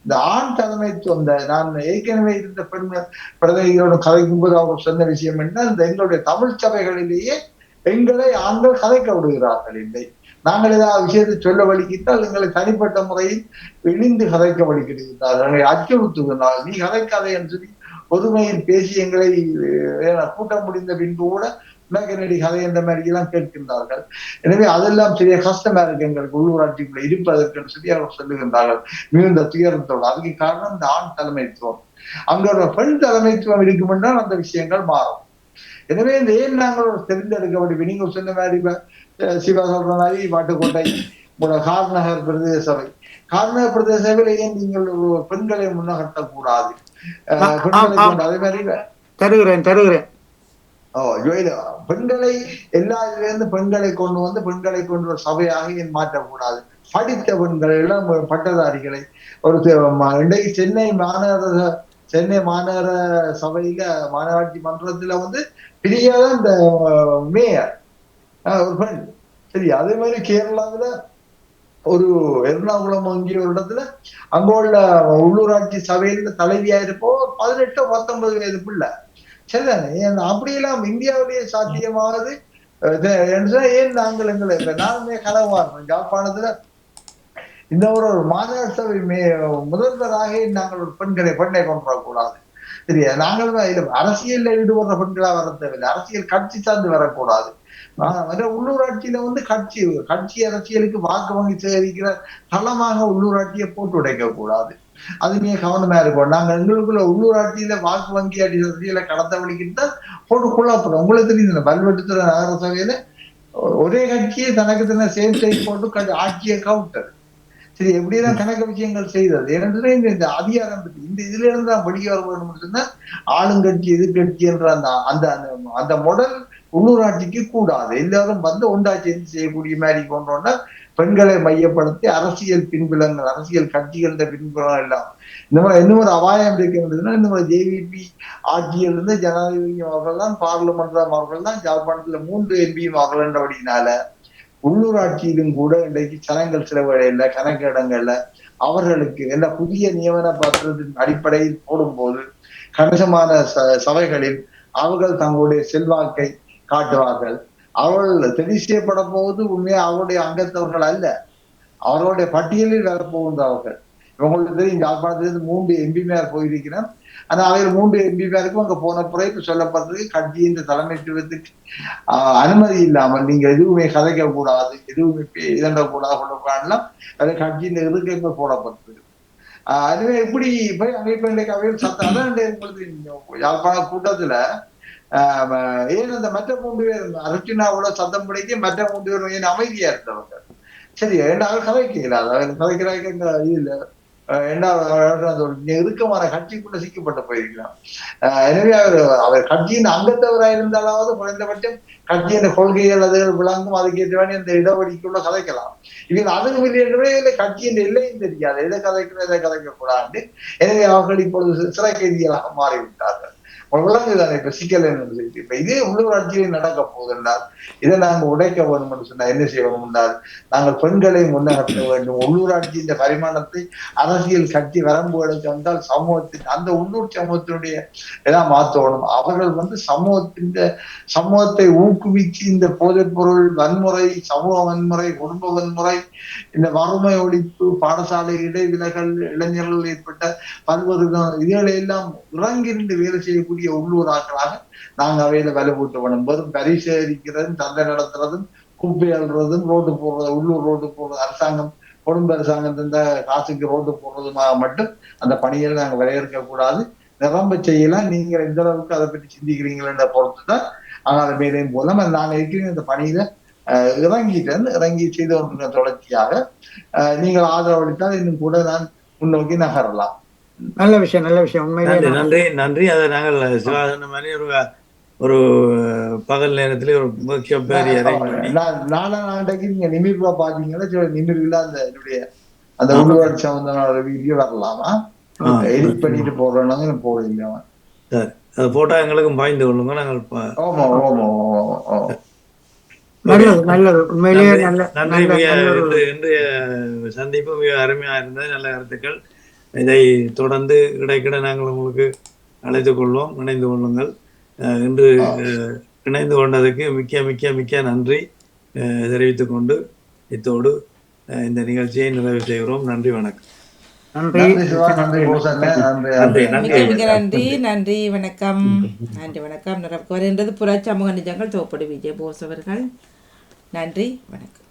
இந்த ஆண் தலைமைத்துவம், நான் ஏற்கனவே இருந்த பெண் பிரதிநிதிகளோடு கதைக்கும் போது அவர் சொன்ன விஷயம் என்ன, இந்த எங்களுடைய தமிழ் சபைகளிலேயே எங்களை ஆண்கள் கதைக்க விடுகிறார்கள் இல்லை. நாங்கள் ஏதாவது விஷயத்தை சொல்ல வலிக்கிட்டால் எங்களை தனிப்பட்ட முறையில் இழிந்து கதைக்க வலிக்கிடுகிறார்கள், எங்களை அச்சுறுத்துகிறார்கள். நீ கதைக்காதை என்று சொல்லி பொதுமையில் பேசி எங்களை கூட்டம் முடிந்த பின்பு கூட உலகநடி கதை என்ற மாதிரி எல்லாம் கேட்கின்றார்கள். எனவே அதெல்லாம் சிறிய கஷ்டமா இருக்கு எங்களுக்கு உள்ளூராட்சிக்குள்ள இருப்பதற்கு சொல்லி அவர் சொல்லுகின்றார்கள் மிகுந்த துயரத்தோடு. அதுக்கு காரணம் இந்த ஆண் தலைமைத்துவம். அங்க ஒரு பெண் தலைமைத்துவம் இருக்கும் என்றால் அந்த விஷயங்கள் மாறும். எனவே இந்த ஏன் நாங்கள் தெரிந்தெடுக்க வேண்டும். நீங்க சொன்ன மாதிரி சிவா சொல்ற மாதிரி பாட்டுக்கோட்டை கார்நகர் பிரதேச சபை, கார்நகர் பிரதேச சபையில ஏன் நீங்கள் பெண்களை முன்னகட்டக்கூடாது? பெண்களை கொண்டு அதே மாதிரி தருகிறேன் பெண்களை எல்லா இதுல இருந்து பெண்களை கொண்டு வந்து பெண்களை கொண்டு ஒரு சபையாக ஏன் மாற்றக்கூடாது? படித்த பெண்கள் எல்லாம் பட்டதாரிகளை ஒரு இன்றைக்கு சென்னை மாநகர சபையில மாநகராட்சி மன்றத்துல வந்து பிரியாத இந்த மேயர் ஒரு பெண். சரி, அதே மாதிரி கேரளாவில ஒரு எர்ணாகுளம் அங்கிய ஒரு இடத்துல அங்க உள்ள உள்ளூராட்சி சபையில தலைவியா இருப்போ 18-19 வயது பிள்ளை. சரிதானே? அப்படியெல்லாம் இந்தியாவிலேயே சாத்தியமானது ஏன் நாங்கள் எங்களை நானுமே கனவா இருப்போம் யாழ்ப்பாணத்துல இந்த ஒரு மாநகர சபை முதல்வராக நாங்கள் ஒரு பெண்ணை கொண்டு வரக்கூடாது. சரியா? நாங்களும் அரசியல்ல ஈடுபடுற பெண்களா வர தேவையில்லை, அரசியல் கட்சி சார்ந்து வரக்கூடாது. உள்ளூராட்சியில வந்து கட்சி அரசியலுக்கு வாக்கு வங்கி சேகரிக்கிற தளமாக உள்ளூராட்சியை போட்டு உடைக்க கூடாது. அது நீங்க கவனமா இருக்கும். நாங்க எங்களுக்குள்ள உள்ளூராட்சியில வாக்கு வங்கி அரசியலை கடத்த வலிக்கிட்டு தான் போட்டு குழப்பறோம். உங்களுக்கு தெரியுது, பல்வெட்டுத்துறை நகர சபையில ஒரே கட்சியை தனக்கு தானே சேம் போட்டு ஆட்சியை கவுட்டது. சரி, எப்படிதான் கணக்கு விஷயங்கள் செய்தது. ஏன்னா இந்த அதிகாரம் இந்த இதுல இருந்து தான் வெளியே வர வேண்டும் சொன்னா ஆளுங்கட்சி எதிர்கட்சி என்ற அந்த மாடல் உள்ளூராட்சிக்கு கூடாது. எல்லாரும் வந்து ஒன்றாட்சி செய்யக்கூடிய மாதிரி கொண்டோன்னா பெண்களை மையப்படுத்தி அரசியல் பின்புலங்கள், அரசியல் கட்சிகள பின்புலம் எல்லாம் இந்த மாதிரி இன்னும் ஒரு அபாயம் இருக்கின்றதுன்னா இந்த மாதிரி ஜேவிபி ஆட்சியில் இருந்து ஜனாதிபதி அவர்கள் தான், பார்லிமெண்ட் அவர்கள் தான், ஜாழ்ப்பாணத்துல 3 எம்பியும் அவர்கள் என்றபடினால உள்ளூராட்சியிலும் கூட இன்றைக்கு சனங்கள் செலவழில கணக்கிடங்கள்ல அவர்களுக்கு எல்லா புதிய நியமன பத்திரத்தின் அடிப்படையில் போடும்போது கணிசமான சபைகளில் அவர்கள் தங்களுடைய செல்வாக்கை காட்டுவார்கள். அவர்கள் தெரிவு செய்யப்பட போவது உண்மையா அவருடைய அங்கத்தவர்கள் அல்ல, அவர்களுடைய பட்டியலில் வரப்போகின்றவர்கள். இவங்களுக்கு தெரியும் யாழ்ப்பாணத்திலிருந்து 3 எம்பிமார் போயிருக்கிறேன். ஆனா அவையில் 3 எம்பிமாருக்கும் அங்க போன பிறகு சொல்லப்பட்டது கட்சியின் தலைமைத்துவத்துக்கு அனுமதி இல்லாமல் நீங்க எதுவுமே கதைக்க கூடாது, எதுவுமே இதண்டக்கூடாது சொல்லக்கூடாதுலாம் அதை கட்சியின் எதிர்க்க போடப்பட்டது. அதுவே எப்படி போய் அமைப்பு அவையில் சத்தம் அதான் யாழ்ப்பாண கூட்டத்துல ஏன் அந்த மற்ற 3 பேர் அர்ச்சனாவோட சத்தம் பிடிக்க மற்ற 3 பேர் ஏன் அமைதியா இருந்தவங்க. சரி, ரெண்டாவது கதைக்கிறார், கதைக்கிறாங்க இல்ல நெருக்கமான கட்சிக்குள்ள சிக்கப்பட்டு போயிருக்கிறார். எனவே அவர் கட்சியின் அங்கத்தவராக இருந்தாலாவது குறைந்தபட்சம் கட்சியின் கொள்கைகள் அது விளங்கும், அதுக்கேற்ற வேண்டிய இந்த இடஒதுக்கீடுள்ள கதைக்கலாம். இவங்க அதுவும் இல்லை இல்லை கட்சியின் எல்லையும் தெரியாது, எதை கதைக்கணும் எதை கதைக்க கூடாது. எனவே அவர்கள் இப்பொழுது சிறை கைதிகளாக மாறிவிட்டார்கள். விளங்குதானே இப்ப சிக்கல் என்ன? இப்ப இதே உள்ளூராட்சியில் நடக்க போகுதுன்றால் இதை நாங்க உடைக்க வேண்டும் என்று சொன்னா என்ன செய்யணும் என்றால் நாங்கள் பெண்களை முன்னகட்ட வேண்டும். உள்ளூராட்சி இந்த பரிமாணத்தை அரசியல் கட்சி வரம்புகளுக்கு வந்தால் சமூகத்தின் அந்த உள்ளூர் சமூகத்தினுடைய எல்லாம் மாற்றணும். அவர்கள் வந்து சமூகத்தை ஊக்குவிச்சு இந்த போதைப் பொருள் வன்முறை, சமூக வன்முறை, குடும்ப வன்முறை, இந்த வறுமை ஒழிப்பு, பாடசாலை இடைவிலகல், இளைஞர்கள் ஏற்பட்ட பல்வேறு இதுகளை எல்லாம் இறங்கி நின்று வேலை செய்யக்கூடிய உள்ளூராக்களாக நாங்க அவையில வேலை போட்டு வேணும். வெறும் பரிசேரிக்கிறதும் சந்தை நடத்துறதும் குப்பை அல்றதும் ரோடு போடுறது, உள்ளூர் ரோடு போடுறது, அரசாங்கம் குடும்ப அரசாங்கம் இந்த காசுக்கு ரோடு போடுறதுமாக மட்டும் அந்த பணிகளை நாங்க வரையறுக்க கூடாது. நிரம்ப செய்யலாம். நீங்க எந்த அளவுக்கு அதை பற்றி சிந்திக்கிறீங்களா பொறுத்துதான். ஆனால் மேலேயும் போலாம் நான் இருக்கிற இந்த பணியில இறங்கி செய்து கொண்டிருக்கிற தொடர்ச்சியாக நீங்கள் ஆதரவளித்தால் இன்னும் கூட நான் முன்னோக்கி நகரலாம். நல்ல விஷயம் உண்மையிலே நன்றி. அதை நாங்கள் சிவாசன மாதிரி ஒரு பகல் நேரத்துல ஒரு நாளைக்கு நீங்க நிமிர்வா பாத்தீங்கன்னா நிமிர்வுல அந்த என்னுடைய அந்த உள்ளூராட்சி சம்பந்தமான வீடியோ வரலாமா எடிட் பண்ணிட்டு போடுறோம்னா போடுவீங்க சார். அது போட்டோ எங்களுக்கும் பாய்ந்து கொள்ளுங்க. நாங்கள் நல்லது உண்மையிலேயே நன்றி. இன்றைய சந்திப்பு மிக அருமையா இருந்தது, நல்ல கருத்துக்கள். இதை தொடர்ந்து இடைக்கிட நாங்கள் உங்களுக்கு அழைத்துக் கொள்வோம், இணைந்து கொள்ளுங்கள். இன்று இணைந்து கொண்டதுக்கு மிக்க நன்றி தெரிவித்துக் கொண்டு இத்தோடு இந்த நிகழ்ச்சியை நிறைவு செய்கிறோம். நன்றி, வணக்கம். நன்றி, வணக்கம். வருகின்றது புற சமூக நிஜங்கள் தோப்படு விஜய் போஸ் அவர்கள். நன்றி, வணக்கம்.